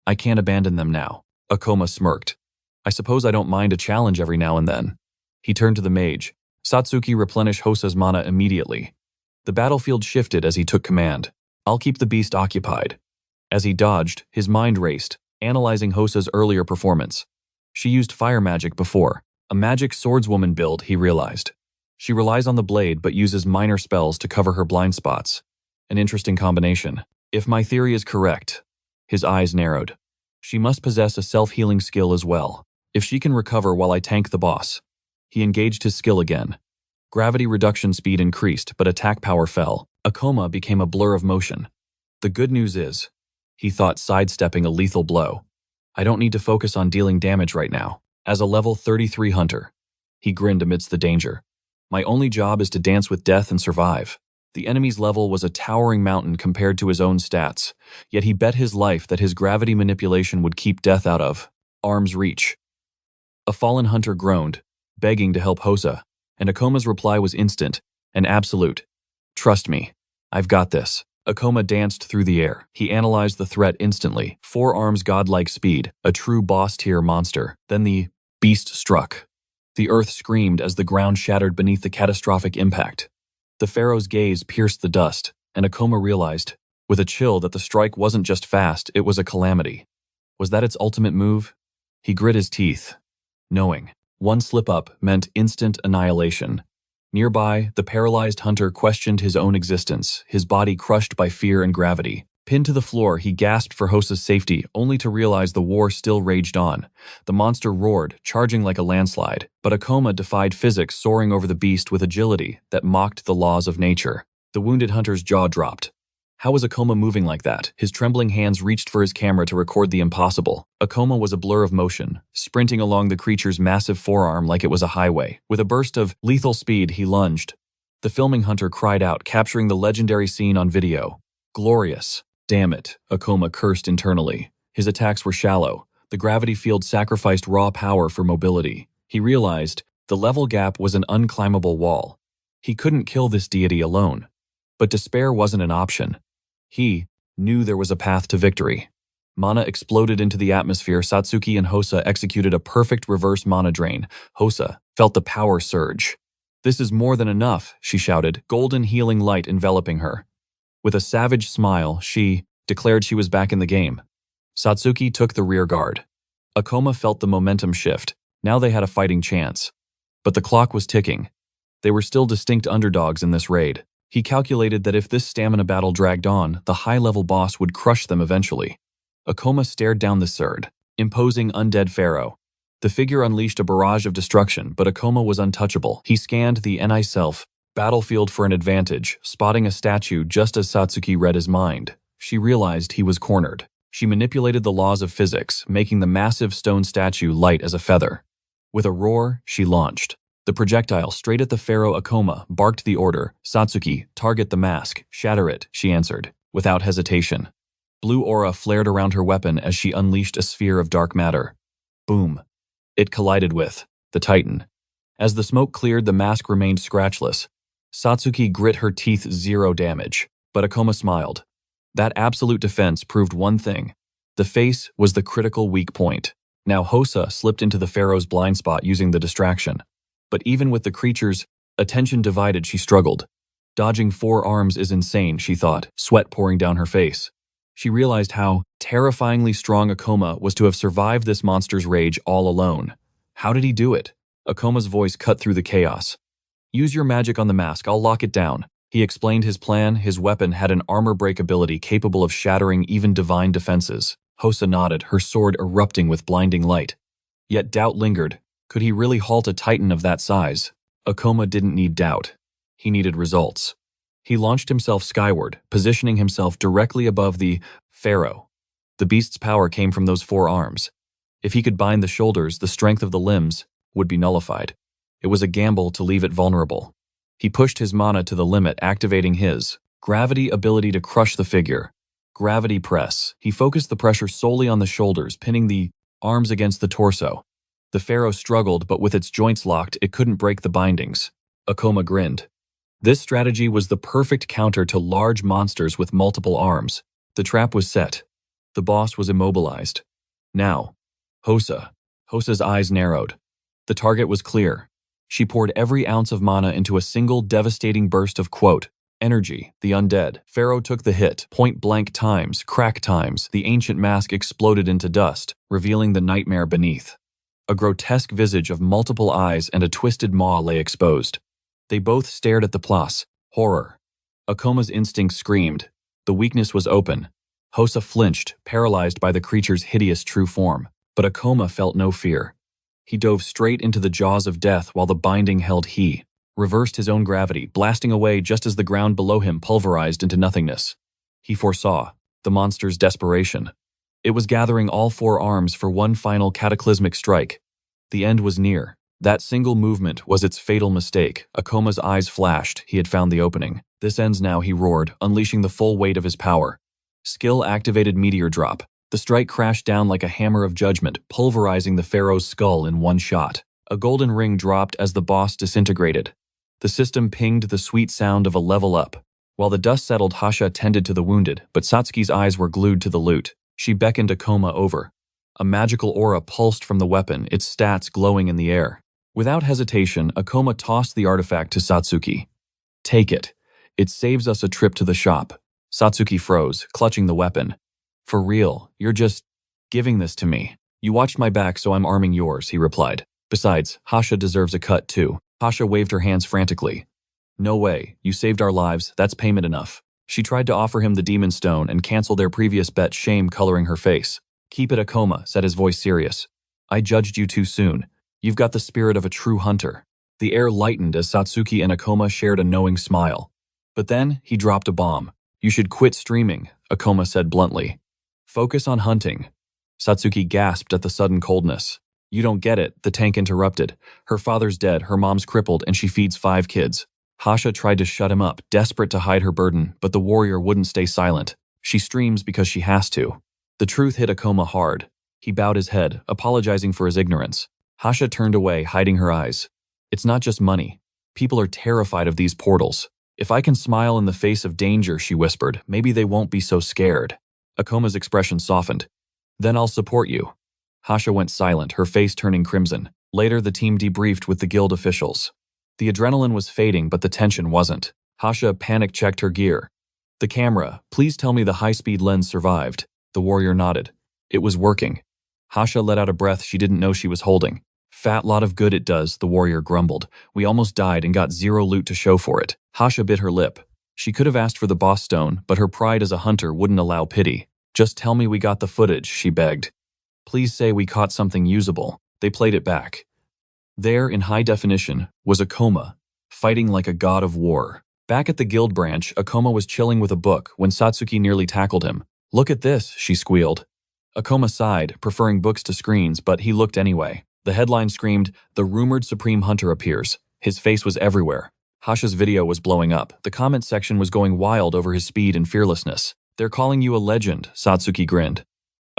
I can't abandon them now." Akoma smirked. "I suppose I don't mind a challenge every now and then." He turned to the mage. "Satsuki, replenish Hosa's mana immediately." The battlefield shifted as he took command. "I'll keep the beast occupied." As he dodged, his mind raced, analyzing Hosa's earlier performance. She used fire magic before. A magic swordswoman build, he realized. She relies on the blade but uses minor spells to cover her blind spots. An interesting combination. If my theory is correct, his eyes narrowed. She must possess a self-healing skill as well. If she can recover while I tank the boss. He engaged his skill again. Gravity reduction speed increased, but attack power fell. Akoma became a blur of motion. The good news is, he thought, sidestepping a lethal blow, I don't need to focus on dealing damage right now. As a level 33 hunter, he grinned amidst the danger. My only job is to dance with death and survive. The enemy's level was a towering mountain compared to his own stats, yet he bet his life that his gravity manipulation would keep death out of arm's reach. A fallen hunter groaned, begging to help Hosa, and Akoma's reply was instant and absolute. "Trust me, I've got this." Akoma danced through the air. He analyzed the threat instantly. 4 arms godlike speed, a true boss-tier monster. Then the beast struck. The earth screamed as the ground shattered beneath the catastrophic impact. The pharaoh's gaze pierced the dust, and Akoma realized, with a chill, that the strike wasn't just fast, it was a calamity. Was that its ultimate move? He grit his teeth, knowing one slip-up meant instant annihilation. Nearby, the paralyzed hunter questioned his own existence, his body crushed by fear and gravity. Pinned to the floor, he gasped for Hosa's safety, only to realize the war still raged on. The monster roared, charging like a landslide, but Akoma defied physics, soaring over the beast with agility that mocked the laws of nature. The wounded hunter's jaw dropped. How was Akoma moving like that? His trembling hands reached for his camera to record the impossible. Akoma was a blur of motion, sprinting along the creature's massive forearm like it was a highway. With a burst of lethal speed, he lunged. The filming hunter cried out, capturing the legendary scene on video. Glorious. Damn it, Akoma cursed internally. His attacks were shallow. The gravity field sacrificed raw power for mobility. He realized the level gap was an unclimbable wall. He couldn't kill this deity alone. But despair wasn't an option. He knew there was a path to victory. Mana exploded into the atmosphere. Satsuki and Hosa executed a perfect reverse mana drain. Hosa felt the power surge. "This is more than enough," she shouted, golden healing light enveloping her. With a savage smile, she declared she was back in the game. Satsuki took the rear guard. Akoma felt the momentum shift. Now they had a fighting chance. But the clock was ticking. They were still distinct underdogs in this raid. He calculated that if this stamina battle dragged on, the high-level boss would crush them eventually. Akoma stared down the third, imposing undead pharaoh. The figure unleashed a barrage of destruction, but Akoma was untouchable. He scanned the NI self battlefield for an advantage, spotting a statue just as Satsuki read his mind. She realized he was cornered. She manipulated the laws of physics, making the massive stone statue light as a feather. With a roar, she launched. The projectile straight at the pharaoh. Akoma barked the order. "Satsuki, target the mask. Shatter it," she answered, without hesitation. Blue aura flared around her weapon as she unleashed a sphere of dark matter. Boom. It collided with the Titan. As the smoke cleared, the mask remained scratchless. Satsuki grit her teeth. Zero damage. But Akoma smiled. That absolute defense proved one thing. The face was the critical weak point. Now Hosa slipped into the pharaoh's blind spot using the distraction. But even with the creature's attention divided, she struggled. Dodging 4 arms is insane, she thought, sweat pouring down her face. She realized how terrifyingly strong Akoma was to have survived this monster's rage all alone. How did he do it? Akoma's voice cut through the chaos. "Use your magic on the mask, I'll lock it down." He explained his plan. His weapon had an armor break ability capable of shattering even divine defenses. Hosa nodded, her sword erupting with blinding light. Yet doubt lingered. Could he really halt a titan of that size? Akoma didn't need doubt. He needed results. He launched himself skyward, positioning himself directly above the pharaoh. The beast's power came from those 4 arms. If he could bind the shoulders, the strength of the limbs would be nullified. It was a gamble to leave it vulnerable. He pushed his mana to the limit, activating his gravity ability to crush the figure. Gravity press. He focused the pressure solely on the shoulders, pinning the arms against the torso. The pharaoh struggled, but with its joints locked, it couldn't break the bindings. Akoma grinned. This strategy was the perfect counter to large monsters with multiple arms. The trap was set. The boss was immobilized. Now, Hosa's eyes narrowed. The target was clear. She poured every ounce of mana into a single devastating burst of, quote, energy. The undead pharaoh took the hit. Point blank times, crack times. The ancient mask exploded into dust, revealing the nightmare beneath. A grotesque visage of multiple eyes and a twisted maw lay exposed. They both stared at the place. Horror. Akoma's instinct screamed. The weakness was open. Hosa flinched, paralyzed by the creature's hideous true form. But Akoma felt no fear. He dove straight into the jaws of death while the binding held. He reversed his own gravity, blasting away just as the ground below him pulverized into nothingness. He foresaw the monster's desperation. It was gathering all 4 arms for one final cataclysmic strike. The end was near. That single movement was its fatal mistake. Akoma's eyes flashed. He had found the opening. "This ends now," he roared, unleashing the full weight of his power. Skill-activated meteor drop. The strike crashed down like a hammer of judgment, pulverizing the pharaoh's skull in one shot. A golden ring dropped as the boss disintegrated. The system pinged the sweet sound of a level up. While the dust settled, Hasha tended to the wounded, but Satsuki's eyes were glued to the loot. She beckoned Akoma over. A magical aura pulsed from the weapon, its stats glowing in the air. Without hesitation, Akoma tossed the artifact to Satsuki. Take it. It saves us a trip to the shop. Satsuki froze, clutching the weapon. For real, you're just giving this to me. You watched my back, so I'm arming yours, he replied. Besides, Hasha deserves a cut too. Hasha waved her hands frantically. No way, you saved our lives, that's payment enough. She tried to offer him the demon stone and cancel their previous bet, shame coloring her face. Keep it, Akoma, said his voice serious. I judged you too soon. You've got the spirit of a true hunter. The air lightened as Satsuki and Akoma shared a knowing smile. But then, he dropped a bomb. You should quit streaming, Akoma said bluntly. Focus on hunting. Satsuki gasped at the sudden coldness. You don't get it, the tank interrupted. Her father's dead, her mom's crippled, and she feeds 5 kids. Hasha tried to shut him up, desperate to hide her burden, but the warrior wouldn't stay silent. She streams because she has to. The truth hit Akoma hard. He bowed his head, apologizing for his ignorance. Hasha turned away, hiding her eyes. It's not just money. People are terrified of these portals. If I can smile in the face of danger, she whispered, maybe they won't be so scared. Akoma's expression softened. Then I'll support you. Hasha went silent, her face turning crimson. Later, the team debriefed with the guild officials. The adrenaline was fading, but the tension wasn't. Hasha panic-checked her gear. The camera, please tell me the high-speed lens survived. The warrior nodded. It was working. Hasha let out a breath she didn't know she was holding. Fat lot of good it does, the warrior grumbled. We almost died and got 0 loot to show for it. Hasha bit her lip. She could have asked for the boss stone, but her pride as a hunter wouldn't allow pity. Just tell me we got the footage, she begged. Please say we caught something usable. They played it back. There, in high definition, was Akoma, fighting like a god of war. Back at the guild branch, Akoma was chilling with a book when Satsuki nearly tackled him. Look at this, she squealed. Akoma sighed, preferring books to screens, but he looked anyway. The headline screamed, "The rumored Supreme Hunter appears." His face was everywhere. Hasha's video was blowing up. The comment section was going wild over his speed and fearlessness. They're calling you a legend, Satsuki grinned.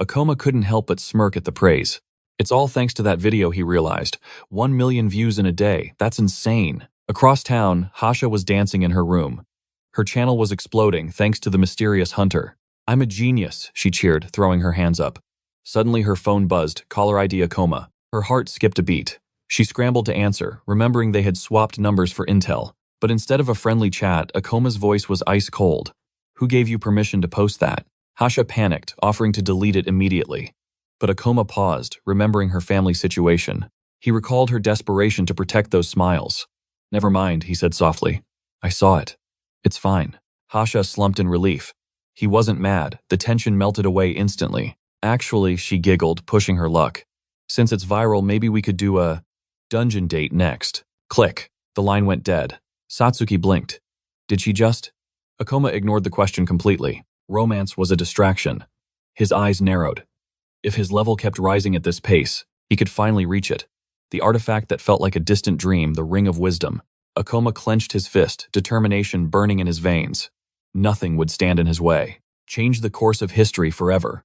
Akoma couldn't help but smirk at the praise. It's all thanks to that video, he realized. 1 million views in a day, that's insane. Across town, Hasha was dancing in her room. Her channel was exploding thanks to the mysterious hunter. I'm a genius, she cheered, throwing her hands up. Suddenly her phone buzzed, caller ID Akoma. Her heart skipped a beat. She scrambled to answer, remembering they had swapped numbers for intel. But instead of a friendly chat, Akoma's voice was ice cold. Who gave you permission to post that? Hasha panicked, offering to delete it immediately. But Akoma paused, remembering her family situation. He recalled her desperation to protect those smiles. Never mind, he said softly. I saw it. It's fine. Hasha slumped in relief. He wasn't mad. The tension melted away instantly. Actually, she giggled, pushing her luck. Since it's viral, maybe we could do a dungeon date next. Click. The line went dead. Satsuki blinked. Did she just? Akoma ignored the question completely. Romance was a distraction. His eyes narrowed. If his level kept rising at this pace, he could finally reach it. The artifact that felt like a distant dream, the Ring of Wisdom. Akoma clenched his fist, determination burning in his veins. Nothing would stand in his way. Change the course of history forever.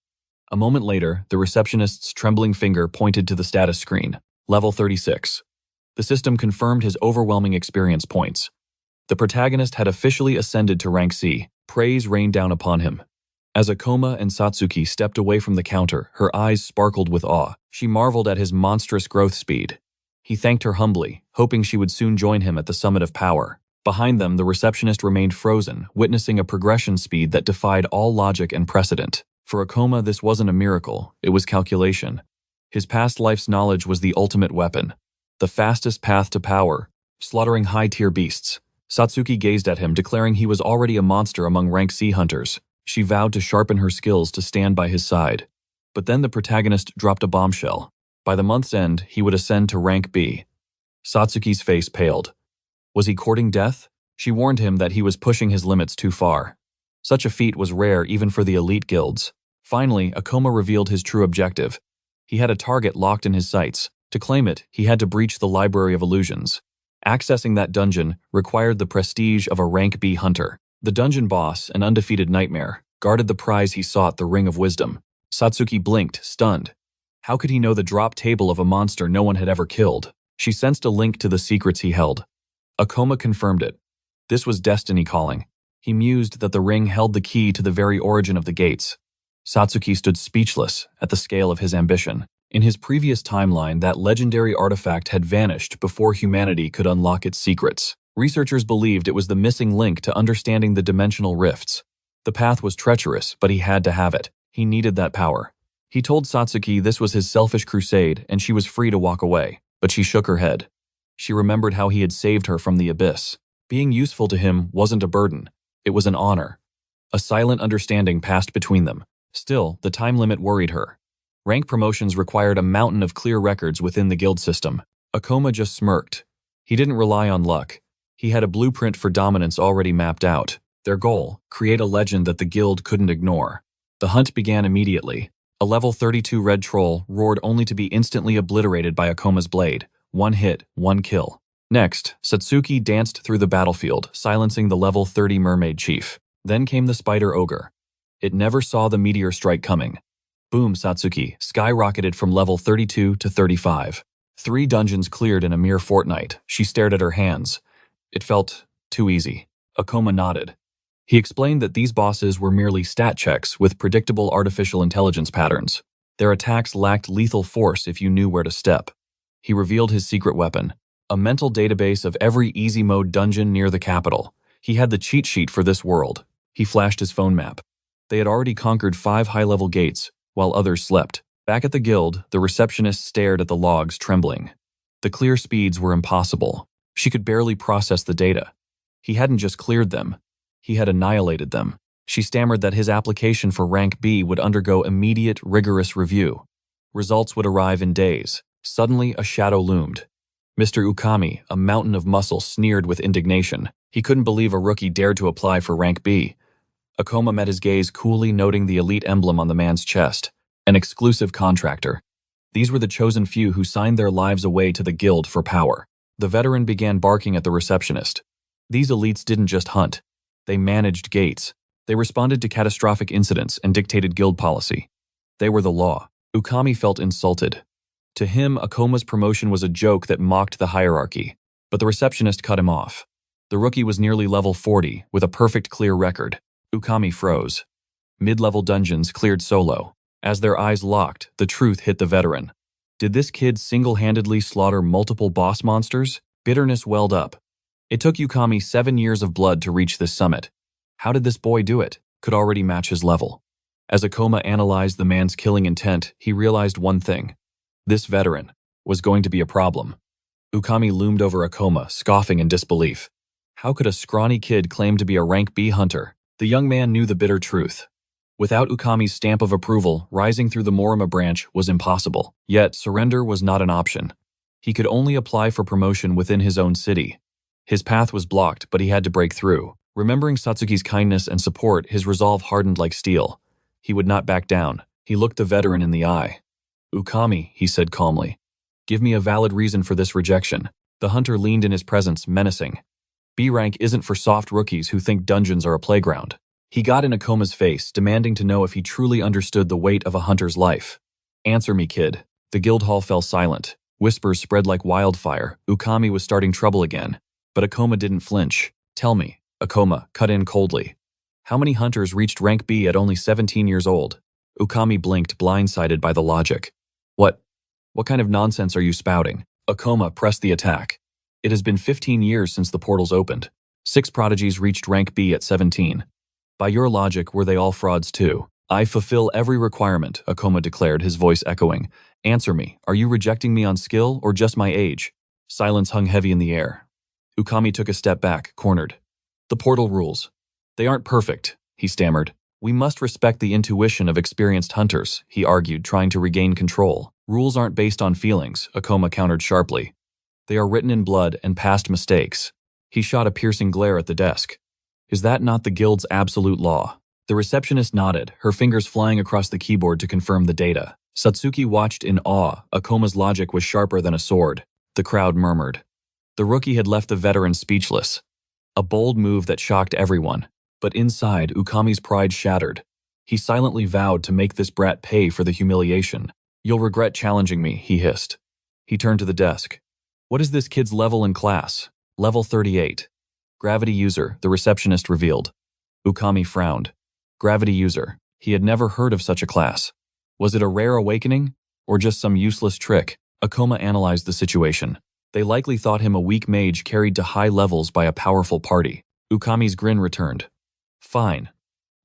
A moment later, the receptionist's trembling finger pointed to the status screen. Level 36. The system confirmed his overwhelming experience points. The protagonist had officially ascended to rank C. Praise rained down upon him. As Akoma and Satsuki stepped away from the counter, her eyes sparkled with awe. She marveled at his monstrous growth speed. He thanked her humbly, hoping she would soon join him at the summit of power. Behind them, the receptionist remained frozen, witnessing a progression speed that defied all logic and precedent. For Akoma, this wasn't a miracle, it was calculation. His past life's knowledge was the ultimate weapon. The fastest path to power, slaughtering high-tier beasts. Satsuki gazed at him, declaring he was already a monster among rank C hunters. She vowed to sharpen her skills to stand by his side. But then the protagonist dropped a bombshell. By the month's end, he would ascend to rank B. Satsuki's face paled. Was he courting death? She warned him that he was pushing his limits too far. Such a feat was rare even for the elite guilds. Finally, Akoma revealed his true objective. He had a target locked in his sights. To claim it, he had to breach the Library of Illusions. Accessing that dungeon required the prestige of a rank B hunter. The dungeon boss, an undefeated nightmare, guarded the prize he sought, the Ring of Wisdom. Satsuki blinked, stunned. How could he know the drop table of a monster no one had ever killed? She sensed a link to the secrets he held. Akoma confirmed it. This was destiny calling. He mused that the ring held the key to the very origin of the gates. Satsuki stood speechless at the scale of his ambition. In his previous timeline, that legendary artifact had vanished before humanity could unlock its secrets. Researchers believed it was the missing link to understanding the dimensional rifts. The path was treacherous, but he had to have it. He needed that power. He told Satsuki this was his selfish crusade and she was free to walk away, but she shook her head. She remembered how he had saved her from the abyss. Being useful to him wasn't a burden. It was an honor. A silent understanding passed between them. Still, the time limit worried her. Rank promotions required a mountain of clear records within the guild system. Akoma just smirked. He didn't rely on luck. He had a blueprint for dominance already mapped out. Their goal, create a legend that the guild couldn't ignore. The hunt began immediately. A level 32 red troll roared only to be instantly obliterated by Akoma's blade. One hit, one kill. Next, Satsuki danced through the battlefield, silencing the level 30 mermaid chief. Then came the spider ogre. It never saw the meteor strike coming. Boom, Satsuki skyrocketed from level 32 to 35. 3 dungeons cleared in a mere fortnight. She stared at her hands. It felt too easy. Akoma nodded. He explained that these bosses were merely stat checks with predictable artificial intelligence patterns. Their attacks lacked lethal force if you knew where to step. He revealed his secret weapon, a mental database of every easy mode dungeon near the capital. He had the cheat sheet for this world. He flashed his phone map. They had already conquered 5 high-level gates, while others slept. Back at the guild, the receptionist stared at the logs, trembling. The clear speeds were impossible. She could barely process the data. He hadn't just cleared them. He had annihilated them. She stammered that his application for rank B would undergo immediate, rigorous review. Results would arrive in days. Suddenly, a shadow loomed. Mr. Ukami, a mountain of muscle, sneered with indignation. He couldn't believe a rookie dared to apply for rank B. Akoma met his gaze coolly, noting the elite emblem on the man's chest. An exclusive contractor. These were the chosen few who signed their lives away to the guild for power. The veteran began barking at the receptionist. These elites didn't just hunt. They managed gates. They responded to catastrophic incidents and dictated guild policy. They were the law. Ukami felt insulted. To him, Akoma's promotion was a joke that mocked the hierarchy. But the receptionist cut him off. The rookie was nearly level 40, with a perfect clear record. Ukami froze. Mid-level dungeons cleared solo. As their eyes locked, the truth hit the veteran. Did this kid single-handedly slaughter multiple boss monsters? Bitterness welled up. It took Ukami 7 years of blood to reach this summit. How did this boy do it? Could already match his level. As Akoma analyzed the man's killing intent, he realized one thing. This veteran was going to be a problem. Ukami loomed over Akoma, scoffing in disbelief. How could a scrawny kid claim to be a rank B hunter? The young man knew the bitter truth. Without Ukami's stamp of approval, rising through the Morima branch was impossible. Yet, surrender was not an option. He could only apply for promotion within his own city. His path was blocked, but he had to break through. Remembering Satsuki's kindness and support, his resolve hardened like steel. He would not back down. He looked the veteran in the eye. Ukami, he said calmly. Give me a valid reason for this rejection. The hunter leaned in his presence, menacing. B rank isn't for soft rookies who think dungeons are a playground. He got in Akoma's face, demanding to know if he truly understood the weight of a hunter's life. Answer me, kid. The guild hall fell silent. Whispers spread like wildfire. Ukami was starting trouble again. But Akoma didn't flinch. Tell me, Akoma cut in coldly. How many hunters reached rank B at only 17 years old? Ukami blinked, blindsided by the logic. What kind of nonsense are you spouting? Akoma pressed the attack. It has been 15 years since the portals opened. 6 prodigies reached rank B at 17. By your logic, were they all frauds too? I fulfill every requirement, Akoma declared, his voice echoing. Answer me, are you rejecting me on skill or just my age? Silence hung heavy in the air. Ukami took a step back, cornered. The portal rules. They aren't perfect, he stammered. We must respect the intuition of experienced hunters, he argued, trying to regain control. Rules aren't based on feelings, Akoma countered sharply. They are written in blood and past mistakes. He shot a piercing glare at the desk. Is that not the guild's absolute law? The receptionist nodded, her fingers flying across the keyboard to confirm the data. Satsuki watched in awe. Akoma's logic was sharper than a sword. The crowd murmured. The rookie had left the veteran speechless. A bold move that shocked everyone. But inside, Ukami's pride shattered. He silently vowed to make this brat pay for the humiliation. You'll regret challenging me, he hissed. He turned to the desk. What is this kid's level in class? Level 38. Gravity user, the receptionist revealed. Ukami frowned. Gravity user. He had never heard of such a class. Was it a rare awakening? Or just some useless trick? Akoma analyzed the situation. They likely thought him a weak mage carried to high levels by a powerful party. Ukami's grin returned. Fine.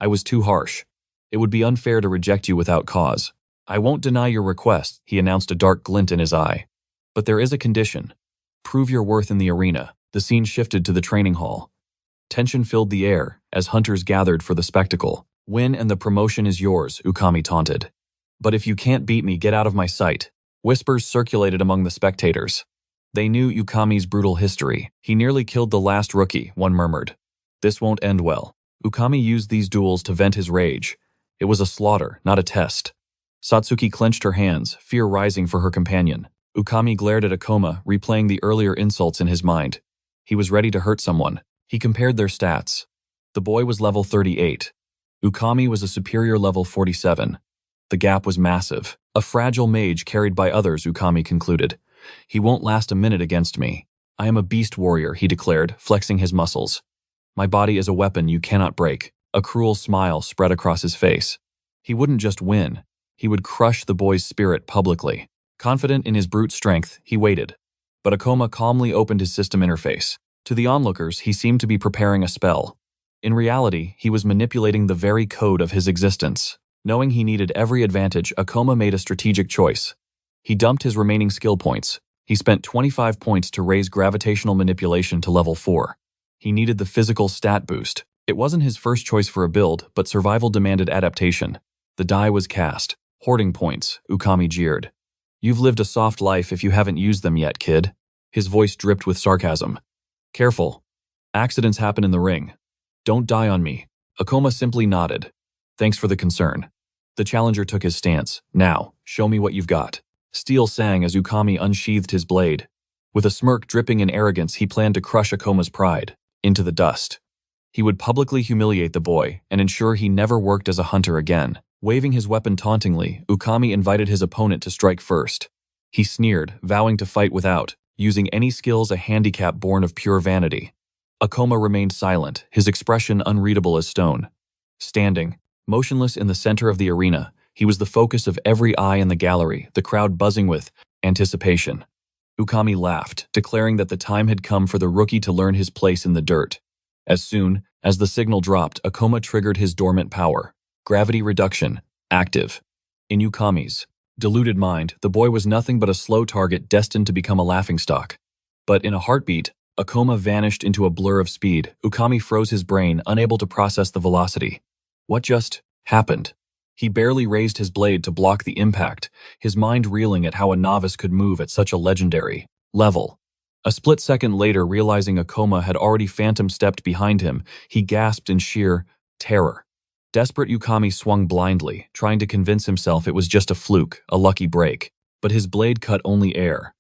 I was too harsh. It would be unfair to reject you without cause. I won't deny your request, he announced, a dark glint in his eye. But there is a condition. Prove your worth in the arena. The scene shifted to the training hall. Tension filled the air as hunters gathered for the spectacle. Win and the promotion is yours, Ukami taunted. But if you can't beat me, get out of my sight. Whispers circulated among the spectators. They knew Ukami's brutal history. He nearly killed the last rookie, one murmured. This won't end well. Ukami used these duels to vent his rage. It was a slaughter, not a test. Satsuki clenched her hands, fear rising for her companion. Ukami glared at Akoma, replaying the earlier insults in his mind. He was ready to hurt someone. He compared their stats. The boy was level 38. Ukami was a superior level 47. The gap was massive. A fragile mage carried by others, Ukami concluded. He won't last a minute against me. I am a beast warrior, he declared, flexing his muscles. My body is a weapon you cannot break. A cruel smile spread across his face. He wouldn't just win. He would crush the boy's spirit publicly. Confident in his brute strength, he waited. But Akoma calmly opened his system interface. To the onlookers, he seemed to be preparing a spell. In reality, he was manipulating the very code of his existence. Knowing he needed every advantage, Akoma made a strategic choice. He dumped his remaining skill points. He spent 25 points to raise gravitational manipulation to level 4. He needed the physical stat boost. It wasn't his first choice for a build, but survival demanded adaptation. The die was cast. Hoarding points, Ukami jeered. You've lived a soft life if you haven't used them yet, kid. His voice dripped with sarcasm. Careful. Accidents happen in the ring. Don't die on me. Akoma simply nodded. Thanks for the concern. The challenger took his stance. Now, show me what you've got. Steel sang as Ukami unsheathed his blade. With a smirk dripping in arrogance, he planned to crush Akoma's pride into the dust. He would publicly humiliate the boy and ensure he never worked as a hunter again. Waving his weapon tauntingly, Ukami invited his opponent to strike first. He sneered, vowing to fight without, using any skills a handicap born of pure vanity. Akoma remained silent, his expression unreadable as stone. Standing, motionless in the center of the arena, he was the focus of every eye in the gallery, the crowd buzzing with anticipation. Ukami laughed, declaring that the time had come for the rookie to learn his place in the dirt. As soon as the signal dropped, Akoma triggered his dormant power. Gravity reduction, active. In Ukami's deluded mind, the boy was nothing but a slow target destined to become a laughingstock. But in a heartbeat, Akoma vanished into a blur of speed. Ukami froze his brain, unable to process the velocity. What just happened? He barely raised his blade to block the impact, his mind reeling at how a novice could move at such a legendary level. A split second later, realizing Akoma had already phantom-stepped behind him, he gasped in sheer terror. Desperate, Ukami swung blindly, trying to convince himself it was just a fluke, a lucky break. But his blade cut only air.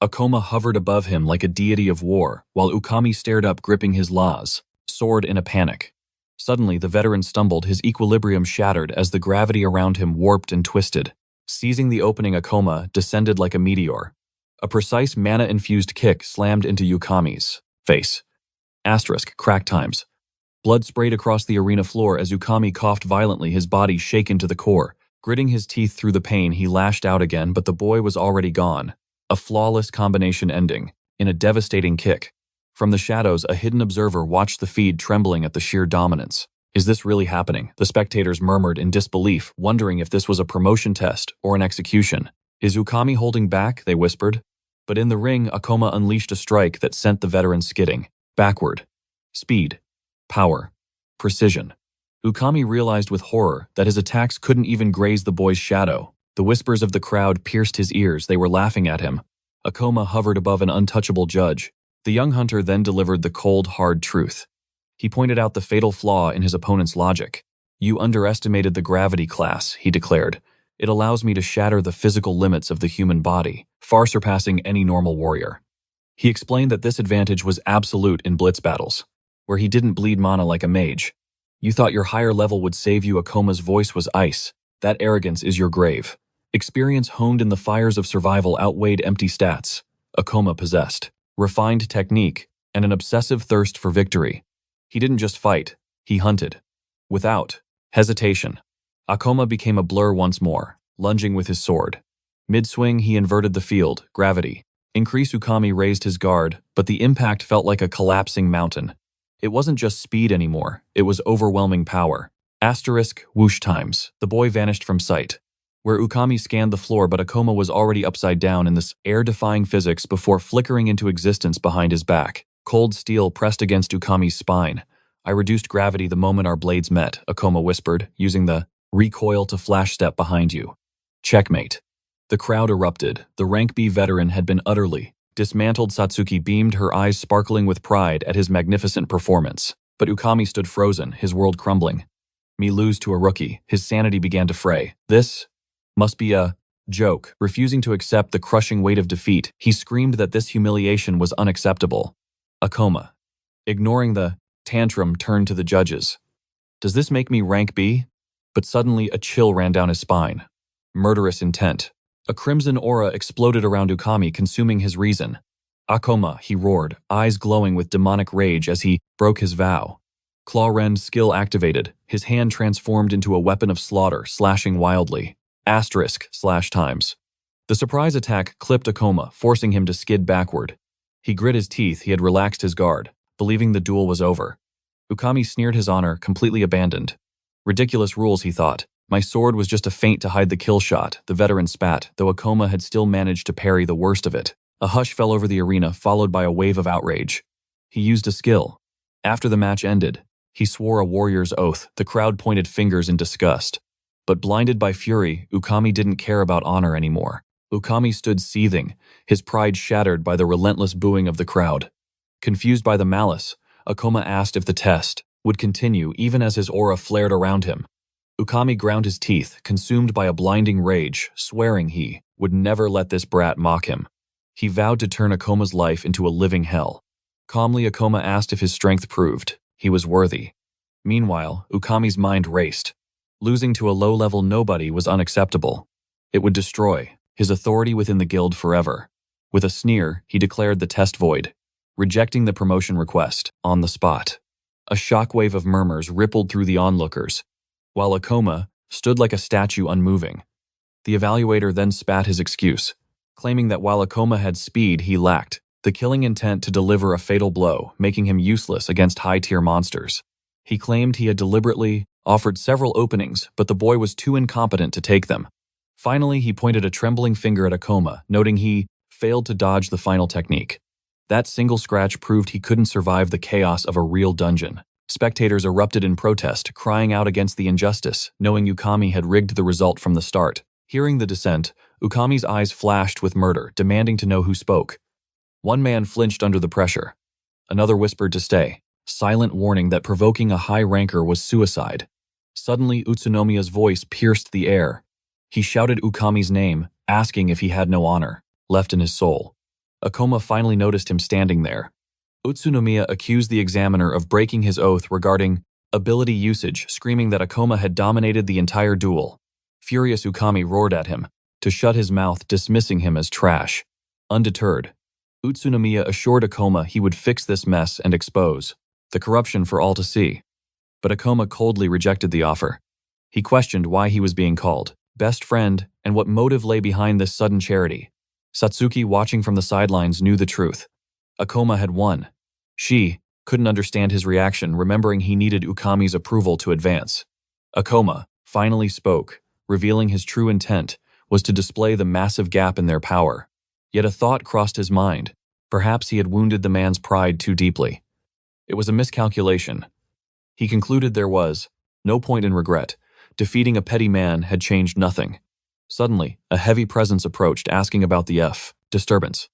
Akoma hovered above him like a deity of war, while Ukami stared up, gripping his laws, sword in a panic. Suddenly, the veteran stumbled, his equilibrium shattered as the gravity around him warped and twisted. Seizing the opening, Akoma descended like a meteor. A precise mana-infused kick slammed into Ukami's face. Crack times. Blood sprayed across the arena floor as Ukami coughed violently, his body shaken to the core. Gritting his teeth through the pain, he lashed out again, but the boy was already gone. A flawless combination ending in a devastating kick. From the shadows, a hidden observer watched the feed, trembling at the sheer dominance. Is this really happening? The spectators murmured in disbelief, wondering if this was a promotion test or an execution. Is Ukami holding back? They whispered. But in the ring, Akoma unleashed a strike that sent the veteran skidding. Backward. Speed. Power. Precision. Ukami realized with horror that his attacks couldn't even graze the boy's shadow. The whispers of the crowd pierced his ears. They were laughing at him. Akoma hovered above an untouchable judge. The young hunter then delivered the cold, hard truth. He pointed out the fatal flaw in his opponent's logic. You underestimated the gravity class, he declared. It allows me to shatter the physical limits of the human body, far surpassing any normal warrior. He explained that this advantage was absolute in blitz battles, where he didn't bleed mana like a mage. You thought your higher level would save you. Akoma's voice was ice. That arrogance is your grave. Experience honed in the fires of survival outweighed empty stats. Akoma possessed refined technique and an obsessive thirst for victory. He didn't just fight, he hunted. Without hesitation. Akoma became a blur once more, lunging with his sword. Mid-swing, he inverted the field, gravity, Increase Ukami raised his guard, but the impact felt like a collapsing mountain. It wasn't just speed anymore, it was overwhelming power. Asterisk, whoosh times. The boy vanished from sight. Where Ukami scanned the floor, but Akoma was already upside down in this air-defying physics before flickering into existence behind his back. Cold steel pressed against Ukami's spine. I reduced gravity the moment our blades met, Akoma whispered, using the recoil to flash step behind you. Checkmate. The crowd erupted. The rank B veteran had been utterly dismantled. Satsuki beamed, her eyes sparkling with pride at his magnificent performance. But Ukami stood frozen, his world crumbling. Me lose to a rookie. His sanity began to fray. This must be a joke. Refusing to accept the crushing weight of defeat, he screamed that this humiliation was unacceptable. Akoma, ignoring the tantrum, turned to the judges. Does this make me rank B? But suddenly a chill ran down his spine. Murderous intent. A crimson aura exploded around Ukami, consuming his reason. Akoma, he roared, eyes glowing with demonic rage as he broke his vow. Claw Rend skill activated, his hand transformed into a weapon of slaughter, slashing wildly. Asterisk, slash times. The surprise attack clipped Akoma, forcing him to skid backward. He grit his teeth, he had relaxed his guard, believing the duel was over. Ukami sneered his honor, completely abandoned. Ridiculous rules, he thought. My sword was just a feint to hide the kill shot, the veteran spat, though Akoma had still managed to parry the worst of it. A hush fell over the arena, followed by a wave of outrage. He used a skill. After the match ended, he swore a warrior's oath. The crowd pointed fingers in disgust. But blinded by fury, Ukami didn't care about honor anymore. Ukami stood seething, his pride shattered by the relentless booing of the crowd. Confused by the malice, Akoma asked if the test would continue even as his aura flared around him. Ukami ground his teeth, consumed by a blinding rage, swearing he would never let this brat mock him. He vowed to turn Akoma's life into a living hell. Calmly, Akoma asked if his strength proved he was worthy. Meanwhile, Ukami's mind raced. Losing to a low-level nobody was unacceptable. It would destroy his authority within the guild forever. With a sneer, he declared the test void, rejecting the promotion request on the spot. A shockwave of murmurs rippled through the onlookers, while Akoma stood like a statue unmoving. The evaluator then spat his excuse, claiming that while Akoma had speed, he lacked the killing intent to deliver a fatal blow, making him useless against high-tier monsters. He claimed he had deliberately offered several openings, but the boy was too incompetent to take them. Finally, he pointed a trembling finger at Akoma, noting he failed to dodge the final technique. That single scratch proved he couldn't survive the chaos of a real dungeon. Spectators erupted in protest, crying out against the injustice, knowing Ukami had rigged the result from the start. Hearing the dissent, Ukami's eyes flashed with murder, demanding to know who spoke. One man flinched under the pressure. Another whispered to stay, silent warning that provoking a high ranker was suicide. Suddenly, Utsunomiya's voice pierced the air. He shouted Ukami's name, asking if he had no honor left in his soul. Akoma finally noticed him standing there. Utsunomiya accused the examiner of breaking his oath regarding ability usage, screaming that Akoma had dominated the entire duel. Furious, Ukami roared at him to shut his mouth, dismissing him as trash. Undeterred, Utsunomiya assured Akoma he would fix this mess and expose the corruption for all to see. But Akoma coldly rejected the offer. He questioned why he was being called best friend and what motive lay behind this sudden charity. Satsuki, watching from the sidelines, knew the truth. Akoma had won. She couldn't understand his reaction, remembering he needed Ukami's approval to advance. Akoma finally spoke, revealing his true intent was to display the massive gap in their power. Yet a thought crossed his mind. Perhaps he had wounded the man's pride too deeply. It was a miscalculation. He concluded there was no point in regret. Defeating a petty man had changed nothing. Suddenly, a heavy presence approached, asking about the disturbance.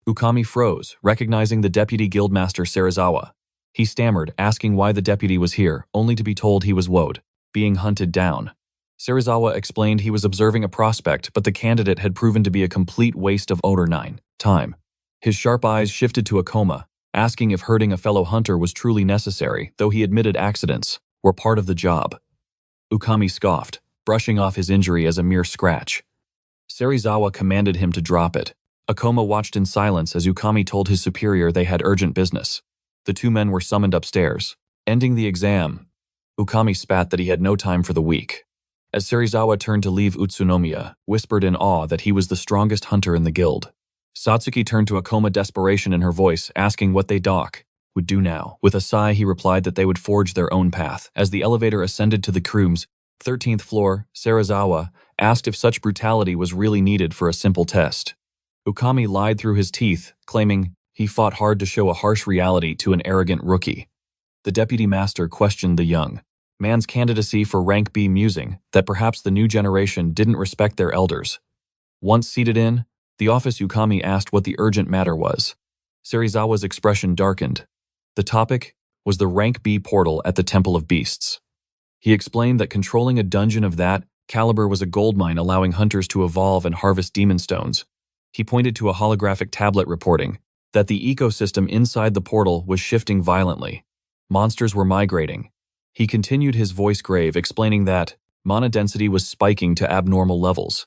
Ukami froze, recognizing the deputy guildmaster Serizawa. He stammered, asking why the deputy was here, only to be told he was woed, being hunted down. Serizawa explained he was observing a prospect, but the candidate had proven to be a complete waste of time. His sharp eyes shifted to Akoma, asking if hurting a fellow hunter was truly necessary, though he admitted accidents were part of the job. Ukami scoffed, brushing off his injury as a mere scratch. Serizawa commanded him to drop it. Akoma watched in silence as Ukami told his superior they had urgent business. The two men were summoned upstairs. Ending the exam, Ukami spat that he had no time for the weak. As Serizawa turned to leave, Utsunomiya whispered in awe that he was the strongest hunter in the guild. Satsuki turned to Akoma, desperation in her voice, asking what they would do now. With a sigh, he replied that they would forge their own path. As the elevator ascended to the room's 13th floor, Serizawa asked if such brutality was really needed for a simple test. Ukami lied through his teeth, claiming he fought hard to show a harsh reality to an arrogant rookie. The deputy master questioned the young man's candidacy for rank B, musing that perhaps the new generation didn't respect their elders. Once seated in the office, Ukami asked what the urgent matter was. Serizawa's expression darkened. The topic was the rank B portal at the Temple of Beasts. He explained that controlling a dungeon of that caliber was a goldmine, allowing hunters to evolve and harvest demon stones. He pointed to a holographic tablet reporting that the ecosystem inside the portal was shifting violently. Monsters were migrating. He continued, his voice grave, explaining that mana density was spiking to abnormal levels.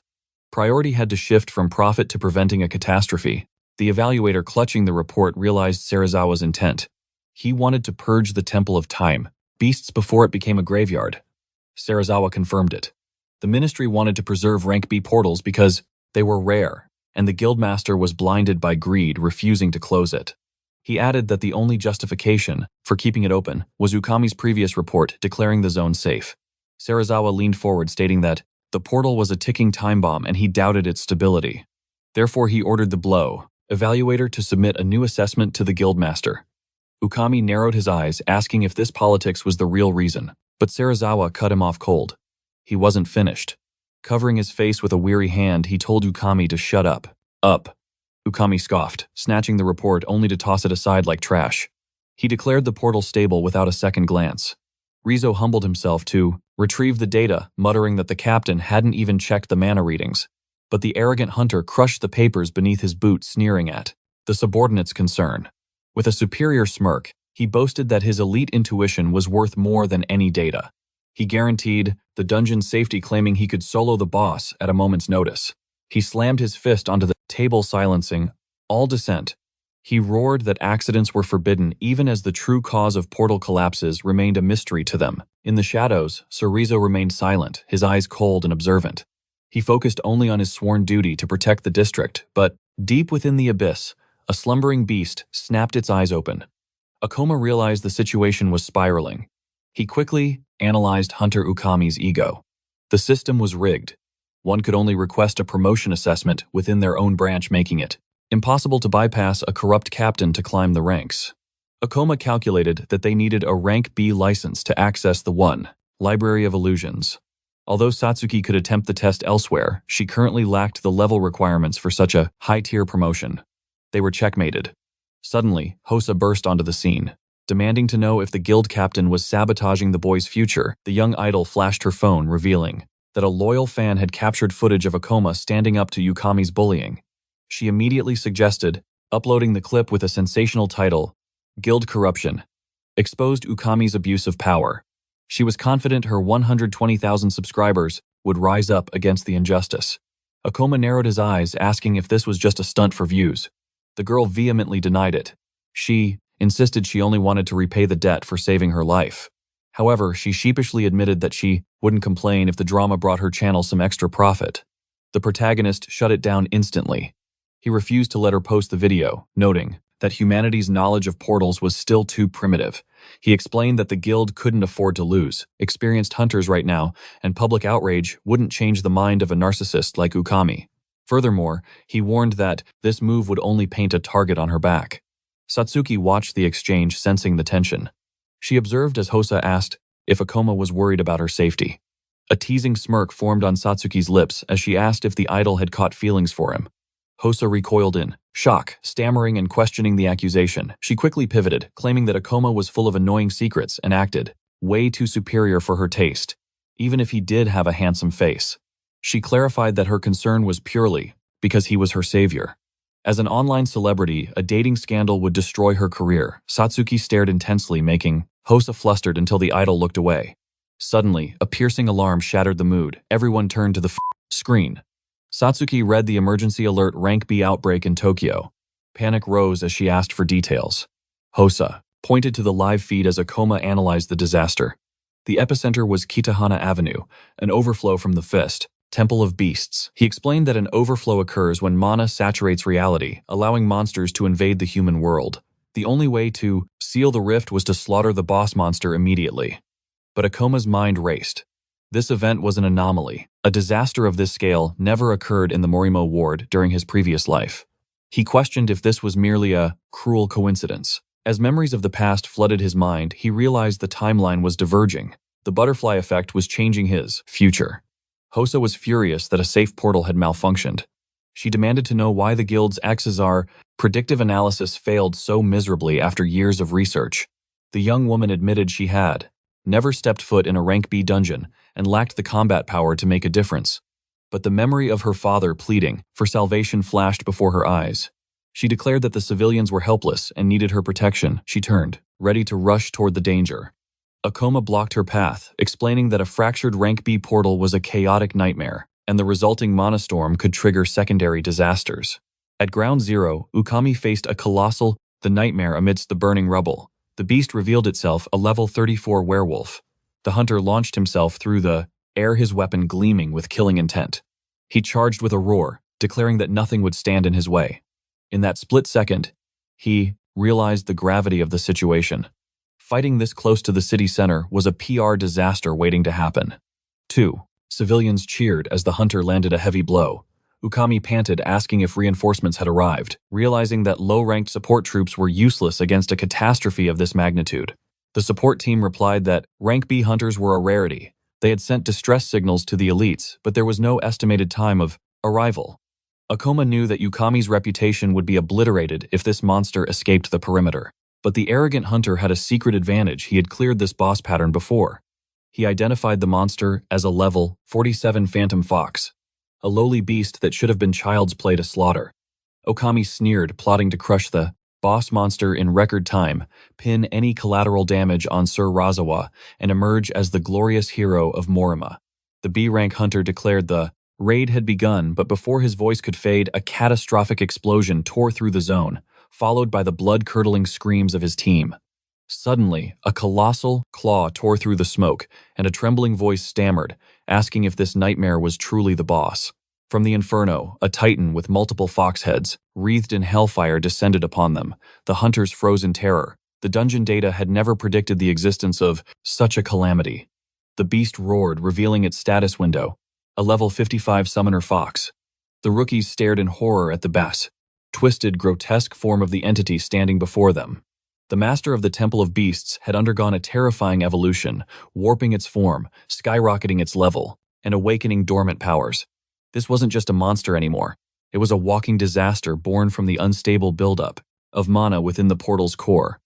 Priority had to shift from profit to preventing a catastrophe. The evaluator clutching the report realized Serizawa's intent. He wanted to purge the Temple of Time Beasts before it became a graveyard. Serizawa confirmed it. The ministry wanted to preserve rank B portals because they were rare, and the guildmaster was blinded by greed, refusing to close it. He added that the only justification for keeping it open was Ukami's previous report declaring the zone safe. Serizawa leaned forward, stating that the portal was a ticking time bomb and he doubted its stability. Therefore, he ordered the evaluator to submit a new assessment to the guildmaster. Ukami narrowed his eyes, asking if this politics was the real reason, but Serizawa cut him off cold. He wasn't finished. Covering his face with a weary hand, he told Ukami to shut up. Ukami scoffed, snatching the report only to toss it aside like trash. He declared the portal stable without a second glance. Rizzo humbled himself to retrieve the data, muttering that the captain hadn't even checked the mana readings. But the arrogant hunter crushed the papers beneath his boot, sneering at the subordinate's concern. With a superior smirk, he boasted that his elite intuition was worth more than any data. He guaranteed the dungeon's safety, claiming he could solo the boss at a moment's notice. He slammed his fist onto the table, silencing all dissent. He roared that accidents were forbidden, even as the true cause of portal collapses remained a mystery to them. In the shadows, Sir Rizzo remained silent, his eyes cold and observant. He focused only on his sworn duty to protect the district, but deep within the abyss, a slumbering beast snapped its eyes open. Akoma realized the situation was spiraling. He quickly analyzed Hunter Ukami's ego. The system was rigged. One could only request a promotion assessment within their own branch, making it impossible to bypass a corrupt captain to climb the ranks. Akoma calculated that they needed a rank B license to access the Library of Illusions. Although Satsuki could attempt the test elsewhere, she currently lacked the level requirements for such a high-tier promotion. They were checkmated. Suddenly, Hosa burst onto the scene. Demanding to know if the guild captain was sabotaging the boy's future, the young idol flashed her phone, revealing that a loyal fan had captured footage of Akoma standing up to Ukami's bullying. She immediately suggested uploading the clip with a sensational title, "Guild Corruption," exposed Ukami's abuse of power. She was confident her 120,000 subscribers would rise up against the injustice. Akoma narrowed his eyes, asking if this was just a stunt for views. The girl vehemently denied it. She insisted she only wanted to repay the debt for saving her life. However, she sheepishly admitted that she wouldn't complain if the drama brought her channel some extra profit. The protagonist shut it down instantly. He refused to let her post the video, noting that humanity's knowledge of portals was still too primitive. He explained that the guild couldn't afford to lose experienced hunters right now, and public outrage wouldn't change the mind of a narcissist like Ukami. Furthermore, he warned that this move would only paint a target on her back. Satsuki watched the exchange, sensing the tension. She observed as Hosa asked if Akoma was worried about her safety. A teasing smirk formed on Satsuki's lips as she asked if the idol had caught feelings for him. Hosa recoiled in shock, stammering and questioning the accusation. She quickly pivoted, claiming that Akoma was full of annoying secrets and acted way too superior for her taste, even if he did have a handsome face. She clarified that her concern was purely because he was her savior. As an online celebrity, a dating scandal would destroy her career. Satsuki stared intensely, making Hosa flustered until the idol looked away. Suddenly, a piercing alarm shattered the mood. Everyone turned to the screen. Satsuki read the emergency alert: rank B outbreak in Tokyo. Panic rose as she asked for details. Hosa pointed to the live feed as Akoma analyzed the disaster. The epicenter was Kitahana Avenue, an overflow from the fist, Temple of Beasts. He explained that an overflow occurs when mana saturates reality, allowing monsters to invade the human world. The only way to seal the rift was to slaughter the boss monster immediately. But Akoma's mind raced. This event was an anomaly. A disaster of this scale never occurred in the Morimo ward during his previous life. He questioned if this was merely a cruel coincidence. As memories of the past flooded his mind, he realized the timeline was diverging. The butterfly effect was changing his future. Hosa was furious that a safe portal had malfunctioned. She demanded to know why the guild's Exazar predictive analysis failed so miserably after years of research. The young woman admitted she had never stepped foot in a rank B dungeon and lacked the combat power to make a difference. But the memory of her father pleading for salvation flashed before her eyes. She declared that the civilians were helpless and needed her protection. She turned, ready to rush toward the danger. Akoma blocked her path, explaining that a fractured rank B portal was a chaotic nightmare, and the resulting mana storm could trigger secondary disasters. At ground zero, Ukami faced a colossal, the nightmare amidst the burning rubble. The beast revealed itself a level 34 werewolf. The hunter launched himself through the air, his weapon gleaming with killing intent. He charged with a roar, declaring that nothing would stand in his way. In that split second, he realized the gravity of the situation. Fighting this close to the city center was a PR disaster waiting to happen. 2. Civilians cheered as the hunter landed a heavy blow. Ukami panted, asking if reinforcements had arrived, realizing that low-ranked support troops were useless against a catastrophe of this magnitude. The support team replied that rank B hunters were a rarity. They had sent distress signals to the elites, but there was no estimated time of arrival. Akoma knew that Ukami's reputation would be obliterated if this monster escaped the perimeter. But the arrogant hunter had a secret advantage. He had cleared this boss pattern before. He identified the monster as a level 47 phantom fox, a lowly beast that should have been child's play to slaughter. Okami sneered, plotting to crush the boss monster in record time, pin any collateral damage on Sir Razawa, and emerge as the glorious hero of Morima. The B-rank hunter declared the raid had begun, but before his voice could fade, a catastrophic explosion tore through the zone, followed by the blood-curdling screams of his team. Suddenly, a colossal claw tore through the smoke, and a trembling voice stammered, asking if this nightmare was truly the boss. From the inferno, a titan with multiple fox heads, wreathed in hellfire, descended upon them. The hunters froze in terror. The dungeon data had never predicted the existence of such a calamity. The beast roared, revealing its status window, a level 55 summoner fox. The rookies stared in horror at the twisted, grotesque form of the entity standing before them. The master of the Temple of Beasts had undergone a terrifying evolution, warping its form, skyrocketing its level, and awakening dormant powers. This wasn't just a monster anymore. It was a walking disaster born from the unstable buildup of mana within the portal's core.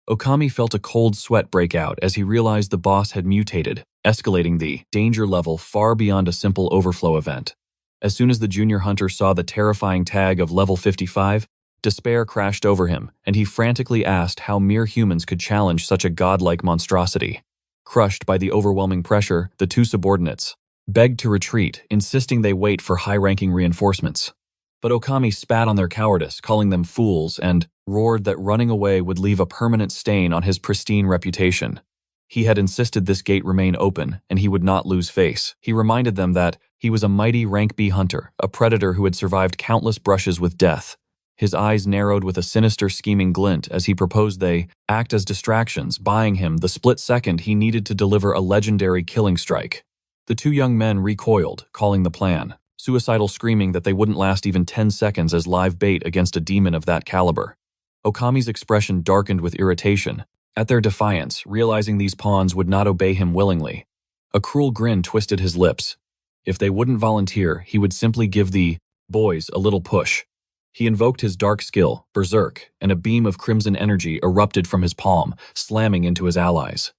Okami felt a cold sweat break out as he realized the boss had mutated, escalating the danger level far beyond a simple overflow event. As soon as the junior hunter saw the terrifying tag of level 55, despair crashed over him, and he frantically asked how mere humans could challenge such a godlike monstrosity. Crushed by the overwhelming pressure, the two subordinates begged to retreat, insisting they wait for high-ranking reinforcements. But Okami spat on their cowardice, calling them fools, and roared that running away would leave a permanent stain on his pristine reputation. He had insisted this gate remain open, and he would not lose face. He reminded them that he was a mighty rank B hunter, a predator who had survived countless brushes with death. His eyes narrowed with a sinister, scheming glint as he proposed they act as distractions, buying him the split second he needed to deliver a legendary killing strike. The two young men recoiled, calling the plan, suicidal screaming that they wouldn't last even 10 seconds as live bait against a demon of that caliber. Okami's expression darkened with irritation at their defiance, realizing these pawns would not obey him willingly. A cruel grin twisted his lips. If they wouldn't volunteer, he would simply give the boys a little push. He invoked his dark skill, Berserk, and a beam of crimson energy erupted from his palm, slamming into his allies.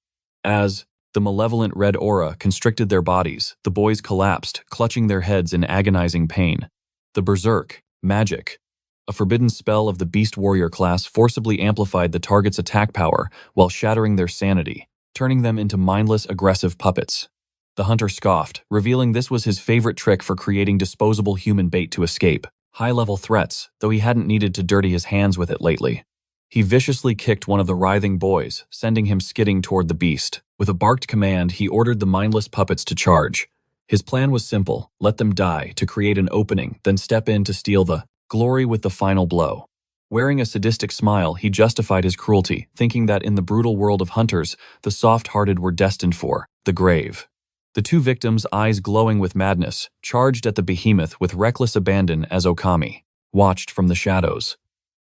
As the malevolent red aura constricted their bodies, the boys collapsed, clutching their heads in agonizing pain. The Berserk, magic, a forbidden spell of the Beast Warrior class, forcibly amplified the target's attack power while shattering their sanity, turning them into mindless, aggressive puppets. The hunter scoffed, revealing this was his favorite trick for creating disposable human bait to escape. High-level threats, though he hadn't needed to dirty his hands with it lately. He viciously kicked one of the writhing boys, sending him skidding toward the beast. With a barked command, he ordered the mindless puppets to charge. His plan was simple: let them die to create an opening, then step in to steal the glory with the final blow. Wearing a sadistic smile, he justified his cruelty, thinking that in the brutal world of hunters, the soft-hearted were destined for the grave. The two victims, eyes glowing with madness, charged at the behemoth with reckless abandon as Okami watched from the shadows.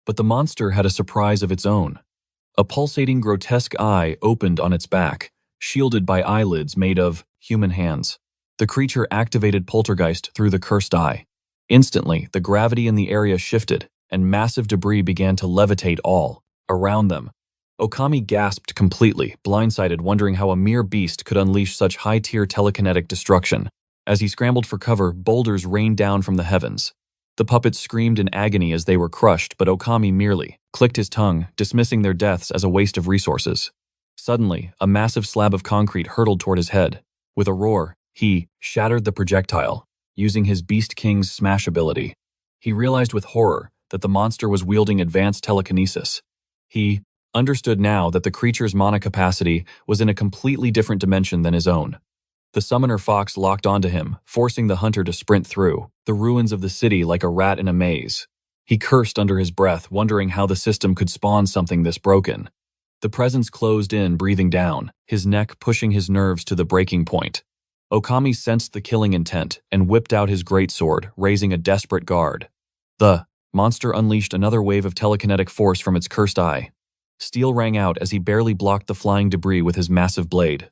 But the monster had a surprise of its own. A pulsating, grotesque eye opened on its back, shielded by eyelids made of human hands. The creature activated poltergeist through the cursed eye. Instantly, the gravity in the area shifted, and massive debris began to levitate all around them. Okami gasped completely, blindsided, wondering how a mere beast could unleash such high-tier telekinetic destruction. As he scrambled for cover, boulders rained down from the heavens. The puppets screamed in agony as they were crushed, but Okami merely clicked his tongue, dismissing their deaths as a waste of resources. Suddenly, a massive slab of concrete hurtled toward his head. With a roar, he shattered the projectile, using his Beast King's smash ability. He realized with horror that the monster was wielding advanced telekinesis. He understood now that the creature's mana capacity was in a completely different dimension than his own. The summoner fox locked onto him, forcing the hunter to sprint through the ruins of the city like a rat in a maze. He cursed under his breath, wondering how the system could spawn something this broken. The presence closed in, breathing down, his neck pushing his nerves to the breaking point. Okami sensed the killing intent and whipped out his greatsword, raising a desperate guard. The monster unleashed another wave of telekinetic force from its cursed eye. Steel rang out as he barely blocked the flying debris with his massive blade.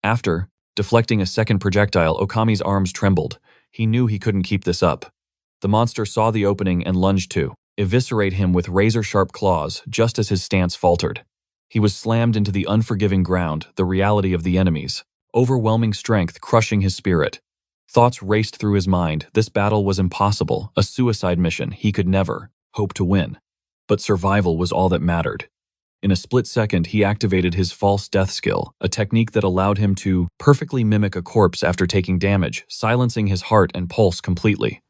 After deflecting a second projectile, Okami's arms trembled. He knew he couldn't keep this up. The monster saw the opening and lunged to eviscerate him with razor-sharp claws just as his stance faltered. He was slammed into the unforgiving ground, the reality of the enemies, overwhelming strength crushing his spirit. Thoughts raced through his mind. This battle was impossible, a suicide mission he could never hope to win. But survival was all that mattered. In a split second, he activated his false death skill, a technique that allowed him to perfectly mimic a corpse after taking damage, silencing his heart and pulse completely.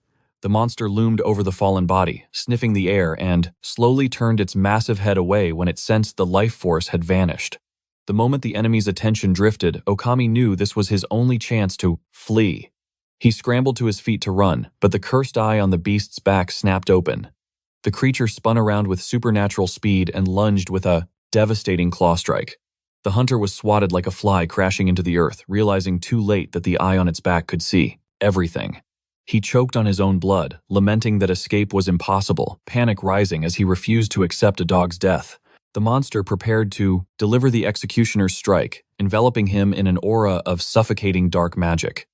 The monster loomed over the fallen body, sniffing the air, and slowly turned its massive head away when it sensed the life force had vanished. The moment the enemy's attention drifted, Okami knew this was his only chance to flee. He scrambled to his feet to run, but the cursed eye on the beast's back snapped open. The creature spun around with supernatural speed and lunged with a devastating claw strike. The hunter was swatted like a fly crashing into the earth, realizing too late that the eye on its back could see everything. He choked on his own blood, lamenting that escape was impossible, panic rising as he refused to accept a dog's death. The monster prepared to deliver the executioner's strike, enveloping him in an aura of suffocating dark magic.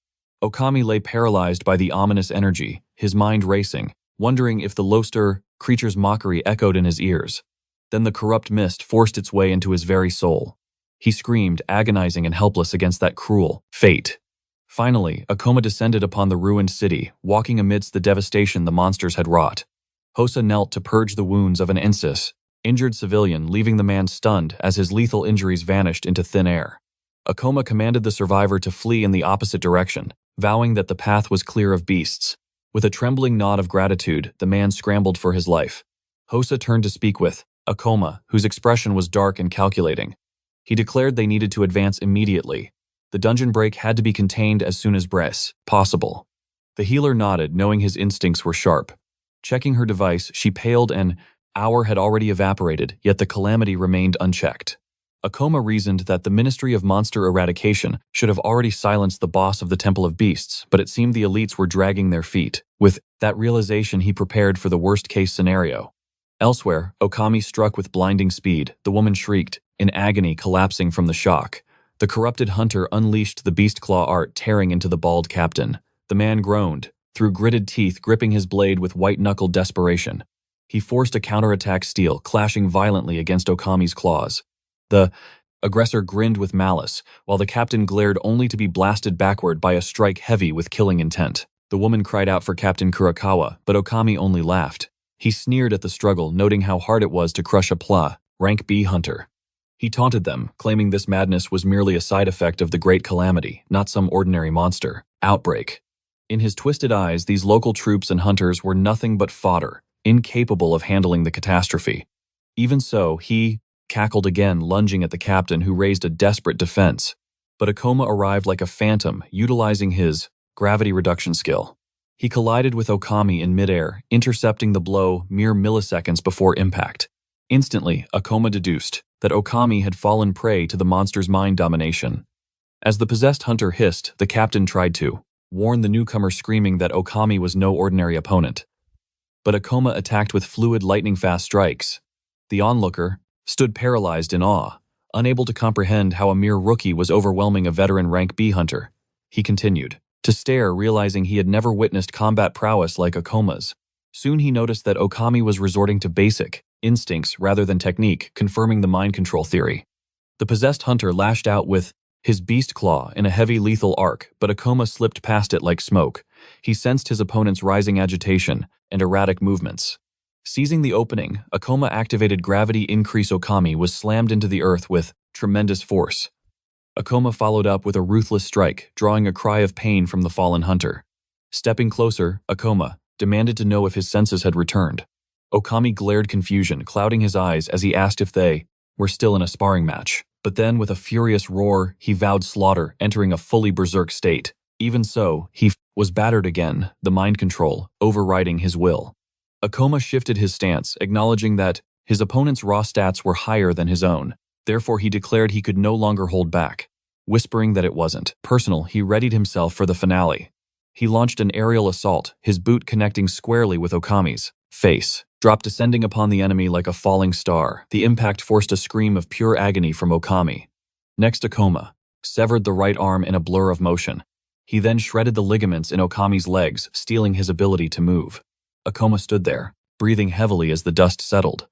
Okami lay paralyzed by the ominous energy, his mind racing, wondering if the Loster creature's mockery echoed in his ears. Then the corrupt mist forced its way into his very soul. He screamed, agonizing and helpless against that cruel fate. Finally, a coma descended upon the ruined city, walking amidst the devastation the monsters had wrought. Hosa knelt to purge the wounds of an injured civilian, leaving the man stunned as his lethal injuries vanished into thin air. Akoma commanded the survivor to flee in the opposite direction, vowing that the path was clear of beasts. With a trembling nod of gratitude, the man scrambled for his life. Hosa turned to speak with Akoma, whose expression was dark and calculating. He declared they needed to advance immediately. The dungeon break had to be contained as soon as possible. The healer nodded, knowing his instincts were sharp. Checking her device, she paled. An hour had already evaporated, yet the calamity remained unchecked. Akoma reasoned that the Ministry of Monster Eradication should have already silenced the boss of the Temple of Beasts, but it seemed the elites were dragging their feet. With that realization, he prepared for the worst-case scenario. Elsewhere, Okami struck with blinding speed. The woman shrieked, in agony, collapsing from the shock. The corrupted hunter unleashed the beast claw art, tearing into the bald captain. The man groaned, through gritted teeth, gripping his blade with white-knuckled desperation. He forced a counterattack steel, clashing violently against Okami's claws. The aggressor grinned with malice, while the captain glared only to be blasted backward by a strike heavy with killing intent. The woman cried out for Captain Kurakawa, but Okami only laughed. He sneered at the struggle, noting how hard it was to crush a rank B hunter. He taunted them, claiming this madness was merely a side effect of the Great Calamity, not some ordinary monster outbreak. In his twisted eyes, these local troops and hunters were nothing but fodder, incapable of handling the catastrophe. Even so, he cackled again, lunging at the captain, who raised a desperate defense. But Akoma arrived like a phantom, utilizing his gravity reduction skill. He collided with Okami in midair, intercepting the blow mere milliseconds before impact. Instantly, Akoma deduced that Okami had fallen prey to the monster's mind domination. As the possessed hunter hissed, the captain tried to warn the newcomer, screaming that Okami was no ordinary opponent. But Akoma attacked with fluid lightning-fast strikes. The onlooker stood paralyzed in awe, unable to comprehend how a mere rookie was overwhelming a veteran rank B hunter. He continued to stare, realizing he had never witnessed combat prowess like Akoma's. Soon he noticed that Okami was resorting to basic instincts rather than technique, confirming the mind control theory. The possessed hunter lashed out with his beast claw in a heavy lethal arc, but Akoma slipped past it like smoke. He sensed his opponent's rising agitation and erratic movements. Seizing the opening, Akoma activated gravity increase. Okami was slammed into the earth with tremendous force. Akoma followed up with a ruthless strike, drawing a cry of pain from the fallen hunter. Stepping closer, Akoma demanded to know if his senses had returned. Okami glared confusion, clouding his eyes as he asked if they were still in a sparring match. But then, with a furious roar, he vowed slaughter, entering a fully berserk state. Even so, he was battered again, the mind control overriding his will. Akoma shifted his stance, acknowledging that his opponent's raw stats were higher than his own. Therefore, he declared he could no longer hold back. Whispering that it wasn't personal, he readied himself for the finale. He launched an aerial assault, his boot connecting squarely with Okami's face. Dropped, descending upon the enemy like a falling star. The impact forced a scream of pure agony from Okami. Next, Akoma severed the right arm in a blur of motion. He then shredded the ligaments in Okami's legs, stealing his ability to move. Akoma stood there, breathing heavily as the dust settled.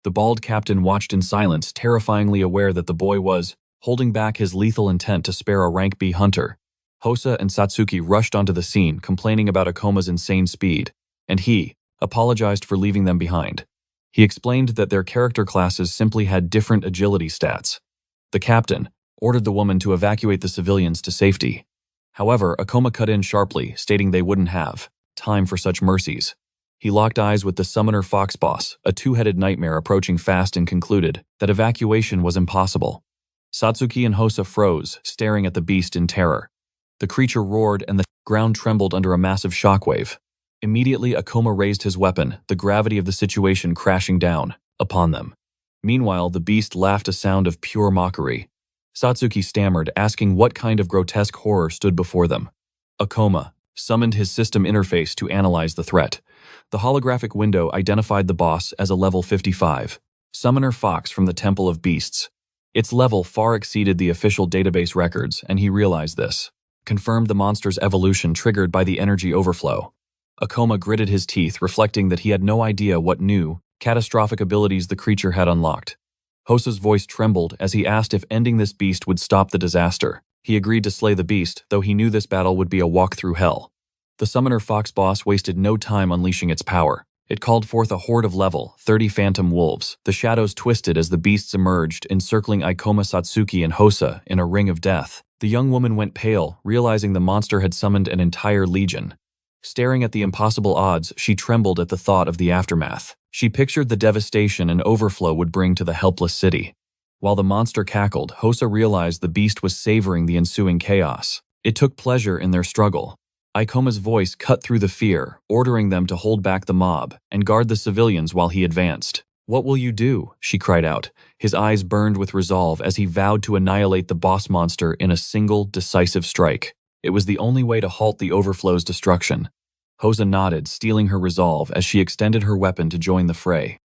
The bald captain watched in silence, terrifyingly aware that the boy was holding back his lethal intent to spare a rank B hunter. Hosa and Satsuki rushed onto the scene, complaining about Akoma's insane speed, and he apologized for leaving them behind. He explained that their character classes simply had different agility stats. The captain ordered the woman to evacuate the civilians to safety. However, Akoma cut in sharply, stating they wouldn't have time for such mercies. He locked eyes with the summoner fox boss, a two-headed nightmare approaching fast, and concluded that evacuation was impossible. Satsuki and Hosa froze, staring at the beast in terror. The creature roared and the ground trembled under a massive shockwave. Immediately, Akoma raised his weapon, the gravity of the situation crashing down upon them. Meanwhile, the beast laughed, a sound of pure mockery. Satsuki stammered, asking what kind of grotesque horror stood before them. Akoma summoned his system interface to analyze the threat. The holographic window identified the boss as a level 55, Summoner Fox from the Temple of Beasts. Its level far exceeded the official database records, and he realized this. Confirmed the monster's evolution triggered by the energy overflow. Akoma gritted his teeth, reflecting that he had no idea what new, catastrophic abilities the creature had unlocked. Hosa's voice trembled as he asked if ending this beast would stop the disaster. He agreed to slay the beast, though he knew this battle would be a walk through hell. The Summoner Fox boss wasted no time unleashing its power. It called forth a horde of level 30 phantom wolves. The shadows twisted as the beasts emerged, encircling Ikoma, Satsuki, and Hosa in a ring of death. The young woman went pale, realizing the monster had summoned an entire legion. Staring at the impossible odds, she trembled at the thought of the aftermath. She pictured the devastation an overflow would bring to the helpless city. While the monster cackled, Hosa realized the beast was savoring the ensuing chaos. It took pleasure in their struggle. Ikoma's voice cut through the fear, ordering them to hold back the mob and guard the civilians while he advanced. "What will you do?" she cried out. His eyes burned with resolve as he vowed to annihilate the boss monster in a single, decisive strike. It was the only way to halt the overflow's destruction. Hosa nodded, stealing her resolve as she extended her weapon to join the fray.